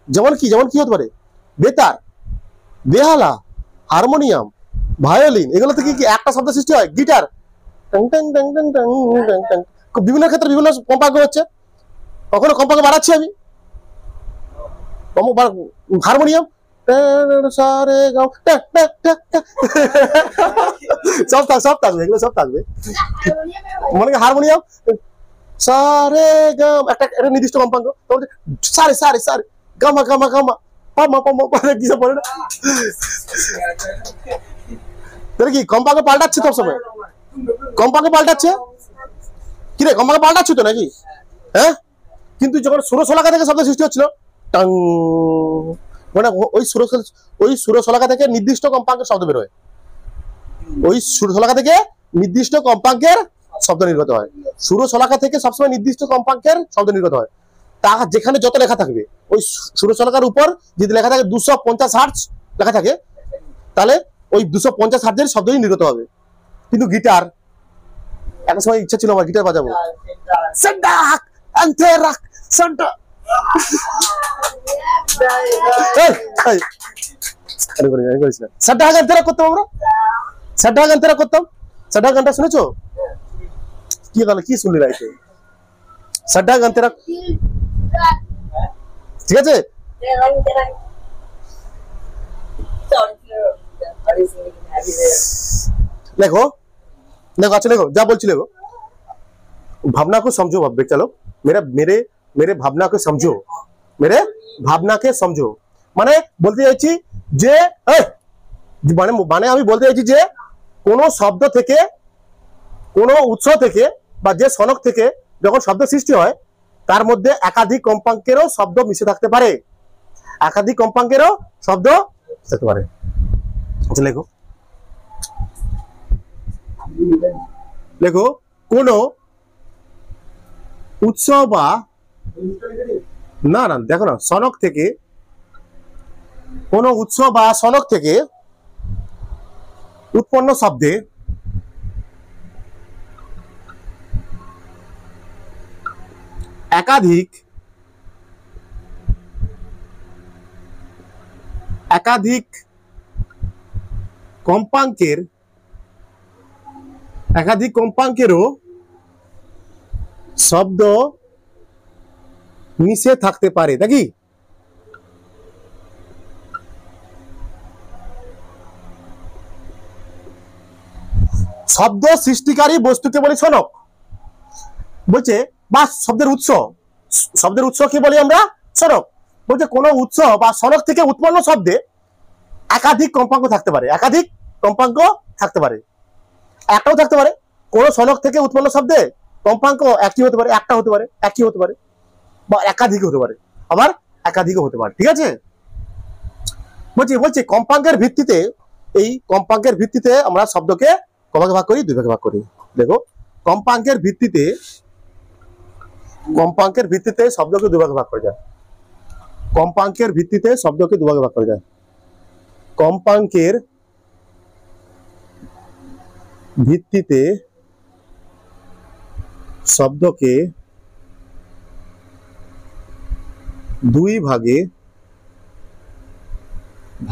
যেমন কি হতে পারে? বেতার, বেহালা, হারমোনিয়াম, ভায়োলিন, এগুলো থেকে কি একটা শব্দ সৃষ্টি হয়? গিটার বিভিন্ন ক্ষেত্রে বিভিন্ন কম্পাঙ্ক হচ্ছে। কখনো কম্পাঙ্ক বাড়াচ্ছি আমি, হারমোনিয়াম সব থাকবে, এগুলো সব থাকবে। মনে করি হারমোনিয়াম সারে গাম একটা নির্দিষ্ট কম্পাঙ্ক, সারে সারে সারে গামা গামা গামা পামা পামা কি সব বলে না? কি কম্পাঙ্ক পাল্টাচ্ছে সব সময়? কম্পাঙ্ক পাল্টাচ্ছে কি রে? কম্পাঙ্ক পাল্টাচ্ছে তো নাকি? হ্যাঁ, কিন্তু যখন সুরশলাকা থেকে শব্দ সৃষ্টি হচ্ছিল টাং, মানে ওই সুরশলাকা থেকে নির্দিষ্ট কম্পাঙ্কের শব্দ বের হয়, ওই সুরশলাকা থেকে নির্দিষ্ট কম্পাঙ্কের শব্দ নির্গত হয়। সুরশলাকা থেকে সবসময় নির্দিষ্ট কম্পাঙ্কের শব্দ নির্গত হয়। তা যেখানে যত লেখা থাকবে ওই সুরশলাকার উপর যদি লেখা থাকে 250 হার্টজ লেখা থাকে, তাহলে ওই 250 হার্টজের শব্দই নির্গত হবে। কিন্তু গিটার, একটা সময় ইচ্ছা ছিল আমার গিটার বাজাবো, গানটা শুনেছো? কি শুনলি রাইতে? সাড্ডা গান তেরা, ঠিক আছে? লেখো अच्छा লেখো, যা বলছি লেখো। भावना को समझो चलो, मेरे भावना को समझो, मेरे भावना के समझो। মানে বলতে চাইছি যে মানে আমি বলতে চাইছি যে কোন শব্দ থেকে, কোন উৎস থেকে বা যে সনক থেকে যখন শব্দ সৃষ্টি হয় তার মধ্যে একাধিক কম্পাঙ্কেরও শব্দ মিশে থাকতে পারে, একাধিক কম্পাঙ্কেরও শব্দ থাকতে পারে। আচ্ছা লেখো কোন উৎস বা না দেখো না, সনক থেকে, কোন উৎস বা সনক থেকে উৎপন্ন শব্দে একাধিক কম্পাঙ্কের একাধিক কম্পাঙ্কেরও শব্দ মিশে থাকতে পারে নাকি? শব্দ সৃষ্টিকারী বস্তুকে বলি সনক, বলছে, বা শব্দের উৎস, শব্দের উৎস কি বলি আমরা? সনক। বলছে কোন উৎস বা সনক থেকে উৎপন্ন শব্দে একাধিক কম্পাঙ্ক থাকতে পারে, একাধিক কম্পাঙ্ক থাকতে পারে, একটাও থাকতে পারে। কোন সনক থেকে উৎপন্ন শব্দে কম্পাঙ্ক একই হতে পারে, একটা হতে পারে, একই হতে পারে, বা একাধিক হতে পারে, আবার একাধিকও হতে পারে। ঠিক আছে, বলছি বলছি কম্পাঙ্কের ভিত্তিতে, এই কম্পাঙ্কের ভিত্তিতে আমরা শব্দকে কভাগে ভাগ করি, দুই ভাগে ভাগ করি। দেখো, কম্পাঙ্কের ভিত্তিতে, কম্পাঙ্কের ভিত্তিতে শব্দকে দুই ভাগে ভাগ করা যায়। কম্পাঙ্কের ভিত্তিতে শব্দকে দুই ভাগে ভাগ করা যায়। কম্পাঙ্কের ভিত্তিতে শব্দকে দুই ভাগে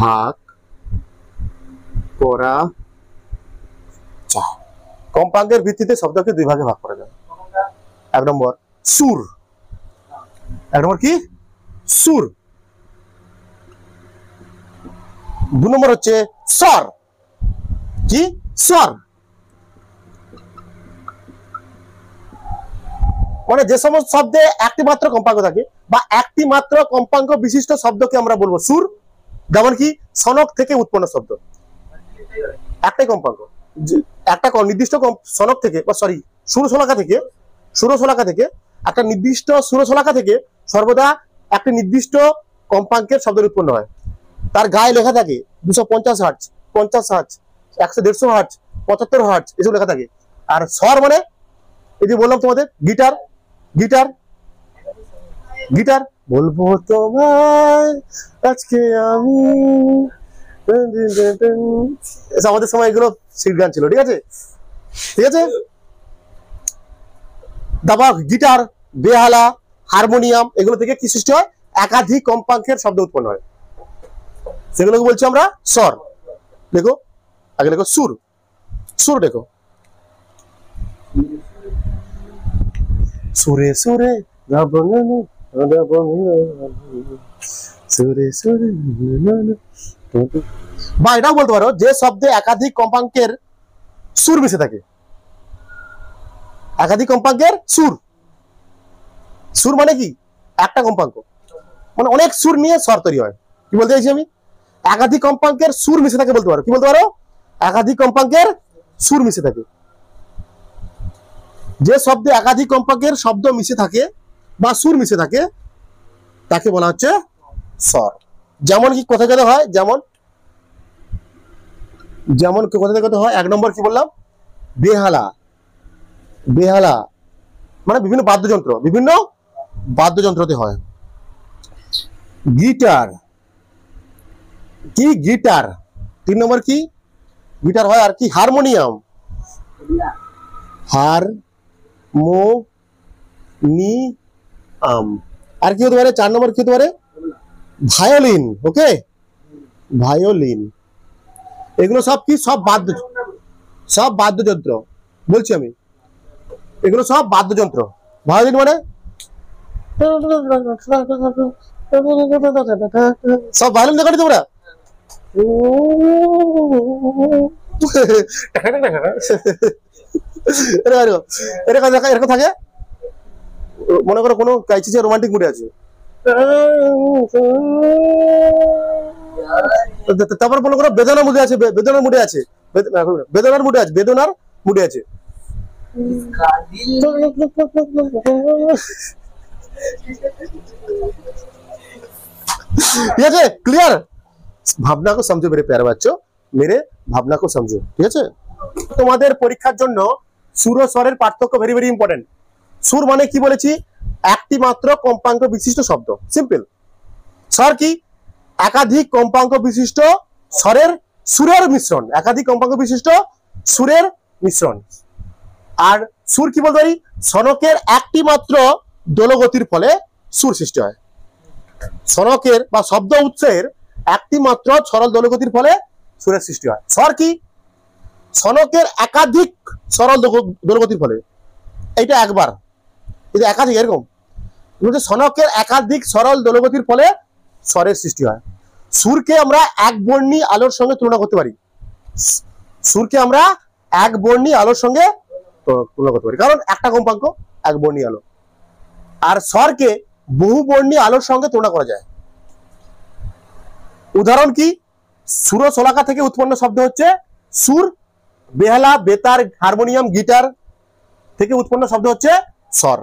ভাগ করা যায়। কম্পাঙ্কের ভিত্তিতে শব্দকে দুই ভাগে ভাগ করা যায়। এক নম্বর সুর, এক নম্বর কি? সুর। দু নম্বর হচ্ছে স্বর। কি? স্বর। মানে যে সমস্ত শব্দে একটি মাত্র কম্পাঙ্ক থাকে বা একটি মাত্র কম্পাঙ্ক বিশিষ্ট শব্দকে আমরা বলবো সুর। যেমন কি সনক থেকে উৎপন্ন শব্দ, একটাই কম্পাঙ্ক, একটা নির্দিষ্ট সনক থেকে বা সরি সুরশলাকা থেকে, সুরশলাকা থেকে একটা নির্দিষ্ট সুরশলাকা থেকে সর্বদা একটি নির্দিষ্ট কম্পাঙ্কের শব্দের উৎপন্ন হয়। তার গায়ে লেখা থাকে 250 হার্টজ, 50 হার্টজ, 100-150 হার্টজ, 75 হার্টজ, এসব লেখা থাকে। আর স্বর মানে এই যে বললাম তোমাদের, গিটার, গিটার, গিটার বলবো তোমায় আজকে আমি, আমাদের সময় এগুলো সিট গান ছিল। ঠিক আছে, ঠিক আছে। দাবা, গিটার, বেহালা, হারমোনিয়াম, এগুলো থেকে কি সৃষ্টি হয়? একাধিক কম্পাঙ্কের শব্দ উৎপন্ন হয়, সেগুলোকে বলছি আমরা স্বর। দেখো, আগে দেখো সুর, সুর দেখো, সুরে সুরে সুরে সুরে, বা এটাও বলতে পারো যে শব্দে একাধিক কম্পাঙ্কের সুর মিশে থাকে, একাধিক কম্পাঙ্কের সুর। সুর মানে কি? একটা কম্পাঙ্ক, মানে অনেক সুর নিয়ে স্বর তৈরি হয়। কি বলতে চাইছি আমি? একাধিক কম্পাঙ্কের সুর মিশে থাকে বলতে পারো। কি বলতে পারো? একাধিক কম্পাঙ্কের সুর মিশে থাকে। যে শব্দে একাধিক কম্পাঙ্কের শব্দ মিশে থাকে বা সুর মিশে থাকে তাকে বলা হচ্ছে স্বর। যেমন কি কোথায় কোথায় হয়? যেমন যেমন কোথায় কোথায় হয়? এক নম্বর কি বললাম? বেহালা, বেহালা মানে বিভিন্ন বাদ্যযন্ত্র, বিভিন্ন বাদ্যযন্ত্রতে হয়। গিটার, কি? গিটার। তিন নম্বর কি? গিটার হয়। আর কি? Harmonium, harmonium. আর কি হতে পারে? চার নম্বর কি হতে পারে? ভায়োলিন। ওকে, ভায়োলিন। এগুলো সব কি? সব সব বাদ্যযন্ত্র বলছি আমি, এগুলো সব বাদ্যযন্ত্র। ভায়োলিন মানে সব ভায়োলিন দেখো তোমরা, এরকম থাকে। মনে করো কোনো কাইছে রোমান্টিক মুডে আছে, তারপর মনে করো বেদনার মুডে আছে, বেদনার মুডে আছে, বেদনার মুডে আছে, বেদনার মুডে আছে। ठीक है, क्लियर? भावना को समझो मेरे प्यारे बच्चों, मेरे भावना को समझो। ঠিক আছে, তোমাদের পরীক্ষার জন্য সুর ও স্বরের পার্থক্য ভেরি ভেরি ইম্পর্টেন্ট। সুর মানে কি বলেছি? একটি মাত্র কম্পাঙ্ক বিশিষ্ট শব্দ, সিম্পল। স্বর কি? একাধিক কম্পাঙ্ক বিশিষ্ট স্বরের সুরের মিশ্রণ, একাধিক কম্পাঙ্ক বিশিষ্ট সুরের মিশ্রণ। আর সুর কি বলতে পারি? সনকের একটি মাত্র দোলগতির ফলে সুর সৃষ্টি হয়। সনকের বা শব্দ উৎসের একটি মাত্র সরল দোলগতির ফলে সুরের সৃষ্টি হয়। স্বর কি? সনকের একাধিক সরল দোলগতির ফলে, এইটা একবার, এটা একাধিক এরকম সনকের একাধিক সরল দোলগতির ফলে স্বরের সৃষ্টি হয়। সুরকে আমরা এক বর্ণী আলোর সঙ্গে তুলনা করতে পারি, সুরকে আমরা এক বর্ণী আলোর সঙ্গে তুলনা করতে পারি, কারণ একটা কম্পাঙ্ক এক বর্ণী আলো। আর স্বরকে বহু বর্ণী আলোর সঙ্গে তুলনা করা যায়। উদাহরণ কি? সুরশলাকা থেকে উৎপন্ন শব্দ হচ্ছে সুর, বেহালা, বেতার, হারমোনিয়াম, গিটার থেকে উৎপন্ন শব্দ হচ্ছে স্বর।